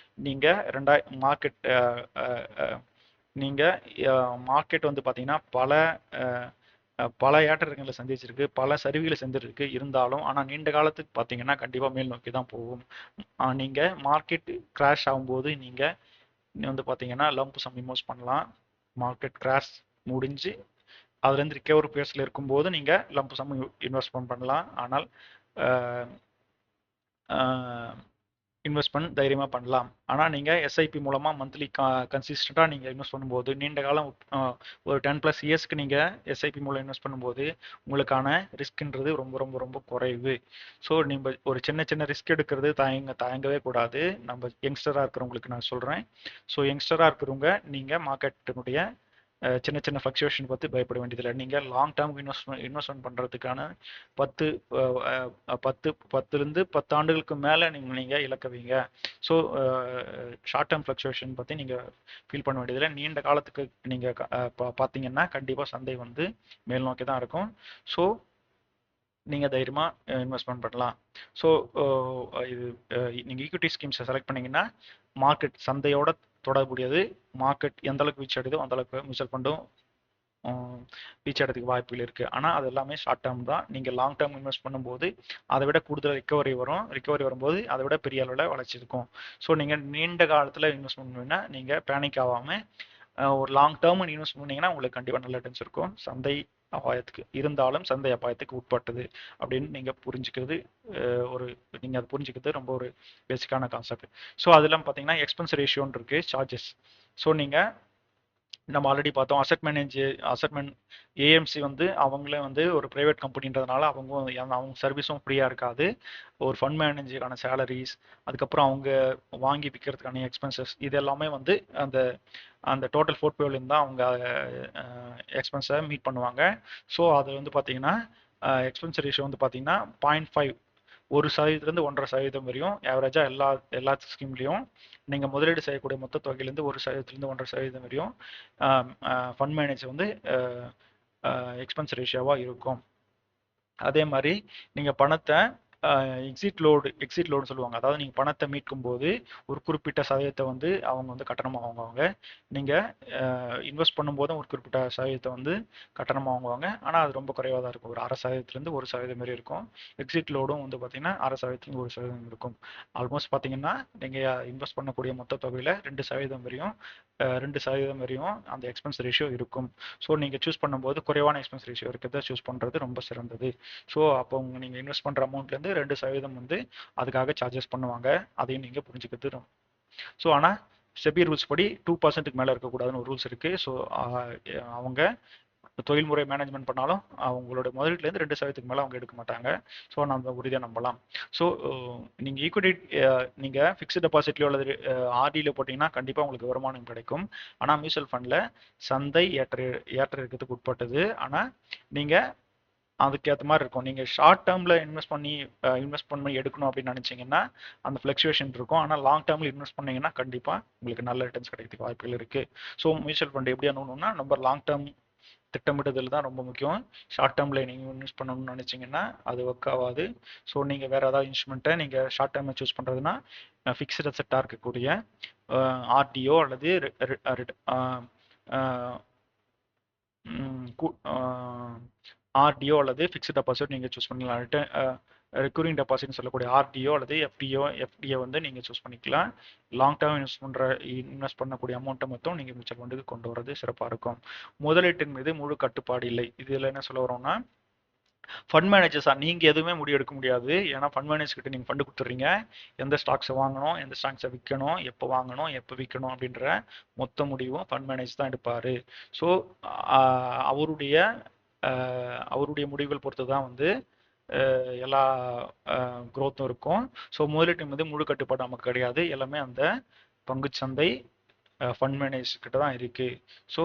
நீங்கள் மார்க்கெட் வந்து பார்த்தீங்கன்னா பல ஏற்றங்களை சந்திச்சிருக்கு, பல சரிவுகளை செஞ்சிருக்கு. இருந்தாலும் ஆனால் நீண்ட காலத்துக்கு பார்த்தீங்கன்னா கண்டிப்பாக மேல் நோக்கி தான் போகும். நீங்கள் மார்க்கெட் கிராஷ் ஆகும்போது நீங்கள் வந்து பார்த்தீங்கன்னா லம்ப் சம் இன்வெஸ்ட் பண்ணலாம். மார்க்கெட் கிராஷ் முடிஞ்சு அதுலேருந்து ரிகவர் பேஸில் இருக்கும்போது நீங்கள் லம்ப் சம் இன்வெஸ்ட்மெண்ட் பண்ணலாம். ஆனால் இன்வெஸ்ட்மெண்ட் தைரியமாக பண்ணலாம். ஆனால் நீங்கள் எஸ்ஐபி மூலமாக மந்த்லி கன்சிஸ்டண்ட்டாக நீங்கள் இன்வெஸ்ட் பண்ணும்போது நீண்ட காலம் ஒரு 10+ இயர்ஸ்க்கு நீங்கள் எஸ்ஐபி மூலம் இன்வெஸ்ட் பண்ணும்போது உங்களுக்கான ரிஸ்க்ன்றது ரொம்ப ரொம்ப ரொம்ப குறைவு. ஸோ நீங்கள் ஒரு சின்ன ரிஸ்க் எடுக்கிறது தயங்கவே கூடாது. நம்ம யங்ஸ்டராக இருக்கிறவங்களுக்கு நான் சொல்கிறேன். ஸோ யங்ஸ்டராக இருக்கிறவங்க நீங்கள் மார்க்கெட்டினுடைய சின்ன ஃப்ளக்சுவேஷன் பற்றி பயப்பட வேண்டியதில்லை. நீங்கள் லாங் டேர்ம் இன்வெஸ்ட்மெண்ட் பண்ணுறதுக்கான 10 ஆண்டுகளுக்கு மேலே நீங்கள் இழக்குவீங்க. ஸோ ஷார்ட் டேர்ம் ஃப்ளக்சுவேஷன் பற்றி நீங்கள் ஃபீல் பண்ண வேண்டியதில்லை. நீண்ட காலத்துக்கு நீங்கள் பார்த்தீங்கன்னா கண்டிப்பாக சந்தை வந்து மேல் நோக்கி தான் இருக்கும். ஸோ நீங்கள் தைரியமாக இன்வெஸ்ட்மெண்ட் பண்ணலாம். ஸோ இது நீங்கள் ஈக்விட்டி ஸ்கீம்ஸை செலக்ட் பண்ணிங்கன்னா மார்க்கெட் சந்தையோட தொடர்புடையது. மார்க்கெட் எந்த அளவுக்கு வீழ்ச்சி அடையுதோ அந்த அளவுக்கு மியூச்சுவல் ஃபண்டும் வீழ்ச்சி அடைறதுக்கு வாய்ப்புகள் இருக்குது. ஆனால் அது எல்லாமே ஷார்ட் டேர்ம் தான். நீங்கள் லாங் டேர்ம் இன்வெஸ்ட் பண்ணும்போது அதை விட கூடுதல் ரிகவரி வரும்போது அதை விட பெரிய அளவில் வளர்ச்சி இருக்கும். ஸோ நீங்கள் நீண்ட காலத்தில் இன்வெஸ்ட் பண்ணீங்கன்னா நீங்கள் பேனிக் ஆகாமல் ஒரு லாங் டேர்ம் இன்வெஸ்ட் பண்ணிங்கன்னா உங்களுக்கு கண்டிப்பாக நல்ல ரிட்டர்ன்ஸ் இருக்கும். சந்தை அபாயத்துக்கு இருந்தாலும் சந்தை அபாயத்துக்கு உட்பட்டது அப்படின்னு நீங்கள் புரிஞ்சுக்கிறது ஒரு நீங்கள் அதை புரிஞ்சுக்கிறது ரொம்ப ஒரு பேசிக்கான கான்செப்ட். ஸோ அதெல்லாம் பார்த்தீங்கன்னா எக்ஸ்பென்ஸ் ரேஷியோன்னு இருக்குது, சார்ஜஸ். ஸோ நீங்கள் நம்ம ஆல்ரெடி பார்த்தோம் அசட்மெண்ட் ஏஎம்சி வந்து அவங்களே வந்து ஒரு ப்ரைவேட் கம்பெனின்றதுனால அவங்க சர்வீஸும் ஃப்ரீயாக இருக்காது. ஒரு ஃபண்ட் மேனேஜருக்கான சேலரிஸ், அதுக்கப்புறம் அவங்க வாங்கி விற்கிறதுக்கான எக்ஸ்பென்சஸ், இது எல்லாமே வந்து அந்த அந்த டோட்டல் போர்ட்ஃபோலியோலேருந்து தான் அவங்க எக்ஸ்பென்ஸை மீட் பண்ணுவாங்க. ஸோ அது வந்து பார்த்தீங்கன்னா எக்ஸ்பென்ஸ் ரேஷியோ வந்து பார்த்தீங்கன்னா 0.5, 1% 1.5% வரையும் ஆவரேஜாக எல்லா ஸ்கீம்லையும் நீங்கள் முதலீடு செய்யக்கூடிய மொத்த தொகையிலேருந்து 1% 1.5% வரையும் ஃபண்ட் மேனேஜர் வந்து எக்ஸ்பென்ஸ் ரேஷியோவாக இருக்கும். அதே மாதிரி நீங்கள் பணத்தை எக்ஸிட் லோடுன்னு சொல்லுவாங்க. அதாவது நீங்கள் பணத்தை மீட்கும் போது ஒரு குறிப்பிட்ட சதவீதத்தை வந்து அவங்க வந்து கட்டணமாக வாங்குவாங்க. நீங்கள் இன்வெஸ்ட் பண்ணும்போதும் ஒரு குறிப்பிட்ட சதவீதத்தை வந்து கட்டணமாக வாங்குவாங்க. ஆனால் அது ரொம்ப குறைவாக தான் இருக்கும். ஒரு 0.5%லேருந்து 1% மாரி இருக்கும். எக்ஸிட் லோடும் வந்து பார்த்தீங்கன்னா 0.5%லேருந்து 1% இருக்கும். ஆல்மோஸ்ட் பார்த்தீங்கன்னா நீங்கள் இன்வெஸ்ட் பண்ணக்கூடிய மொத்த தொகையில் 2% வரையும் 2% வரையும் அந்த எக்ஸ்பென்ஸ் ரேஷியோ இருக்கும். ஸோ நீங்கள் சூஸ் பண்ணும்போது குறைவான எக்ஸ்பென்ஸ் ரேஷியோ இருக்கிறத சூஸ் பண்ணுறது ரொம்ப சிறந்தது. ஸோ அப்போ நீங்கள் இன்வெஸ்ட் பண்ணுற அமௌண்ட்லேருந்து 2% வந்து அதுக்காக சார்ஜஸ் பண்ணுவாங்க. அதையும் நீங்கள் புரிஞ்சுக்கிறது. ஸோ ஆனால் செபி ரூல்ஸ் படி 2%க்கு மேலே இருக்கக்கூடாதுன்னு ஒரு ரூல்ஸ் இருக்குது. ஸோ அவங்க தொழில்முறை மேனேஜ்மெண்ட் பண்ணாலும் அவங்களோட முதலீட்டுலேருந்து 2%க்கு மேலே அவங்க எடுக்க மாட்டாங்க. ஸோ நம்ம உறுதியாக நம்பலாம். ஸோ நீங்கள் ஈக்விட்டி நீங்கள் ஃபிக்ஸ்டு டெபாசிட்லையோ அல்லது ஆர்டியில் போட்டிங்கன்னா கண்டிப்பாக உங்களுக்கு வருமானம் கிடைக்கும். ஆனால் மியூச்சுவல் ஃபண்டில் சந்தை ஏற்ற இருக்கிறதுக்கு உட்பட்டது. ஆனால் நீங்கள் அதுக்கேற்ற மாதிரி இருக்கும். நீங்கள் ஷார்ட் டேர்மில் இன்வெஸ்ட் பண்ணி எடுக்கணும் அப்படின்னு நினச்சிங்கன்னா அந்த ஃப்ளக்சுவேஷன் இருக்கும். ஆனால் லாங் டேர்மில் இன்வெஸ்ட் பண்ணிங்கன்னா கண்டிப்பாக உங்களுக்கு நல்ல ரிட்டர்ன்ஸ் கிடைக்கிறதுக்கு வாய்ப்புகள் இருக்குது. ஸோ மியூச்சுவல் ஃபண்ட் எப்படி அணுகணும்னா நம்ம லாங் டேர்ம் திட்டமிடுதல் தான் ரொம்ப முக்கியம். ஷார்ட் டேர்மில் நீங்கள் இன்வெஸ்ட் பண்ணணும்னு நினச்சிங்கன்னா அது ஒர்க் ஆகாது. ஸோ நீங்கள் வேறு ஏதாவது இன்ஸ்ட்ருமெண்ட்டை நீங்கள் ஷார்ட் டேர்மில் சூஸ் பண்ணுறதுனா ஃபிக்ஸ்டு அசெட்டாக இருக்கக்கூடிய ஆர்டிஓ அல்லது ஆர்டிஓ அல்லது ஃபிக்ஸ்டு டெபாசிட் நீங்கள் சூஸ் பண்ணிக்கலாம். ரெக்கரிங் டெபாசிட்னு சொல்லக்கூடிய ஆர்டிஓ அல்லது எஃப்டிஓ வந்து நீங்கள் சூஸ் பண்ணிக்கலாம். லாங் டேர்ம் இன்வெஸ்ட் பண்ணக்கூடிய அமௌண்ட்டை மொத்தம் நீங்கள் மியூச்சுவல் ஃபண்டுக்கு கொண்டு வரது சிறப்பாக இருக்கும். முதலீட்டின் மீது முழு கட்டுப்பாடு இல்லை. இதில் என்ன சொல்ல வரோம்னா ஃபண்ட் மேனேஜர்ஸா நீங்கள் எதுவுமே முடிவு எடுக்க முடியாது. ஏன்னா ஃபண்ட் மேனேஜர் கிட்ட நீங்கள் ஃபண்டு கொடுத்துட்றீங்க. எந்த ஸ்டாக்ஸை வாங்கணும், எந்த ஸ்டாக்ஸை விற்கணும், எப்போ வாங்கணும், எப்போ விற்கணும் அப்படின்ற மொத்த முடிவும் ஃபண்ட் மேனேஜர் தான் எடுப்பார். ஸோ அவருடைய முடிவுகள் பொறுத்து தான் வந்து எல்லா குரோத்தும் இருக்கும். ஸோ முதலீட்டின் மீது முழு கட்டுப்பாடு நமக்கு கிடையாது. எல்லாமே அந்த பங்குச்சந்தை ஃபண்ட் மேனேஜர் கிட்ட தான் இருக்குது. ஸோ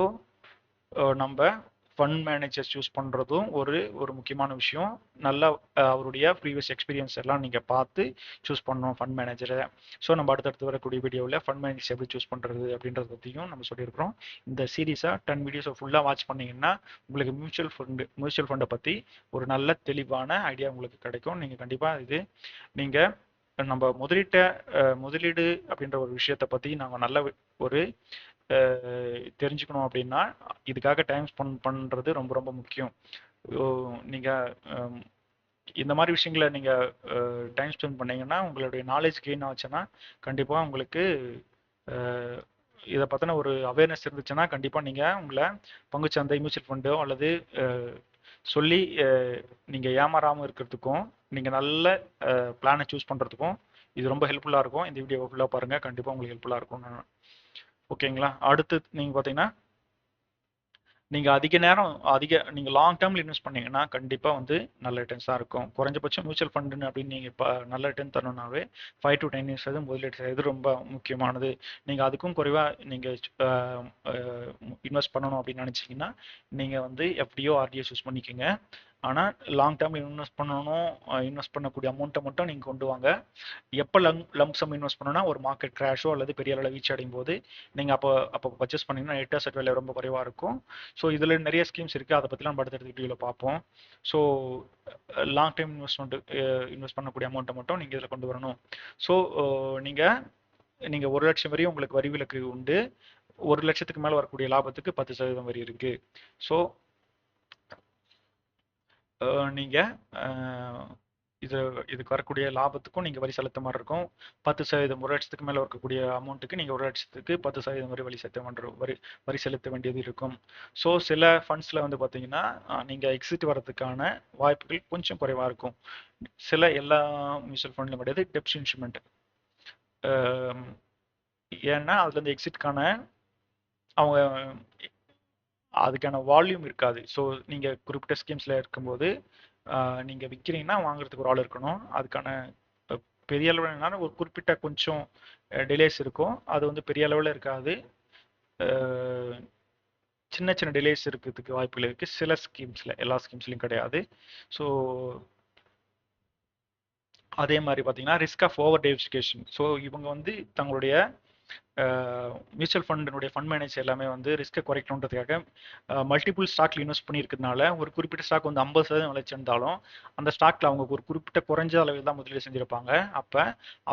நம்ம ஃபண்ட் மேனேஜர் சூஸ் பண்ணுறதும் ஒரு முக்கியமான விஷயம். நல்லா அவருடைய ப்ரீவியஸ் எக்ஸ்பீரியன்ஸ் எல்லாம் நீங்கள் பார்த்து சூஸ் பண்ணணும் ஃபண்ட் மேனேஜரை. ஸோ நம்ம அடுத்தடுத்து வரக்கூடிய வீடியோவில் ஃபண்ட் மேனேஜர் எப்படி சூஸ் பண்ணுறது அப்படின்றத பற்றியும் நம்ம சொல்லியிருக்கிறோம். இந்த சீரீஸாக 10 வீடியோஸை ஃபுல்லாக வாட்ச் பண்ணிங்கன்னா உங்களுக்கு மியூச்சுவல் ஃபண்டை பற்றி ஒரு நல்ல தெளிவான ஐடியா உங்களுக்கு கிடைக்கும். நீங்கள் கண்டிப்பாக நீங்கள் நம்ம முதலீடு அப்படின்ற ஒரு விஷயத்தை பற்றி நாங்கள் நல்ல ஒரு தெரிஞ்சுக்கணும் அப்படின்னா இதுக்காக டைம் ஸ்பெண்ட் பண்ணுறது ரொம்ப ரொம்ப முக்கியம். நீங்கள் இந்த மாதிரி விஷயங்களை நீங்கள் டைம் ஸ்பெண்ட் பண்ணீங்கன்னா உங்களுடைய நாலேஜ் கெயின் ஆச்சுன்னா கண்டிப்பாக உங்களுக்கு இதை பற்றின ஒரு அவேர்னஸ் இருந்துச்சுன்னா கண்டிப்பாக நீங்கள் உங்களை பங்குச்சந்தை மியூச்சுவல் ஃபண்டோ அல்லது சொல்லி நீங்கள் ஏமாறாமல் இருக்கிறதுக்கும் நீங்கள் நல்ல பிளானை சூஸ் பண்ணுறதுக்கும் இது ரொம்ப ஹெல்ப்ஃபுல்லாக இருக்கும். இந்த வீடியோவை ஃபுல்லாக பாருங்கள், கண்டிப்பாக உங்களுக்கு ஹெல்ப்ஃபுல்லாக இருக்கும். ஓகேங்களா? அடுத்து நீங்கள் பார்த்தீங்கன்னா நீங்கள் நீங்கள் லாங் டேர்மில் இன்வெஸ்ட் பண்ணீங்கன்னா கண்டிப்பாக வந்து நல்ல ரிட்டர்ன்ஸ் தான் இருக்கும். குறைஞ்சபட்சம் மியூச்சுவல் ஃபண்டுன்னு அப்படின்னு நீங்கள் இப்போ நல்ல ரிட்டர்ன் தரணுன்னாவே 5 to 10 years முதலீடு செய்வது ரொம்ப முக்கியமானது. நீங்கள் அதுக்கும் குறைவாக நீங்கள் இன்வெஸ்ட் பண்ணணும் அப்படின்னு நினச்சிங்கன்னா நீங்கள் வந்து எஃப்டிஓ ஆர்டிஓ சூஸ் பண்ணிக்கோங்க. ஆனால் லாங் டேர்ம் இன்வெஸ்ட் பண்ணக்கூடிய அமௌண்ட்டை மட்டும் நீங்கள் கொண்டு வாங்க. எப்போ லம்சம் இன்வெஸ்ட் பண்ணணும்னா ஒரு மார்க்கெட் கிராஷோ அல்லது பெரிய அளவில் வீழ்ச்சி அடையும் போது நீங்கள் அப்போ பர்ச்சேஸ் பண்ணிங்கன்னா நெட் அசெட் வேல்யூ ரொம்ப குறைவாக இருக்கும். ஸோ இதில் நிறைய ஸ்கீம்ஸ் இருக்குது, அதை பற்றிலாம் நம்ம அடுத்த வீடியோவில் பார்ப்போம். ஸோ லாங் டைம் இன்வெஸ்ட் பண்ணக்கூடிய அமௌண்ட்டை மட்டும் நீங்கள் இதில் கொண்டு வரணும். ஸோ நீங்கள் 1 லட்சம் வரையும் உங்களுக்கு வரி விலக்கு உண்டு. 1 லட்சத்துக்கு மேலே வரக்கூடிய லாபத்துக்கு 10% வரி இருக்குது. ஸோ நீங்கள் இது இதுக்கு வரக்கூடிய லாபத்துக்கும் நீங்கள் வரி செலுத்த மாதிரி இருக்கும். 10% 1,00,000க்கு மேலே இருக்கக்கூடிய அமௌண்ட்டுக்கு நீங்கள் 1,00,000க்கு 10% வரை வரி செலுத்த வேண்டியது இருக்கும். ஸோ சில ஃபண்ட்ஸில் வந்து பார்த்தீங்கன்னா நீங்கள் எக்ஸிட் வர்றதுக்கான வாய்ப்புகள் கொஞ்சம் குறைவாக இருக்கும். சில எல்லா மியூச்சுவல் ஃபண்ட்லையும் கிடையாது, டெப்ட் இன்ஸ்ட்ருமெண்ட். ஏன்னா அதுலேருந்து எக்ஸிட்கான அவங்க அதுக்கான வால்யூம் இருக்காது. ஸோ நீங்கள் குறிப்பிட்ட ஸ்கீம்ஸில் இருக்கும்போது நீங்கள் விற்கிறீங்கன்னா வாங்குறதுக்கு ஒரு ஆள் இருக்கணும். அதுக்கான பெரிய அளவில் ஒரு குறிப்பிட்ட கொஞ்சம் டிலேஸ் இருக்கும். அது வந்து பெரிய அளவில் இருக்காது. சின்ன சின்ன டிலேஸ் இருக்கிறதுக்கு வாய்ப்புகள் இருக்குது சில ஸ்கீம்ஸில், எல்லா ஸ்கீம்ஸ்லையும் கிடையாது. ஸோ அதே மாதிரி பார்த்தீங்கன்னா risk of over diversification. So இவங்க வந்து தங்களுடைய மியூச்சுவல் ஃபண்டினுடைய ஃபண்ட் மேனேஜர் எல்லாமே வந்து ரிஸ்க்கை குறைக்கணுன்றதுக்காக மல்டிபிள் ஸ்டாக்ல இன்வெஸ்ட் பண்ணியிருக்கிறதுனால ஒரு குறிப்பிட்ட ஸ்டாக் வந்து 50% வளர்ச்சிருந்தாலும் அந்த ஸ்டாக்ல அவங்க ஒரு குறிப்பிட்ட குறைஞ்ச அளவில் தான் முதலீடு செஞ்சிருப்பாங்க. அப்போ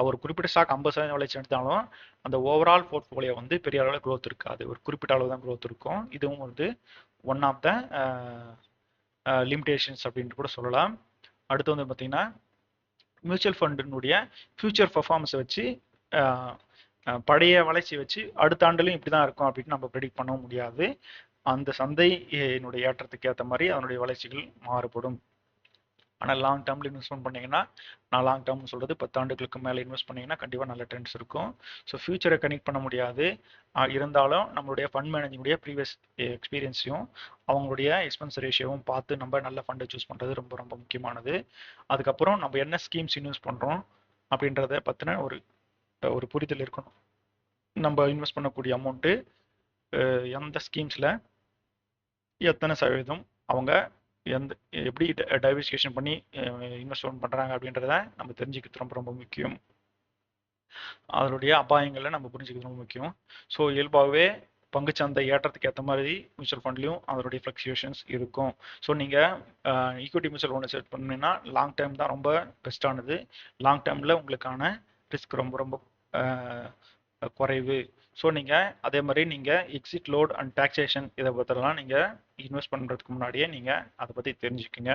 ஒரு குறிப்பிட்ட ஸ்டாக் 50% வளர்ச்சி எடுத்தாலும் அந்த ஓவரால் போர்ட்ஃபோலியோ வந்து பெரிய அளவில் க்ரோத் இருக்காது, ஒரு குறிப்பிட்ட அளவு தான் க்ரோத் இருக்கும். இதுவும் வந்து ஒன் ஆஃப் த லிமிடேஷன்ஸ் அப்படின்னு கூட சொல்லலாம். அடுத்து வந்து பார்த்தீங்கன்னா மியூச்சுவல் ஃபண்டினுடைய ஃபியூச்சர் பர்ஃபார்மன்ஸை வச்சு பழைய வளர்ச்சி வச்சு அடுத்த ஆண்டுலையும் இப்படி தான் இருக்கும் அப்படின்னு நம்ம ப்ரெடிக்ட் பண்ண முடியாது. அந்த சந்தையினுடைய ஏற்றத்துக்கு ஏற்ற மாதிரி அதனுடைய வளர்ச்சிகள் மாறுபடும். ஆனால் லாங் டேர்மில் இன்வெஸ்ட்மெண்ட் பண்ணிங்கன்னா, நான் லாங் டேர்ம்னு சொல்கிறது 10 ஆண்டுகளுக்கு மேலே இன்வெஸ்ட் பண்ணிங்கன்னா கண்டிப்பாக நல்ல ட்ரெண்ட்ஸ் இருக்கும். ஸோ ஃபியூச்சரை கனெக்ட் பண்ண முடியாது, இருந்தாலும் நம்மளுடைய ஃபண்ட் மேனேஜிங்குடைய ப்ரீவியஸ் எக்ஸ்பீரியன்ஸையும் அவங்களுடைய எக்ஸ்பென்ஸ் ரேஷியோவும் பார்த்து நம்ம நல்ல ஃபண்டை சூஸ் பண்ணுறது ரொம்ப ரொம்ப முக்கியமானது. அதுக்கப்புறம் நம்ம என்ன ஸ்கீம்ஸ் இன்வெஸ்ட் பண்ணுறோம் அப்படின்றத பற்றின ஒரு புரிதல் இருக்கணும். நம்ம இன்வெஸ்ட் பண்ணக்கூடிய அமௌண்ட்டு எந்த ஸ்கீம்ஸில் எத்தனை சதவீதம் அவங்க எப்படி டைவர்சிஃபிகேஷன் பண்ணி இன்வெஸ்ட்மெண்ட் பண்ணுறாங்க அப்படின்றத நம்ம தெரிஞ்சுக்கிறது ரொம்ப ரொம்ப முக்கியம். அதனுடைய அபாயங்களை நம்ம புரிஞ்சுக்கிறது ரொம்ப முக்கியம். ஸோ இயல்பாகவே பங்குச்சந்தை ஏற்றத்துக்கு ஏற்ற மாதிரி மியூச்சுவல் ஃபண்ட்லையும் அதனுடைய ஃப்ளக்சுவேஷன்ஸ் இருக்கும். ஸோ நீங்கள் ஈக்விட்டி மியூச்சுவல் ஃபண்டை செட் பண்ணீங்கன்னா லாங் டைம் தான் ரொம்ப பெஸ்ட்டானது. லாங் டேர்மில் உங்களுக்கான ரிஸ்க் ரொம்ப ரொம்ப குறைவு. ஸோ நீங்கள் அதே மாதிரி நீங்கள் எக்ஸிட் லோட் அண்ட் டாக்ஸேஷன் இதை பற்றிலாம் நீங்கள் இன்வெஸ்ட் பண்ணுறதுக்கு முன்னாடியே நீங்கள் அதை பற்றி தெரிஞ்சுக்கோங்க.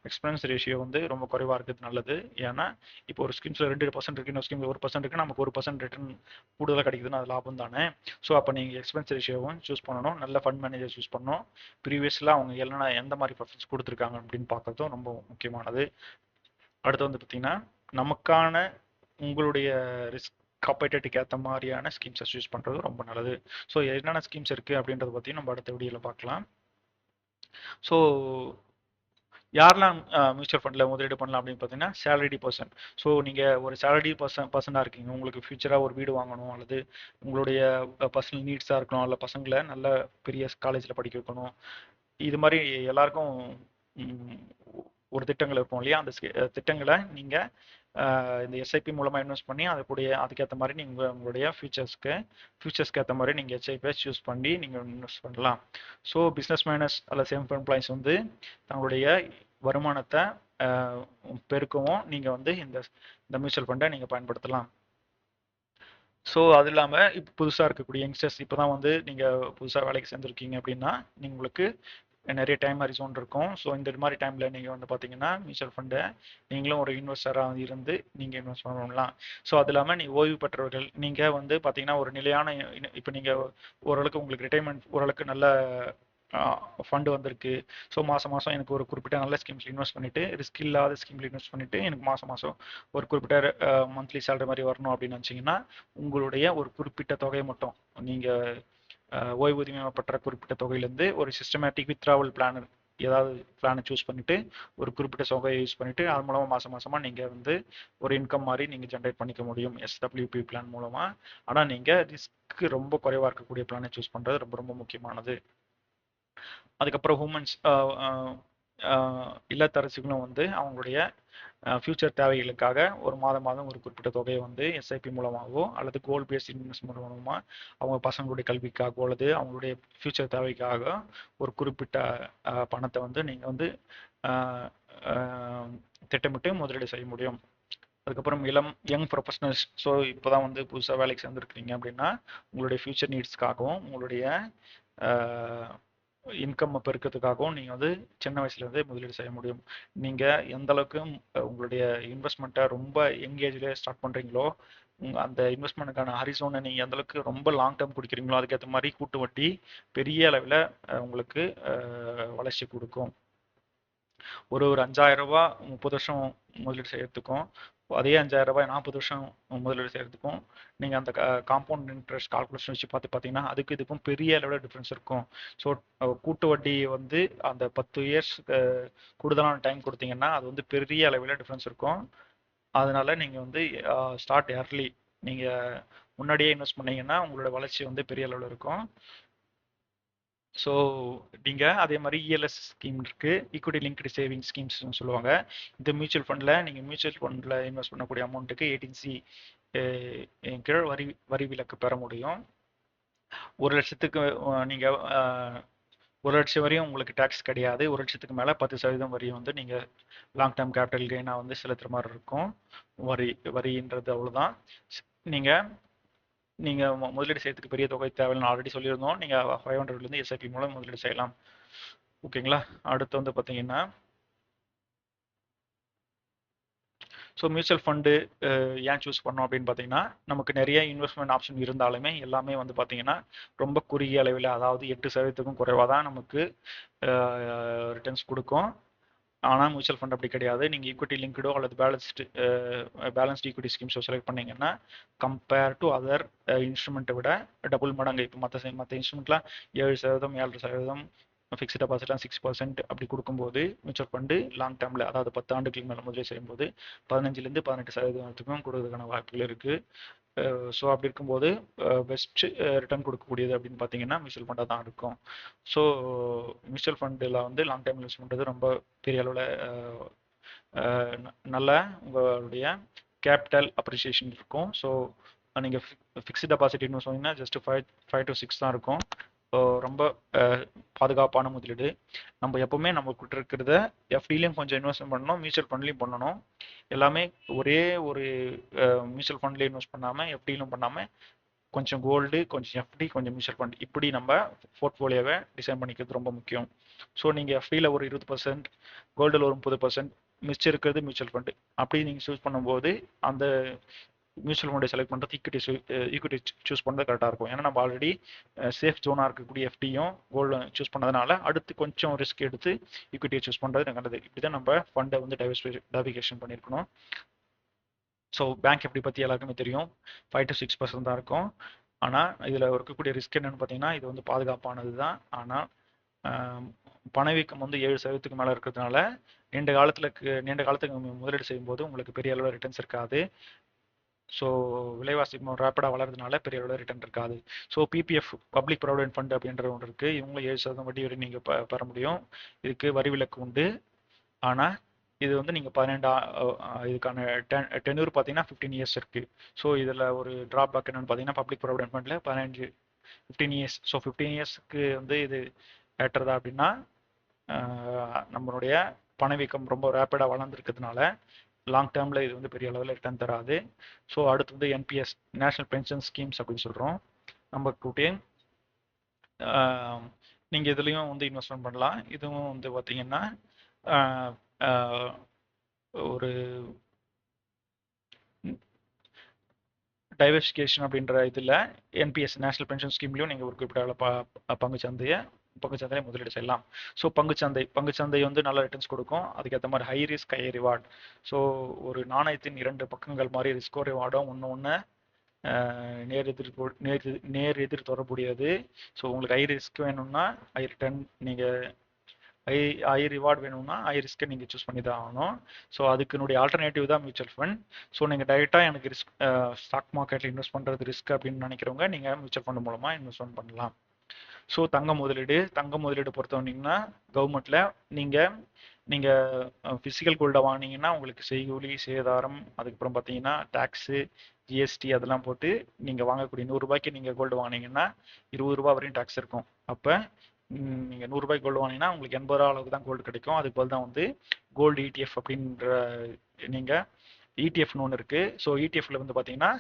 எக்ஸ்பென்ஸ் ரேஷியோ வந்து ரொம்ப குறைவாக இருக்கிறது நல்லது. ஏன்னா இப்போ ஒரு ஸ்கீம்ஸில் 2% இருக்குது, இன்னொரு ஸ்கீமில் 1% இருக்குது, நமக்கு 1% ரிட்டர்ன் கூடுதலாக கிடைக்குதுன்னு அது லாபம் தானே. ஸோ அப்போ நீங்கள் எக்ஸ்பென்ஸ் ரேஷியோவும் சூஸ் பண்ணணும், நல்ல ஃபண்ட் மேனேஜர் சூஸ் பண்ணணும், ப்ரீவியஸில் அவங்க எந்த மாதிரி பர்ஃபார்மன்ஸ் கொடுத்துருக்காங்க அப்படின்னு பார்க்கறதும் ரொம்ப முக்கியமானது. அடுத்து வந்து பார்த்தீங்கன்னா நமக்கான உங்களுடைய ரிஸ்க் காப்பரேட்டுக்கு ஏற்ற மாதிரியான ஸ்கீம்ஸை சூஸ் பண்ணுறது ரொம்ப நல்லது. ஸோ என்னென்ன ஸ்கீம்ஸ் இருக்குது அப்படின்றத பற்றி நம்ம அடுத்த வீடியோவில் பார்க்கலாம். ஸோ யாரெல்லாம் மியூச்சுவல் ஃபண்டில் முதலீடு பண்ணலாம் அப்படின்னு பார்த்தீங்கன்னா சேலரிடி பர்சன். ஸோ நீங்கள் ஒரு சேலரி பர்சனாக இருக்கீங்க, உங்களுக்கு ஃபியூச்சராக ஒரு வீடு வாங்கணும், அல்லது உங்களுடைய பர்சனல் நீட்ஸாக இருக்கணும், இல்லை பசங்களை நல்ல பெரிய காலேஜில் படிக்க வைக்கணும், இது மாதிரி எல்லாருக்கும் ஒரு திட்டங்கள் இருக்கும் இல்லையா. அந்த திட்டங்களை நீங்கள் இந்த எஸ்ஐபி மூலமாக இன்வெஸ்ட் பண்ணி அதுக்கேற்ற மாதிரி நீங்கள் உங்களுடைய ஃபியூச்சர்ஸ்க்கு ஏற்ற மாதிரி நீங்கள் எஸ்ஐபியை சூஸ் பண்ணி நீங்கள் இன்வெஸ்ட் பண்ணலாம். ஸோ பிஸ்னஸ் மேனஸ் அல்ல செல்ஃப் எம்ப்ளாயிஸ் வந்து தங்களுடைய வருமானத்தை பெருக்கவும் நீங்கள் வந்து இந்த மியூச்சுவல் ஃபண்டை நீங்கள் பயன்படுத்தலாம். ஸோ அது இல்லாமல் இப்போ புதுசாக இருக்கக்கூடிய யங்ஸ்டர்ஸ் இப்போ தான் வந்து நீங்கள் புதுசாக வேலைக்கு சேர்ந்துருக்கீங்க அப்படின்னா உங்களுக்கு நிறைய டைம் ஹரிசோன் இருக்கும். ஸோ இந்த மாதிரி டைமில் நீங்கள் வந்து பார்த்தீங்கன்னா மியூச்சுவல் ஃபண்டை நீங்களும் ஒரு இன்வெஸ்டராக இருந்து நீங்கள் இன்வெஸ்ட் பண்ணலாம். ஸோ அது இல்லாமல் நீங்கள் ஓய்வு பெற்றவர்கள், நீங்கள் வந்து பார்த்தீங்கன்னா ஒரு நிலையான இப்போ நீங்கள் ஓரளவுக்கு உங்களுக்கு ரிட்டைர்மெண்ட் ஓரளவுக்கு நல்ல ஃபண்டு வந்திருக்கு. ஸோ மாதம் மாதம் எனக்கு ஒரு குறிப்பிட்ட நல்ல ஸ்கீம்ஸில் இன்வெஸ்ட் பண்ணிவிட்டு ரிஸ்க் இல்லாத ஸ்கீமில் இன்வெஸ்ட் பண்ணிவிட்டு எனக்கு மாதம் மாதம் ஒரு குறிப்பிட்ட மந்த்லி சேலரி மாதிரி வரணும் அப்படின்னு நினச்சிங்கன்னா உங்களுடைய ஒரு குறிப்பிட்ட தொகையை மட்டும் நீங்கள் ஓய்வூதியம் பெற்ற குறிப்பிட்ட தொகையிலேருந்து ஒரு சிஸ்டமேட்டிக் வித்ராவல் பிளான் ஏதாவது பிளானை சூஸ் பண்ணிவிட்டு ஒரு குறிப்பிட்ட தொகையை யூஸ் பண்ணிவிட்டு அது மூலமாக மாதம் மாதமாக நீங்கள் வந்து ஒரு இன்கம் மாதிரி நீங்கள் ஜென்ரேட் பண்ணிக்க முடியும் எஸ்டபிள்யூபி பிளான் மூலமாக. ஆனால் நீங்கள் ரிஸ்க் ரொம்ப குறைவாக இருக்கக்கூடிய பிளானை சூஸ் பண்ணுறது ரொம்ப ரொம்ப முக்கியமானது. அதுக்கப்புறம் ஹூமன்ஸ் இல்லத்தரசிகளும் வந்து அவங்களுடைய ஃபியூச்சர் தேவைகளுக்காக ஒரு மாதம் ஒரு குறிப்பிட்ட தொகையை வந்து எஸ்ஐபி மூலமாகவோ அல்லது கோல் பேஸ்ட் இன்வெஸ்ட்மெண்ட் மூலமாக அவங்க பசங்களுடைய கல்விக்காகவோ அல்லது அவங்களுடைய ஃபியூச்சர் தேவைக்காக ஒரு குறிப்பிட்ட பணத்தை வந்து நீங்கள் வந்து திட்டமிட்டு முதலீடு செய்ய முடியும். அதுக்கப்புறம் யங் ப்ரொஃபஷனல்ஸ், ஸோ இப்போ தான் வந்து புதுசாக வேலைக்கு சேர்ந்துருக்கிறீங்க அப்படின்னா உங்களுடைய ஃபியூச்சர் நீட்ஸ்க்காகவும் உங்களுடைய இன்கம் பெருக்கிறதுக்காகவும் நீங்கள் வந்து சின்ன வயசுலேருந்தே முதலீடு செய்ய முடியும். நீங்கள் எந்த அளவுக்கு உங்களுடைய இன்வெஸ்ட்மெண்ட்டை ரொம்ப யங் ஏஜ்லேயே ஸ்டார்ட் பண்ணுறீங்களோ, அந்த இன்வெஸ்ட்மெண்ட்டுக்கான ஹரிசோனை நீங்கள் எந்த அளவுக்கு ரொம்ப லாங் டேர்ம் குடிக்கிறீங்களோ அதுக்கேற்ற மாதிரி கூட்டு வட்டி பெரிய அளவில் உங்களுக்கு வளர்ச்சி கொடுக்கும். ஒரு 5,000 ரூபாய் 30 வருஷம் முதலீடு செய்யறதுக்கும் அதே 5,000 ரூபாய் 40 வருஷம் முதலீடு செய்யறதுக்கும் நீங்கள் அந்த காம்பவுண்ட் இன்ட்ரெஸ்ட் கால்குலேஷன் வச்சு பார்த்தீங்கன்னா அதுக்கு இதுக்கும் பெரிய அளவில் டிஃப்ரென்ஸ் இருக்கும். ஸோ கூட்டு வட்டி வந்து அந்த 10 இயர்ஸ் கூடுதலான டைம் கொடுத்தீங்கன்னா அது வந்து பெரிய அளவில் டிஃப்ரென்ஸ் இருக்கும். அதனால நீங்கள் வந்து ஸ்டார்ட் ஏர்லி, நீங்கள் முன்னாடியே இன்வெஸ்ட் பண்ணீங்கன்னா உங்களோட வளர்ச்சி வந்து பெரிய அளவில் இருக்கும். ஸோ நீங்கள் அதே மாதிரி இஎல்எஸ் ஸ்கீம் இருக்குது, ஈக்விட்டி லிங்க்டு சேவிங் ஸ்கீம்ஸ்னு சொல்லுவாங்க. இந்த மியூச்சுவல் ஃபண்டில் நீங்கள் மியூச்சுவல் ஃபண்டில் இன்வெஸ்ட் பண்ணக்கூடிய அமௌண்ட்டுக்கு 18C கீழ் வரி விலக்கு பெற முடியும். 1,00,000க்கு நீங்கள் 1,00,000 வரையும் உங்களுக்கு டேக்ஸ் கிடையாது. 1,00,000க்கு மேலே 10% வரி வந்து நீங்கள் லாங் டேர்ம் கேபிட்டல் கெயினாக வந்து செலுத்துகிற மாதிரி இருக்கும். வரின்றது அவ்வளோதான். நீங்கள் முதலீடு செய்யறதுக்கு பெரிய தொகை தேவைன்னு ஆல்ரெடி சொல்லியிருந்தோம். நீங்கள் 500லேருந்து எஸ்ஐபி மூலம் முதலீடு செய்யலாம். ஓகேங்களா? அடுத்து வந்து பார்த்தீங்கன்னா, ஸோ மியூச்சுவல் ஃபண்டு ஏன் சூஸ் பண்ணோம் அப்படின்னு பார்த்தீங்கன்னா, நமக்கு நிறைய இன்வெஸ்ட்மெண்ட் ஆப்ஷன் இருந்தாலுமே எல்லாமே வந்து பார்த்தீங்கன்னா ரொம்ப குறுகிய அளவில், அதாவது 8%க்கும் குறைவாக தான் நமக்கு ரிட்டர்ன்ஸ் கொடுக்கும். ஆனால் மியூச்சுவல் ஃபண்ட் அப்படி கிடையாது. நீங்கள் ஈக்விட்டி லிங்க்டோ அல்லது பேலன்ஸ்டு ஈக்விட்டி ஸ்கீம்ஸோ செலக்ட் பண்ணீங்கன்னா கம்பேர் டு அதர் இன்ஸ்ட்ருமெண்ட்டை விட டபுள் மடங்கு. இப்போ மற்ற இன்ஸ்ட்ருமெண்ட்லாம் 7%, 7.5%, ஃபிக்ஸ்ட் டெபாசிட்லாம் 6% அப்படி கொடுக்கும்போது மியூச்சுவல் ஃபண்டு லாங் டேர்மில், அதாவது 10 ஆண்டுகளுக்கு மேலே முதலீடு செய்யும்போது 15லேருந்து 18% கொடுக்கறதுக்கான வாய்ப்புகள் இருக்குது. ஸோ அப்படி இருக்கும்போது பெஸ்ட் ரிட்டர்ன் கொடுக்கக்கூடியது அப்படின்னு பார்த்தீங்கன்னா மியூச்சுவல் ஃபண்டாக தான் இருக்கும். ஸோ மியூச்சுவல் ஃபண்டில் வந்து லாங் டைம் இன்வெஸ்ட் பண்ணுறது ரொம்ப பெரிய அளவில் நல்ல உங்களுடைய கேபிட்டல் அப்ரிசியேஷன் இருக்கும். ஸோ நீங்கள் ஃபிக்ஸ்ட் டெபாசிட் இன்வெஸ்ட் பண்ணிங்கன்னா ஜஸ்ட் 5 to 6 தான் இருக்கும். ரொம்ப பாதுகாப்பான முதலீடு. நம்ம எப்பவுமே நம்மக்கிட்ட இருக்கிறத எஃப்டிலையும் கொஞ்சம் இன்வெஸ்ட் பண்ணணும், மியூச்சுவல் ஃபண்ட்லையும் பண்ணணும். எல்லாமே ஒரே ஒரு மியூச்சுவல் ஃபண்ட்லேயும் இன்வெஸ்ட் பண்ணாமல் எஃப்டிலும் பண்ணாமல் கொஞ்சம் கோல்டு, கொஞ்சம் எஃப்டி, கொஞ்சம் மியூச்சுவல் ஃபண்ட், இப்படி நம்ம போர்ட்ஃபோலியோவை டிசைன் பண்ணிக்கிறது ரொம்ப முக்கியம். ஸோ நீங்கள் எஃப்டியில் ஒரு 20%, கோல்டில் ஒரு 30%, மிச்சம் இருக்கிறது மியூச்சுவல் ஃபண்டு, அப்படி நீங்கள் சூஸ் பண்ணும்போது அந்த மியூச்சுவல் ஃபண்டை செலக்ட் பண்ணுறது ஈக்விட்டி சூஸ் பண்ணுறது கரெக்டாக இருக்கும். ஏன்னா நம்ம ஆல்ரெடி சேஃப் ஜோனாக இருக்கக்கூடிய எஃப்டியும் கோல்டு சூஸ் பண்ணதுனால அடுத்து கொஞ்சம் ரிஸ்க் எடுத்து ஈக்விட்டியை சூஸ் பண்ணுறது நல்லது. இப்படி தான் நம்ம ஃபண்டை வந்து டைவர்சிஃபிகேஷன் பண்ணியிருக்கணும். ஸோ பேங்க் எப்படி பற்றி எல்லாருக்குமே தெரியும், 5 to 6% தான் இருக்கும். ஆனால் இதில் இருக்கக்கூடிய ரிஸ்க் என்னென்னு பார்த்தீங்கன்னா, இது வந்து பாதுகாப்பானது தான். ஆனால் பணவீக்கம் வந்து 7%க்கு மேலே இருக்கிறதுனால நீண்ட காலத்துக்கு முதலீடு செய்யும்போது உங்களுக்கு பெரிய அளவில் ரிட்டர்ன்ஸ் இருக்காது. ஸோ விலைவாசி ரேப்பிடாக வளர்றதுனால பெரிய அளவில் ரிட்டர்ன் இருக்காது. So PPF, public provident fund அப்படின்ற ஒன்று இருக்குது. இவங்களும் 7% வட்டி வரை நீங்கள் பெற முடியும். இதுக்கு வரி விலக்கு உண்டு. ஆனால் இது வந்து நீங்கள் 12 இதுக்கான டென்யூர் பார்த்தீங்கன்னா 15 இயர்ஸ் இருக்குது. ஸோ இதில் ஒரு ட்ராபேக் என்னென்னு பார்த்தீங்கன்னா, பப்ளிக் ப்ராவிடென்ட் ஃபண்டில் 15 இயர்ஸ். ஸோ 15 இயர்ஸ்க்கு வந்து இது ஏற்றதா அப்படின்னா நம்மளுடைய பணவீக்கம் ரொம்ப ரேப்பிடாக வளர்ந்துருக்கிறதுனால லாங் டேர்மில் இது வந்து பெரிய அளவில் ரிட்டர்ன் தராது. ஸோ அடுத்து வந்து என்பிஎஸ், நேஷனல் பென்ஷன் ஸ்கீம்ஸ் அப்படின்னு சொல்கிறோம். நம்ம கூட்டியே நீங்கள் இதுலேயும் வந்து இன்வெஸ்ட்மெண்ட் பண்ணலாம். இதுவும் வந்து பார்த்தீங்கன்னா ஒரு டைவர்சிஃபிகேஷன் அப்படின்ற இதில் என்பிஎஸ், நேஷனல் பென்ஷன் ஸ்கீம்லையும் நீங்கள் ஒரு குறிப்பிட்ட பங்குச்சந்தையை முதலீடு செய்யலாம். ஸோ பங்குச்சந்தை வந்து நல்ல ரிட்டர்ன்ஸ் கொடுக்கும். அதுக்கேற்ற மாதிரி high risk high reward. So ஒரு நாணயத்தின் 2 பக்கங்கள் மாதிரி ரிஸ்கோ ரிவார்டும் ஒன்று நேர் எதிர் தொடர்புடையது. ஸோ உங்களுக்கு ஹை ரிஸ்க் வேணும்னா ஹை ரிட்டர்ன், நீங்கள் ஹை ரிவார்ட் வேணும்னா ஹை ரிஸ்க்கை நீங்கள் சூஸ் பண்ணி தான் ஆகணும். ஸோ அதுக்குனுடைய ஆல்டர்னேட்டிவ் தான் மியூச்சுவல் ஃபண்ட். ஸோ நீங்கள் டைரெக்டாக எனக்கு ரிஸ்க் ஸ்டாக் மார்க்கெட்டில் இன்வெஸ்ட் பண்ணுறது ரிஸ்க் அப்படின்னு நினைக்கிறவங்க நீங்கள் மியூச்சுவல் ஃபண்ட் மூலமாக இன்வெஸ்ட்மெண்ட் பண்ணலாம். ஸோ தங்க முதலீடு பொறுத்த வந்தீங்கன்னா கவர்மெண்ட்டில் நீங்கள் ஃபிசிக்கல் கோல்டை வாங்கினீங்கன்னா உங்களுக்கு செய்கூலி சேதாரம், அதுக்கப்புறம் பார்த்தீங்கன்னா டேக்ஸு, ஜிஎஸ்டி அதெல்லாம் போட்டு நீங்கள் வாங்கக்கூடிய 100 ரூபாய்க்கு நீங்கள் கோல்டு வாங்கினீங்கன்னா 20 ரூபா வரையும் டேக்ஸ் இருக்கும். அப்போ நீங்கள் 100 ரூபாய்க்கு கோல்டு வாங்கினீங்கன்னா உங்களுக்கு 80 ரூபா அளவுக்கு தான் கோல்டு கிடைக்கும். அதுக்கு பதில் தான் வந்து கோல்டு இடிஎஃப் அப்படின்ற நீங்கள் இடிஎஃப்னு ஒன்று இருக்குது. ஸோ இடிஎஃப்ல வந்து பார்த்தீங்கன்னா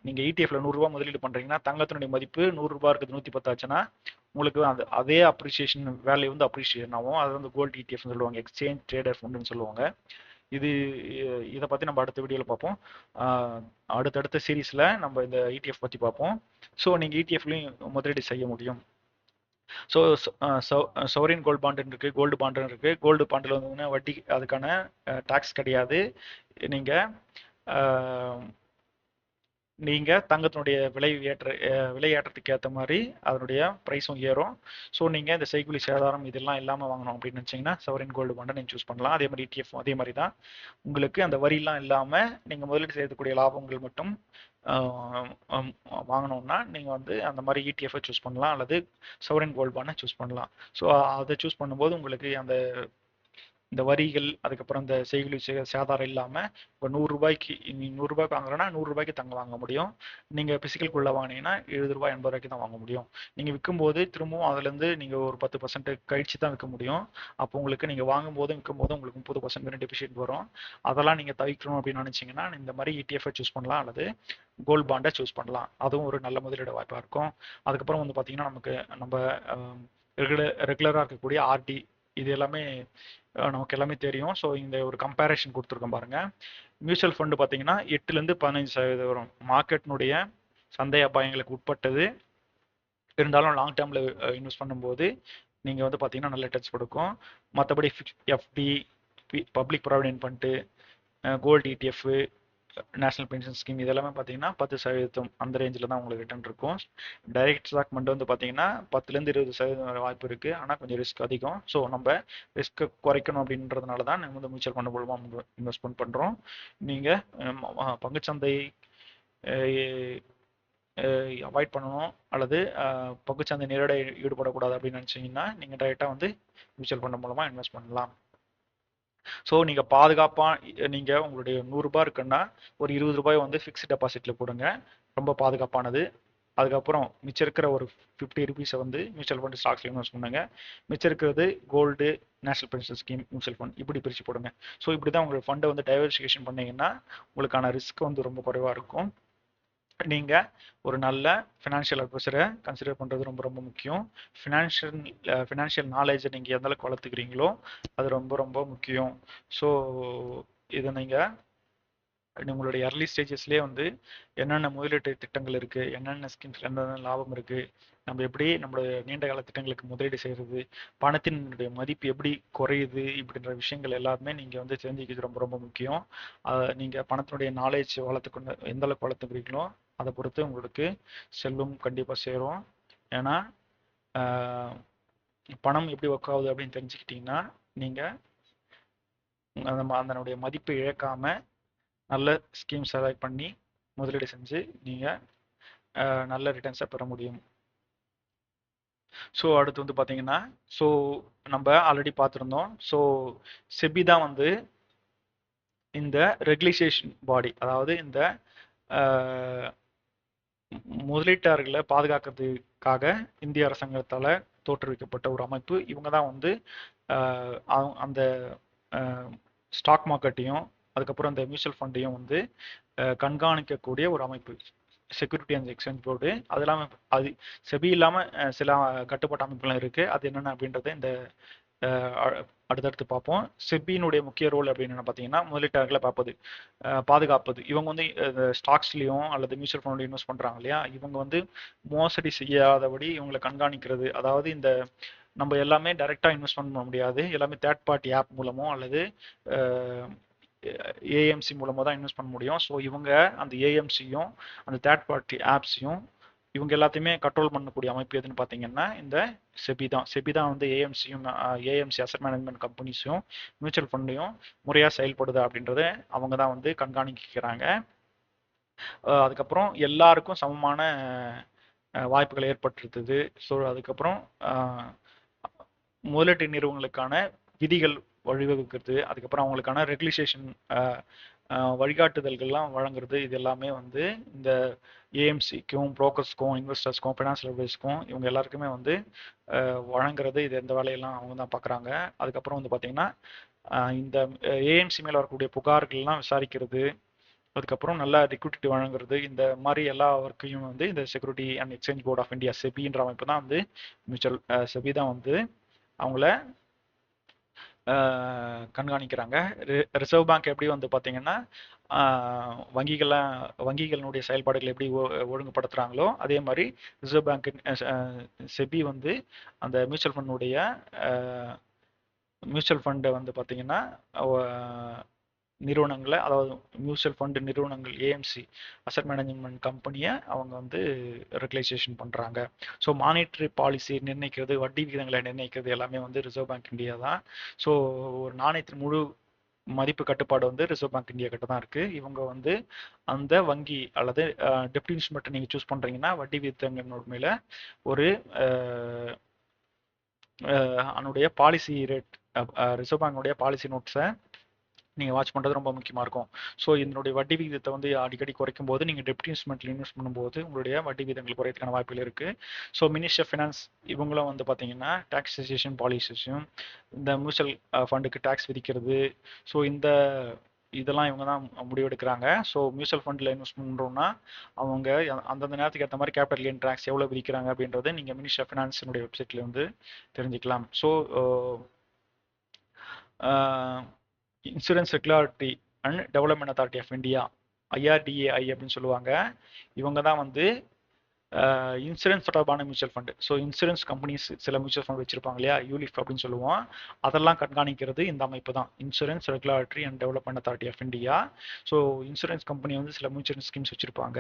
நீங்கள் இடிஎஃப்ல 100 ரூபா முதலீடு பண்ணுறீங்கன்னா தங்கத்தினுடைய மதிப்பு 100 ரூபா இருக்குது 110 ஆச்சுன்னா உங்களுக்கு அதே அப்ரிசியேஷன் வேல்யூ வந்து அப்ரிசியேஷன் ஆகும். அது வந்து கோல்டு ETF சொல்லுவாங்க, எக்ஸ்சேஞ்ச் ட்ரேடர் ஃபண்டுன்னு சொல்லுவாங்க. இது இதை பற்றி நம்ம அடுத்த வீடியோவில் பார்ப்போம். அடுத்தடுத்த சீரீஸில் நம்ம இந்த ETF பற்றி பார்ப்போம். ஸோ நீங்கள் ETFலையும் முதலீடு செய்ய முடியும். ஸோ சொவரின் கோல்டு பாண்டு இருக்கு, கோல்டு பாண்டு இருக்கு. கோல்டு பாண்டில் வந்து வட்டி அதுக்கான டாக்ஸ் கிடையாது. நீங்கள் நீங்கள் தங்கத்தினுடைய விலை ஏற்றத்துக்கு ஏற்ற மாதிரி அதனுடைய ப்ரைஸும் ஏறும். ஸோ நீங்கள் இந்த செய்கூலி சேதாரம் இதெல்லாம் இல்லாமல் வாங்கணும் அப்படின்னு நினச்சிங்கன்னா சவரின் கோல்டு பாண்டை நீங்கள் சூஸ் பண்ணலாம். அதே மாதிரி ETF அதே மாதிரி தான், உங்களுக்கு அந்த வரிலாம் இல்லாமல் நீங்கள் முதலீடு செய்யக்கூடிய லாபங்கள் மட்டும் வாங்கணும்னா நீங்கள் வந்து அந்த மாதிரி ETF சூஸ் பண்ணலாம், அல்லது சவரின் கோல்டு பாண்டை சூஸ் பண்ணலாம். ஸோ அதை சூஸ் பண்ணும்போது உங்களுக்கு அந்த இந்த வரிகள், அதுக்கப்புறம் இந்த செய்கூலி சேதாரம் இல்லாமல் இப்போ நூறுரூபாய்க்கு வாங்குறோன்னா நூறுரூபாய்க்கு தங்க வாங்க முடியும். நீங்கள் பிசிக்கல்குள்ளே வாங்கினீங்கன்னா ரூ. 70 தான் வாங்க முடியும். நீங்கள் விற்கும்போது திரும்பவும் அதுலேருந்து நீங்கள் ஒரு 10% கழிச்சு தான் விற்க முடியும். அப்போ உங்களுக்கு நீங்கள் வாங்கும்போதும் விற்கும்போது உங்களுக்கு 30% டெபிசிட் வரும். அதெல்லாம் நீங்கள் தவிர்க்கணும் அப்படின்னு நினச்சிங்கன்னா இந்த மாதிரி ETF சூஸ் பண்ணலாம், அல்லது கோல்டு பாண்டை சூஸ் பண்ணலாம். அதுவும் ஒரு நல்ல முதலீடு வாய்ப்பாக இருக்கும். அதுக்கப்புறம் வந்து பார்த்தீங்கன்னா நம்ம ரெகுலராக இருக்கக்கூடிய RD இது எல்லாமே நமக்கு எல்லாமே தெரியும். ஸோ இந்த ஒரு கம்பேரிஷன் கொடுத்துருக்கோம் பாருங்க. மியூச்சுவல் ஃபண்டு பார்த்தீங்கன்னா 8லேருந்து 15% வரும். மார்க்கெட்னுடைய சந்தை அபாயங்களுக்கு உட்பட்டது இருந்தாலும் லாங் டேர்மில் இன்வெஸ்ட் பண்ணும்போது நீங்கள் வந்து பார்த்தீங்கன்னா நல்ல டச் கொடுக்கும். மற்றபடி FD, public provident fund, gold ETF, national pension scheme இதெல்லாமே பார்த்தீங்கன்னா 10% அந்த ரேஞ்சில் தான் உங்களுக்கு ரிட்டர்ன் இருக்கும். டைரக்ட் ஸ்டாக் மட்டும் வந்து பார்த்தீங்கன்னா 10லேருந்து 20% வாய்ப்பு இருக்குது, ஆனால் கொஞ்சம் ரிஸ்க் அதிகம். ஸோ நம்ம ரிஸ்க்கை குறைக்கணும் அப்படின்றதுனால தான் நம்ம வந்து மியூச்சுவல் ஃபண்டு மூலமாக இன்வெஸ்ட்மெண்ட் பண்ணுறோம். நீங்கள் பங்குச்சந்தை அவாய்ட் பண்ணணும், அல்லது பங்குச்சந்தை நேரடி ஈடுபடக்கூடாது அப்படின்னு நினச்சிங்கன்னா நீங்கள் டைரெக்டாக வந்து மியூச்சுவல் ஃபண்டு மூலமாக இன்வெஸ்ட் பண்ணலாம். ஸோ நீங்கள் பாதுகாப்பாக நீங்கள் உங்களுடைய ரூ. 100 இருக்குன்னா ஒரு ரூ. 20 வந்து ஃபிக்ஸ்ட் டெபாசிட்டில் போடுங்க, ரொம்ப பாதுகாப்பானது. அதுக்கப்புறம் மிச்சம் இருக்கிற ஒரு ₹50 வந்து மியூச்சுவல் ஃபண்ட் ஸ்டாக்ஸ்ல இன்வெஸ்ட் பண்ணுங்க. மிச்சம் இருக்கிறது gold, national pension scheme, mutual fund இப்படி பிரித்து போடுங்க. ஸோ இப்படி தான் உங்களோட ஃபண்டை வந்து டைவர்சிஃபிகேஷன் பண்ணீங்கன்னா உங்களுக்கான ரிஸ்க் வந்து ரொம்ப குறைவாக இருக்கும். நீங்கள் ஒரு நல்ல ஃபினான்ஷியல் அட்வைசரை கன்சிடர் பண்ணுறது ரொம்ப ரொம்ப முக்கியம். ஃபினான்ஷியல் நாலேஜை நீங்கள் எந்த அளவுக்கு வளர்த்துக்கிறீங்களோ அது ரொம்ப ரொம்ப முக்கியம். ஸோ இதை நீங்கள் உங்களுடைய early ஸ்டேஜஸ்லேயே வந்து என்னென்ன முதலீட்டு திட்டங்கள் இருக்குது, என்னென்ன ஸ்கீம்ஸில் என்னென்ன லாபம் இருக்குது, நம்ம எப்படி நம்மளுடைய நீண்ட கால திட்டங்களுக்கு முதலீடு செய்கிறது, பணத்தினுடைய மதிப்பு எப்படி குறையுது, இப்படின்ற விஷயங்கள் எல்லாருமே நீங்கள் வந்து தெரிஞ்சுக்கிறது ரொம்ப ரொம்ப முக்கியம். நீங்கள் பணத்தினுடைய நாலேஜ் வளர்த்துக்கொண்டு எந்த அளவுக்கு வளர்த்துக்கிறீங்களோ அதை பொறுத்து உங்களுக்கு செல்வம் கண்டிப்பாக சேரும். ஏன்னா பணம் எப்படி ஒர்க் ஆகுது அப்படின்னு தெரிஞ்சுக்கிட்டீங்கன்னா நீங்கள் அதனுடைய மதிப்பை இழக்காமல் நல்ல ஸ்கீம் செலக்ட் பண்ணி முதலீடு செஞ்சு நீங்கள் நல்ல ரிட்டர்ன்ஸை பெற முடியும். ஸோ அடுத்து வந்து பார்த்தீங்கன்னா, ஸோ நம்ம ஆல்ரெடி பார்த்துருந்தோம். ஸோ செபி தான் வந்து இந்த ரெகுலேஷன் பாடி, அதாவது இந்த முதலீட்டாளர்களை பாதுகாக்கிறதுக்காக இந்திய அரசாங்கத்தால் தோற்றுவிக்கப்பட்ட ஒரு அமைப்பு. இவங்க தான் வந்து அந்த ஸ்டாக் மார்க்கெட்டையும் அதுக்கப்புறம் இந்த மியூச்சுவல் ஃபண்டையும் வந்து கண்காணிக்கக்கூடிய ஒரு அமைப்பு, செக்யூரிட்டி அண்ட் எக்ஸ்சேஞ்ச் போர்டு. அது இல்லாமல் அது செபி இல்லாமல் சில கட்டுப்பாட்டு அமைப்புலாம் இருக்குது. அது என்னென்ன அப்படின்றத இந்த அடுத்தடுத்து பார்ப்போம். செபியினுடைய முக்கிய ரோல் அப்படின்னு பார்த்தீங்கன்னா முதலீட்டாளர்களை பாதுகாப்பது. இவங்க வந்து ஸ்டாக்ஸ்லையும் அல்லது மியூச்சுவல் ஃபண்ட்லையும் இன்வெஸ்ட் பண்ணுறாங்க இல்லையா, இவங்க வந்து மோசடி செய்யாதபடி இவங்களை கண்காணிக்கிறது. அதாவது இந்த நம்ம எல்லாமே டைரெக்டாக இன்வெஸ்ட்மெண்ட் பண்ண முடியாது, எல்லாமே தேர்ட் பார்ட்டி ஆப் மூலமோ அல்லது ஏஎம்சி மூலமாக தான் இன்வெஸ்ட் பண்ண முடியும். ஸோ இவங்க அந்த ஏஎம்சியும் அந்த தேர்ட் பார்ட்டி ஆப்ஸையும் இவங்க எல்லாத்தையுமே கண்ட்ரோல் பண்ணக்கூடிய அமைப்பு எதுன்னு பார்த்தீங்கன்னா இந்த செபி தான் வந்து ஏஎம்சி அசட் மேனேஜ்மெண்ட் கம்பெனிஸையும் மியூச்சுவல் ஃபண்டையும் முறையாக செயல்படுது அப்படின்றத அவங்க தான் வந்து கண்காணிக்கிறாங்க. அதுக்கப்புறம் எல்லாருக்கும் சமமான வாய்ப்புகள் ஏற்பட்டிருந்தது. ஸோ அதுக்கப்புறம் முதலீட்டு நிறுவனங்களுக்கான விதிகள் வழிவகுக்கிறது, அதுக்கப்புறம் அவங்களுக்கான ரெகுலேஷன் வழிகாட்டுதல்கள்லாம் வழங்குறது. இது எல்லாமே வந்து இந்த ஏஎம்சிக்கும் புரோக்கர்ஸ்க்கும் இன்வெஸ்டர்ஸ்க்கும் ஃபினான்ஷியல் அட்வைஸ்க்கும் இவங்க எல்லாருக்குமே வந்து வழங்குறது. இது எந்த வேலையெல்லாம் அவங்க தான் பார்க்குறாங்க. அதுக்கப்புறம் வந்து பார்த்தீங்கன்னா இந்த ஏஎம்சி மேலே வரக்கூடிய புகார்கள்லாம் விசாரிக்கிறது, அதுக்கப்புறம் நல்லா லிக்விடிட்டி வழங்குறது, இந்த மாதிரி எல்லா ஒர்க்கையும் வந்து இந்த security and exchange board of India செபின்ற அமைப்பு தான் வந்து மியூச்சுவல் செபி தான் வந்து அவங்கள கண்காணிக்கிறாங்க. ரிசர்வ் பேங்க் எப்படி வந்து பார்த்தீங்கன்னா வங்கிகளை வங்கிகளினுடைய செயல்பாடுகள் எப்படி ஒழுங்குபடுத்துகிறாங்களோ அதே மாதிரி ரிசர்வ் பேங்க் செபி வந்து அந்த மியூச்சுவல் ஃபண்டை வந்து பார்த்தீங்கன்னா நிறுவனங்களை, அதாவது மியூச்சுவல் ஃபண்டு நிறுவனங்கள் ஏஎம்சி அசட் மேனேஜ்மெண்ட் கம்பெனியை அவங்க வந்து ரெகுலைசேஷன் பண்ணுறாங்க. ஸோ மானிட்டரி பாலிசி நிர்ணயிக்கிறது, வட்டி விகிதங்களை நிர்ணயிக்கிறது எல்லாமே வந்து ரிசர்வ் பேங்க் இந்தியா தான். ஸோ ஒரு நாணயத்தின் முழு மதிப்பு கட்டுப்பாடு வந்து ரிசர்வ் பேங்க் இந்தியா கிட்ட தான் இருக்கு. இவங்க வந்து அந்த வங்கி அல்லது டெப்டி இன்ஸ்ட்ருமெண்ட் நீங்க சூஸ் பண்றீங்கன்னா வட்டி விகிதங்கள் மேல ஒரு அதனுடைய பாலிசி ரேட், ரிசர்வ் பேங்கோடைய பாலிசி நோட்ஸை நீங்கள் வாட்ச் பண்ணுறது ரொம்ப முக்கியமாக இருக்கும். ஸோ இதனுடைய வட்டி விகிதத்தை வந்து அடிக்கடி குறைக்கும் போது நீங்கள் டெப்டி இன்வெஸ்ட்மெண்ட்டில் இன்வெஸ்ட் பண்ணும்போது உங்களுடைய வட்டி விகிதங்கள் குறையதுக்கான வாய்ப்புகள் இருக்குது. ஸோ மினிஸ்டர் ஆஃப் ஃபினான்ஸ் இவங்களும் வந்து பார்த்தீங்கன்னா டாக்ஸேஷன் பாலிசிஸும் இந்த மியூச்சுவல் ஃபண்டுக்கு டேக்ஸ் விதிக்கிறது, ஸோ இதெல்லாம் இவங்க தான் முடிவெடுக்கிறாங்க. ஸோ மியூச்சுவல் ஃபண்டில் இன்வெஸ்ட் பண்ணுறோம்னா அவங்க அந்தந்த நேரத்துக்கு ஏற்ற மாதிரி கேபிட்டல் கெயின் டேக்ஸ் எவ்வளோ விதிக்கிறாங்க அப்படின்றது நீங்கள் மினிஸ்டர் ஆஃப் ஃபினான்ஸினுடைய வெப்சைட்டில் வந்து தெரிஞ்சுக்கலாம். So insurance regulatory and development authority of India, IRDAI அப்படின்னு சொல்லுவாங்க. இவங்க தான் வந்து இன்சூரன்ஸ் தொடர்பான mutual fund. So insurance companies சில மியூச்சுவல் ஃபண்ட் வச்சிருப்பாங்க இல்லையா, யூலிஃப் அப்படின்னு சொல்லுவோம், அதெல்லாம் கண்காணிக்கிறது இந்த அமைப்பு தான், insurance regulatory and development authority of India. So insurance company வந்து சில மியூச்சுவல் ஸ்கீம்ஸ் வச்சிருப்பாங்க,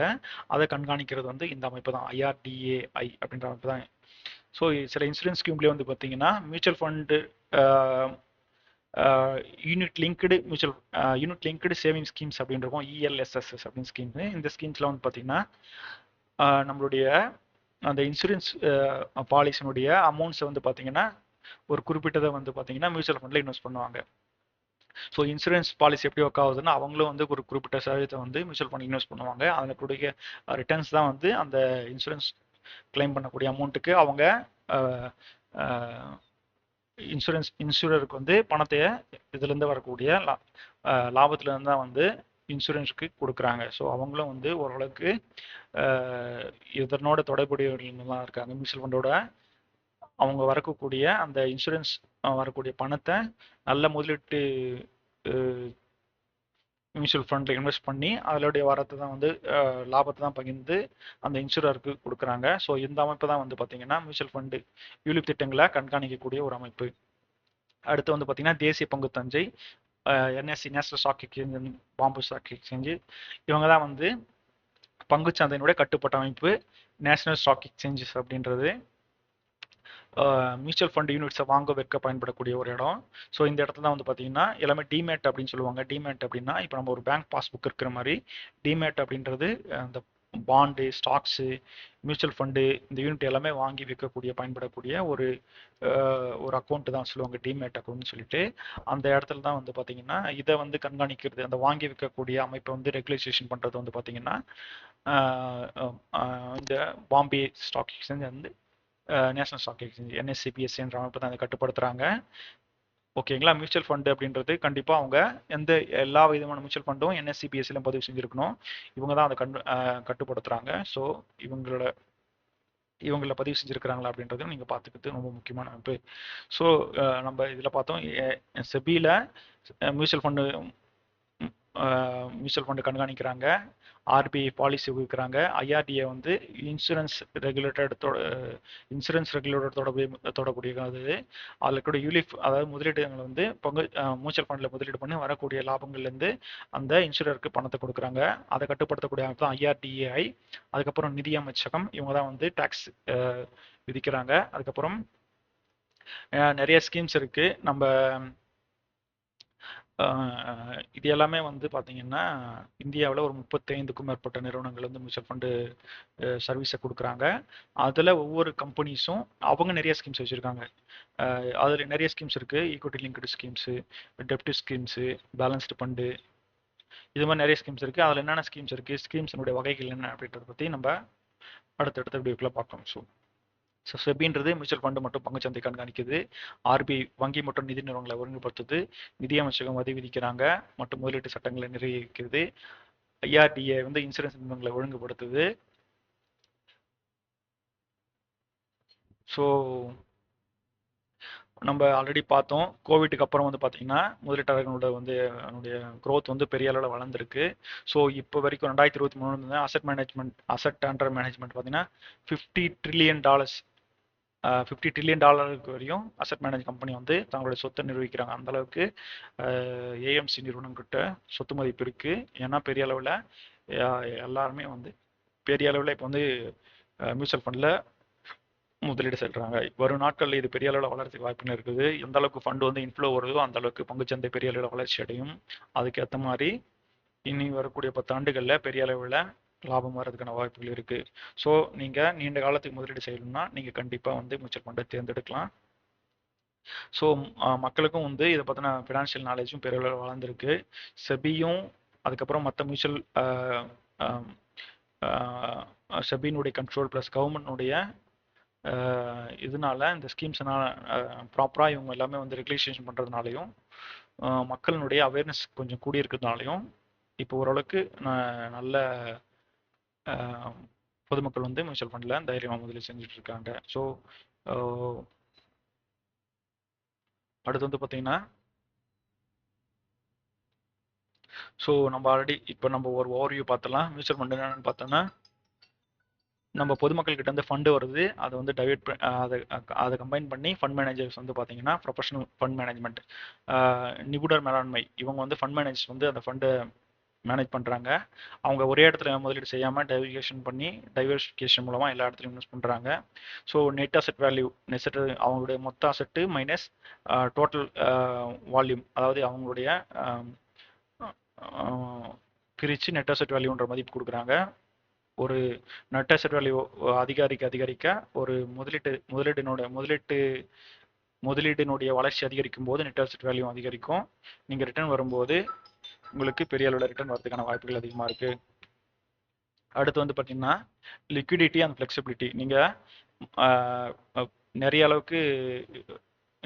அதை கண்காணிக்கிறது வந்து இந்த அமைப்பு தான், ஐஆர்டிஏஐ அப்படின்ற அமைப்பு தான். ஸோ சில இன்சூரன்ஸ் ஸ்கீம்லேயே வந்து பார்த்தீங்கன்னா mutual fund unit linked saving schemes அப்படின்னு இருக்கும், இஎல்எஸ்எஸ்எஸ் அப்படின்னு ஸ்கீம். இந்த ஸ்கீம்ஸ்ல வந்து பார்த்தீங்கன்னா நம்மளுடைய அந்த இன்சூரன்ஸ் பாலிசினுடைய அமௌண்ட்ஸை வந்து பார்த்தீங்கன்னா ஒரு குறிப்பிட்டதை வந்து பார்த்தீங்கன்னா மியூச்சுவல் ஃபண்டில் இன்வெஸ்ட் பண்ணுவாங்க. ஸோ இன்சூரன்ஸ் பாலிசி எப்படி ஒர்க் ஆகுதுன்னா அவங்களும் வந்து ஒரு குறிப்பிட்ட சதவீதத்தை வந்து மியூச்சுவல் ஃபண்ட் இன்வெஸ்ட் பண்ணுவாங்க. அதனுடைய ரிட்டர்ன்ஸ் தான் வந்து அந்த இன்சூரன்ஸ் கிளைம் பண்ணக்கூடிய அமௌண்ட்டுக்கு அவங்க இன்சூரருக்கு வந்து பணத்தை இதுலேருந்து வரக்கூடிய லாபத்துலேருந்து தான் வந்து இன்சூரன்ஸுக்கு கொடுக்குறாங்க. ஸோ அவங்களும் வந்து ஓரளவுக்கு இதனோட தொடர்புடையவர்கள்லாம் இருக்காங்க. மியூச்சுவல் ஃபண்டோட அவங்க வரக்கூடிய அந்த இன்சூரன்ஸ் வரக்கூடிய பணத்தை நல்ல முதலீட்டு மியூச்சுவல் ஃபண்டில் இன்வெஸ்ட் பண்ணி அதனுடைய வரத்தை தான் வந்து லாபத்தை தான் பகிர்ந்து அந்த இன்சூரருக்கு கொடுக்குறாங்க. ஸோ இந்த அமைப்பு தான் வந்து பார்த்தீங்கன்னா மியூச்சுவல் ஃபண்டு யூலிப் திட்டங்களை கண்காணிக்கக்கூடிய ஒரு அமைப்பு. அடுத்து வந்து பார்த்தீங்கன்னா தேசிய பங்கு தஞ்சை, NSE national stock exchange, Bombay stock exchange, இவங்க தான் வந்து பங்குச்சந்தையினுடைய கட்டுப்பட்ட அமைப்பு. நேஷனல் ஸ்டாக் எக்ஸ்சேஞ்சஸ் அப்படின்றது மியூச்சுவல் ஃபண்ட் யூனிட்ஸை வாங்க வைக்க பயன்படக்கூடிய ஒரு இடம். ஸோ இந்த இடத்துல தான் வந்து பார்த்தீங்கன்னா எல்லாமே டிமேட் அப்படின்னு சொல்லுவாங்க. டிமேட் அப்படின்னா இப்போ நம்ம ஒரு பேங்க் பாஸ்புக் இருக்கிற மாதிரி டிமேட் அப்படின்றது அந்த பாண்டு, ஸ்டாக்ஸு, மியூச்சுவல் ஃபண்டு இந்த யூனிட் எல்லாமே வாங்கி விற்கக்கூடிய பயன்படக்கூடிய ஒரு அக்கௌண்ட் தான் சொல்லுவாங்க டிமேட் அக்கௌண்ட்னு சொல்லிட்டு. அந்த இடத்துல தான் வந்து பார்த்தீங்கன்னா இதை வந்து கண்காணிக்கிறது, அந்த வாங்கி விற்கக்கூடிய அமைப்பை வந்து ரெகுலைசேஷன் பண்ணுறது வந்து பார்த்தீங்கன்னா இந்த பாம்பே ஸ்டாக் எக்ஸ்சேஞ்ச் வந்து நேஷனல் ஸ்டாக் எக்ஸ்சேஞ்ச் என்எஸ்சிபிஎஸ்சி என்ற அமைப்பு தான் அதை கட்டுப்படுத்துறாங்க. ஓகேங்களா. மியூச்சுவல் ஃபண்டு அப்படின்றது கண்டிப்பாக அவங்க எல்லா விதமான மியூச்சுவல் ஃபண்டும் என்எஸ்சிபிஎஸ்சிலும் பதிவு செஞ்சுருக்கணும். இவங்க தான் அதை கட்டுப்படுத்துறாங்க. ஸோ இவங்கள பதிவு செஞ்சுருக்கிறாங்களா அப்படின்றதும் நீங்கள் பார்த்துக்கிறது ரொம்ப முக்கியமான அமைப்பு. ஸோ நம்ம இதில் பார்த்தோம் செபியில் மியூச்சுவல் ஃபண்டு கண்காணிக்கிறாங்க, ஆர்பிஐ பாலிசி வகுக்கிறாங்க, ஐஆர்டிஏ வந்து இன்சூரன்ஸ் ரெகுலேட்டட் தொடர்புடையது. அதில் கூட யூலிஃப் அதாவது முதலீடுகளை வந்து மியூச்சுவல் ஃபண்டில் முதலீடு பண்ணி வரக்கூடிய லாபங்கள்லேருந்து அந்த இன்சூரருக்கு பணத்தை கொடுக்குறாங்க. அதை கட்டுப்படுத்தக்கூடிய அமைப்பு தான் ஐஆர்டிஏஐ. அதுக்கப்புறம் நிதி அமைச்சகம், இவங்க தான் வந்து டேக்ஸ் விதிக்கிறாங்க. அதுக்கப்புறம் நிறைய ஸ்கீம்ஸ் இருக்குது. நம்ம இது எல்லாமே வந்து பார்த்தீங்கன்னா இந்தியாவில் ஒரு 35க்கும் மேற்பட்ட நிறுவனங்கள் வந்து மியூச்சுவல் ஃபண்டு சர்வீஸை கொடுக்குறாங்க. அதில் ஒவ்வொரு கம்பெனிஸும் அவங்க நிறைய ஸ்கீம்ஸ் வச்சுருக்காங்க. அதில் நிறைய ஸ்கீம்ஸ் இருக்குது, ஈக்விட்டி லிங்க்டு ஸ்கீம்ஸு, டெப்ட் ஸ்கீம்ஸு, பேலன்ஸ்டு ஃபண்டு, இது மாதிரி நிறைய ஸ்கீம்ஸ் இருக்குது. அதில் என்னென்ன ஸ்கீம்ஸ் இருக்குது, ஸ்கீம்ஸினுடைய வகைகள் என்ன அப்படின்றத பற்றி நம்ம அடுத்தடுத்த வீடியோக்குள்ளே பார்க்கலாம். ஸோ செபின்றது மியூச்சுவல் ஃபண்டு மற்றும் பங்குச்சந்தை கண்காணிக்குது, ஆர்பிஐ வங்கி மற்றும் நிதி நிறுவனங்களை ஒருங்குபடுத்துது, நிதி அமைச்சகம் வரி விதிக்கிறாங்க மற்றும் முதலீட்டு சட்டங்களை நிர்வகிக்கிறது, ஐஆர்டிஏ வந்து இன்சூரன்ஸ் நிறுவனங்களை ஒழுங்குபடுத்துது. ஸோ நம்ம ஆல்ரெடி பார்த்தோம், கோவிட்டுக்கு அப்புறம் வந்து பார்த்தீங்கன்னா முதலீட்டாளர்களோட வந்து அதனுடைய growth வந்து பெரிய அளவில் வளர்ந்துருக்கு. ஸோ இப்போ வரைக்கும் 2023 அசட் அண்டர் மேனேஜ்மெண்ட் பார்த்தீங்கன்னா $50 trillion, $50 trillion வரையும் அசட் மேனேஜ் கம்பெனி வந்து தங்களுடைய சொத்தை நிர்வகிக்கிறாங்க. அந்த அளவுக்கு ஏஎம்சி நிறுவனம் கிட்ட சொத்து மதிப்பு இருக்கு. ஏன்னா பெரிய அளவில் எல்லாருமே வந்து பெரிய அளவில் இப்போ வந்து மியூச்சுவல் ஃபண்டில் முதலீடு செல்றாங்க. வரும் நாட்களில் இது பெரிய அளவில் வளர்றதுக்கு வாய்ப்புகள் இருக்குது. எந்த அளவுக்கு ஃபண்ட் வந்து இன்ஃப்ளோ வருதோ அந்த அளவுக்கு பங்குச்சந்தை பெரிய அளவில் வளர்ச்சி அடையும். அதுக்கேற்ற மாதிரி இனி வரக்கூடிய 10 ஆண்டுகளில் பெரிய அளவில் லாபம் வர்றதுக்கான வாய்ப்புகள் இருக்கு. ஸோ நீங்க நீண்ட காலத்துக்கு முதலீடு செய்யணும்னா நீங்க கண்டிப்பா வந்து மியூச்சுவல் ஃபண்டை தேர்ந்தெடுக்கலாம். ஸோ மக்களுக்கும் வந்து இதை பற்றின ஃபினான்ஷியல் நாலேஜும் பெரிய அளவில் வளர்ந்துருக்கு. செபியும் அதுக்கப்புறம் மற்ற மியூச்சுவல் செபியினுடைய கண்ட்ரோல் ப்ளஸ் கவர்மெண்ட்னுடைய இதனால இந்த ஸ்கீம்ஸ்னால ப்ராப்பராக இவங்க எல்லாமே வந்து ரெகுலேஷன் பண்ணுறதுனாலையும் மக்களினுடைய அவேர்னஸ் கொஞ்சம் கூடியிருக்கிறதுனாலையும் இப்போ ஓரளவுக்கு நல்ல பொதுமக்கள் வந்து மியூச்சுவல் ஃபண்டில் தைரியமாக முதலீடு செஞ்சுட்டு இருக்காங்க. ஸோ அடுத்து வந்து பார்த்தீங்கன்னா நம்ம ஆல்ரெடி இப்போ நம்ம ஒரு ஓவர்வியூ பார்த்தலாம். மியூச்சுவல் ஃபண்ட் என்னன்னு பார்த்தோன்னா நம்ம பொதுமக்கள் கிட்ட இருந்து ஃபண்டு வருது, அதை வந்து டைவெர்ட் அதை கம்பைன் பண்ணி ஃபண்ட் மேனேஜர்ஸ் வந்து பார்த்தீங்கன்னா ப்ரொஃபஷனல் ஃபண்ட் மேனேஜ்மெண்ட் நிபுணர் மேலாண்மை இவங்க வந்து ஃபண்ட் மேனேஜர்ஸ் வந்து அந்த ஃபண்டை மேனேஜ் பண்ணுறாங்க. அவங்க ஒரே இடத்துல முதலீடு செய்யாமல் டைவர்சிஃபிகேஷன் மூலமாக எல்லா இடத்துலையும் இன்வெஸ்ட் பண்ணுறாங்க. ஸோ நெட் அசெட் வேல்யூ அவங்களுடைய மொத்த அசெட்டு மைனஸ் டோட்டல் வால்யூம், அதாவது அவங்களுடைய பிரித்து நெட் அசெட் வேல்யூன்ற மதிப்பு கொடுக்குறாங்க. ஒரு நெட் அசெட் வேல்யூ அதிகரிக்க ஒரு முதலீட்டினுடைய வளர்ச்சி அதிகரிக்கும் போது நெட் அசெட் வேல்யூ அதிகரிக்கும். நீங்கள் ரிட்டர்ன் வரும்போது உங்களுக்கு பெரிய அளவில் ரிட்டர்ன் வரதுக்கான வாய்ப்புகள் அதிகமாக இருக்கு. அடுத்து வந்து பார்த்தீங்கன்னா லிக்விடிட்டி அண்ட் ஃப்ளெக்சிபிலிட்டி. நீங்கள் நிறைய அளவுக்கு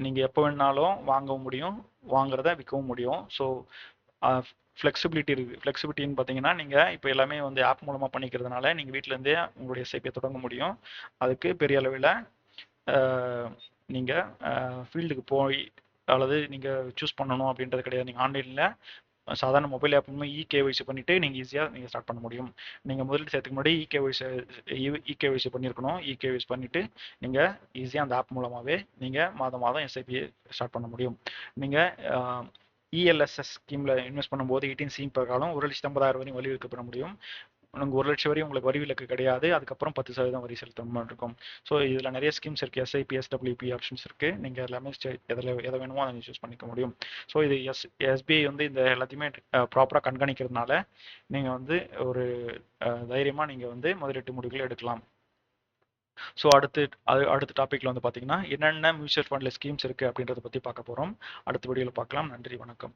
நீங்கள் எப்போ வேணாலும் வாங்கவும் முடியும், வாங்குறத விற்கவும் முடியும். ஸோ ஃப்ளெக்சிபிலிட்டி இருக்குது. ஃப்ளெக்சிபிலிட்டின்னு பார்த்தீங்கன்னா நீங்கள் இப்போ எல்லாமே வந்து ஆப் மூலமாக பண்ணிக்கிறதுனால நீங்கள் வீட்டிலேருந்தே உங்களுடைய எஸ்ஐபியை தொடங்க முடியும். அதுக்கு பெரிய அளவில் நீங்கள் ஃபீல்டுக்கு போய் அல்லது நீங்கள் சூஸ் பண்ணணும் அப்படின்றது கிடையாது. நீங்கள் ஆன்லைனில் சாதாரண மொபைல் ஆப் மூலமாக இகேஒய்சி பண்ணிவிட்டு நீங்கள் ஈஸியாக நீங்கள் ஸ்டார்ட் பண்ண முடியும். நீங்கள் முதலீடு செய்யறதுக்கு முன்னாடி இகேஒய்சி பண்ணியிருக்கணும். இகேஒய்சி பண்ணிவிட்டு நீங்கள் ஈஸியாக அந்த ஆப் மூலமாகவே நீங்கள் மாதம் எஸ்ஐபியை ஸ்டார்ட் பண்ண முடியும். நீங்கள் இஎல்எஸ்எஸ் ஸ்கீமில் இன்வெஸ்ட் பண்ணும்போது 18C பிரகாரம் 1,50,000 வரையும் வரி விலக்கு பெற முடியும். உங்களுக்கு 1 லட்சம் வரையும் உங்களுக்கு வரி விலக்கு கிடையாது. அதுக்கப்புறம் 10% வரி செலுத்த மாதிரி இருக்கும். ஸோ இதில் நிறைய ஸ்கீம்ஸ் இருக்குது. எஸ்ஐபி எஸ்டபிள்யூபி ஆப்ஷன்ஸ் இருக்குது. நீங்கள் எல்லாமே எதை வேணுமோ அதை சூஸ் பண்ணிக்க முடியும். ஸோ இது எஸ்பிஐ வந்து இந்த எல்லாத்தையுமே ப்ராப்பராக கண்காணிக்கிறதுனால நீங்கள் வந்து ஒரு தைரியமாக நீங்கள் வந்து முதலீட்டு முடிவுகளை எடுக்கலாம். ஸோ அடுத்த டாப்பிக்கில் வந்து பார்த்தீங்கன்னா என்னென்ன மியூச்சுவல் ஃபண்டில் ஸ்கீம்ஸ் இருக்குது அப்படின்றத பற்றி பார்க்க போகிறோம். அடுத்த வீடியோவில் பார்க்கலாம். நன்றி, வணக்கம்.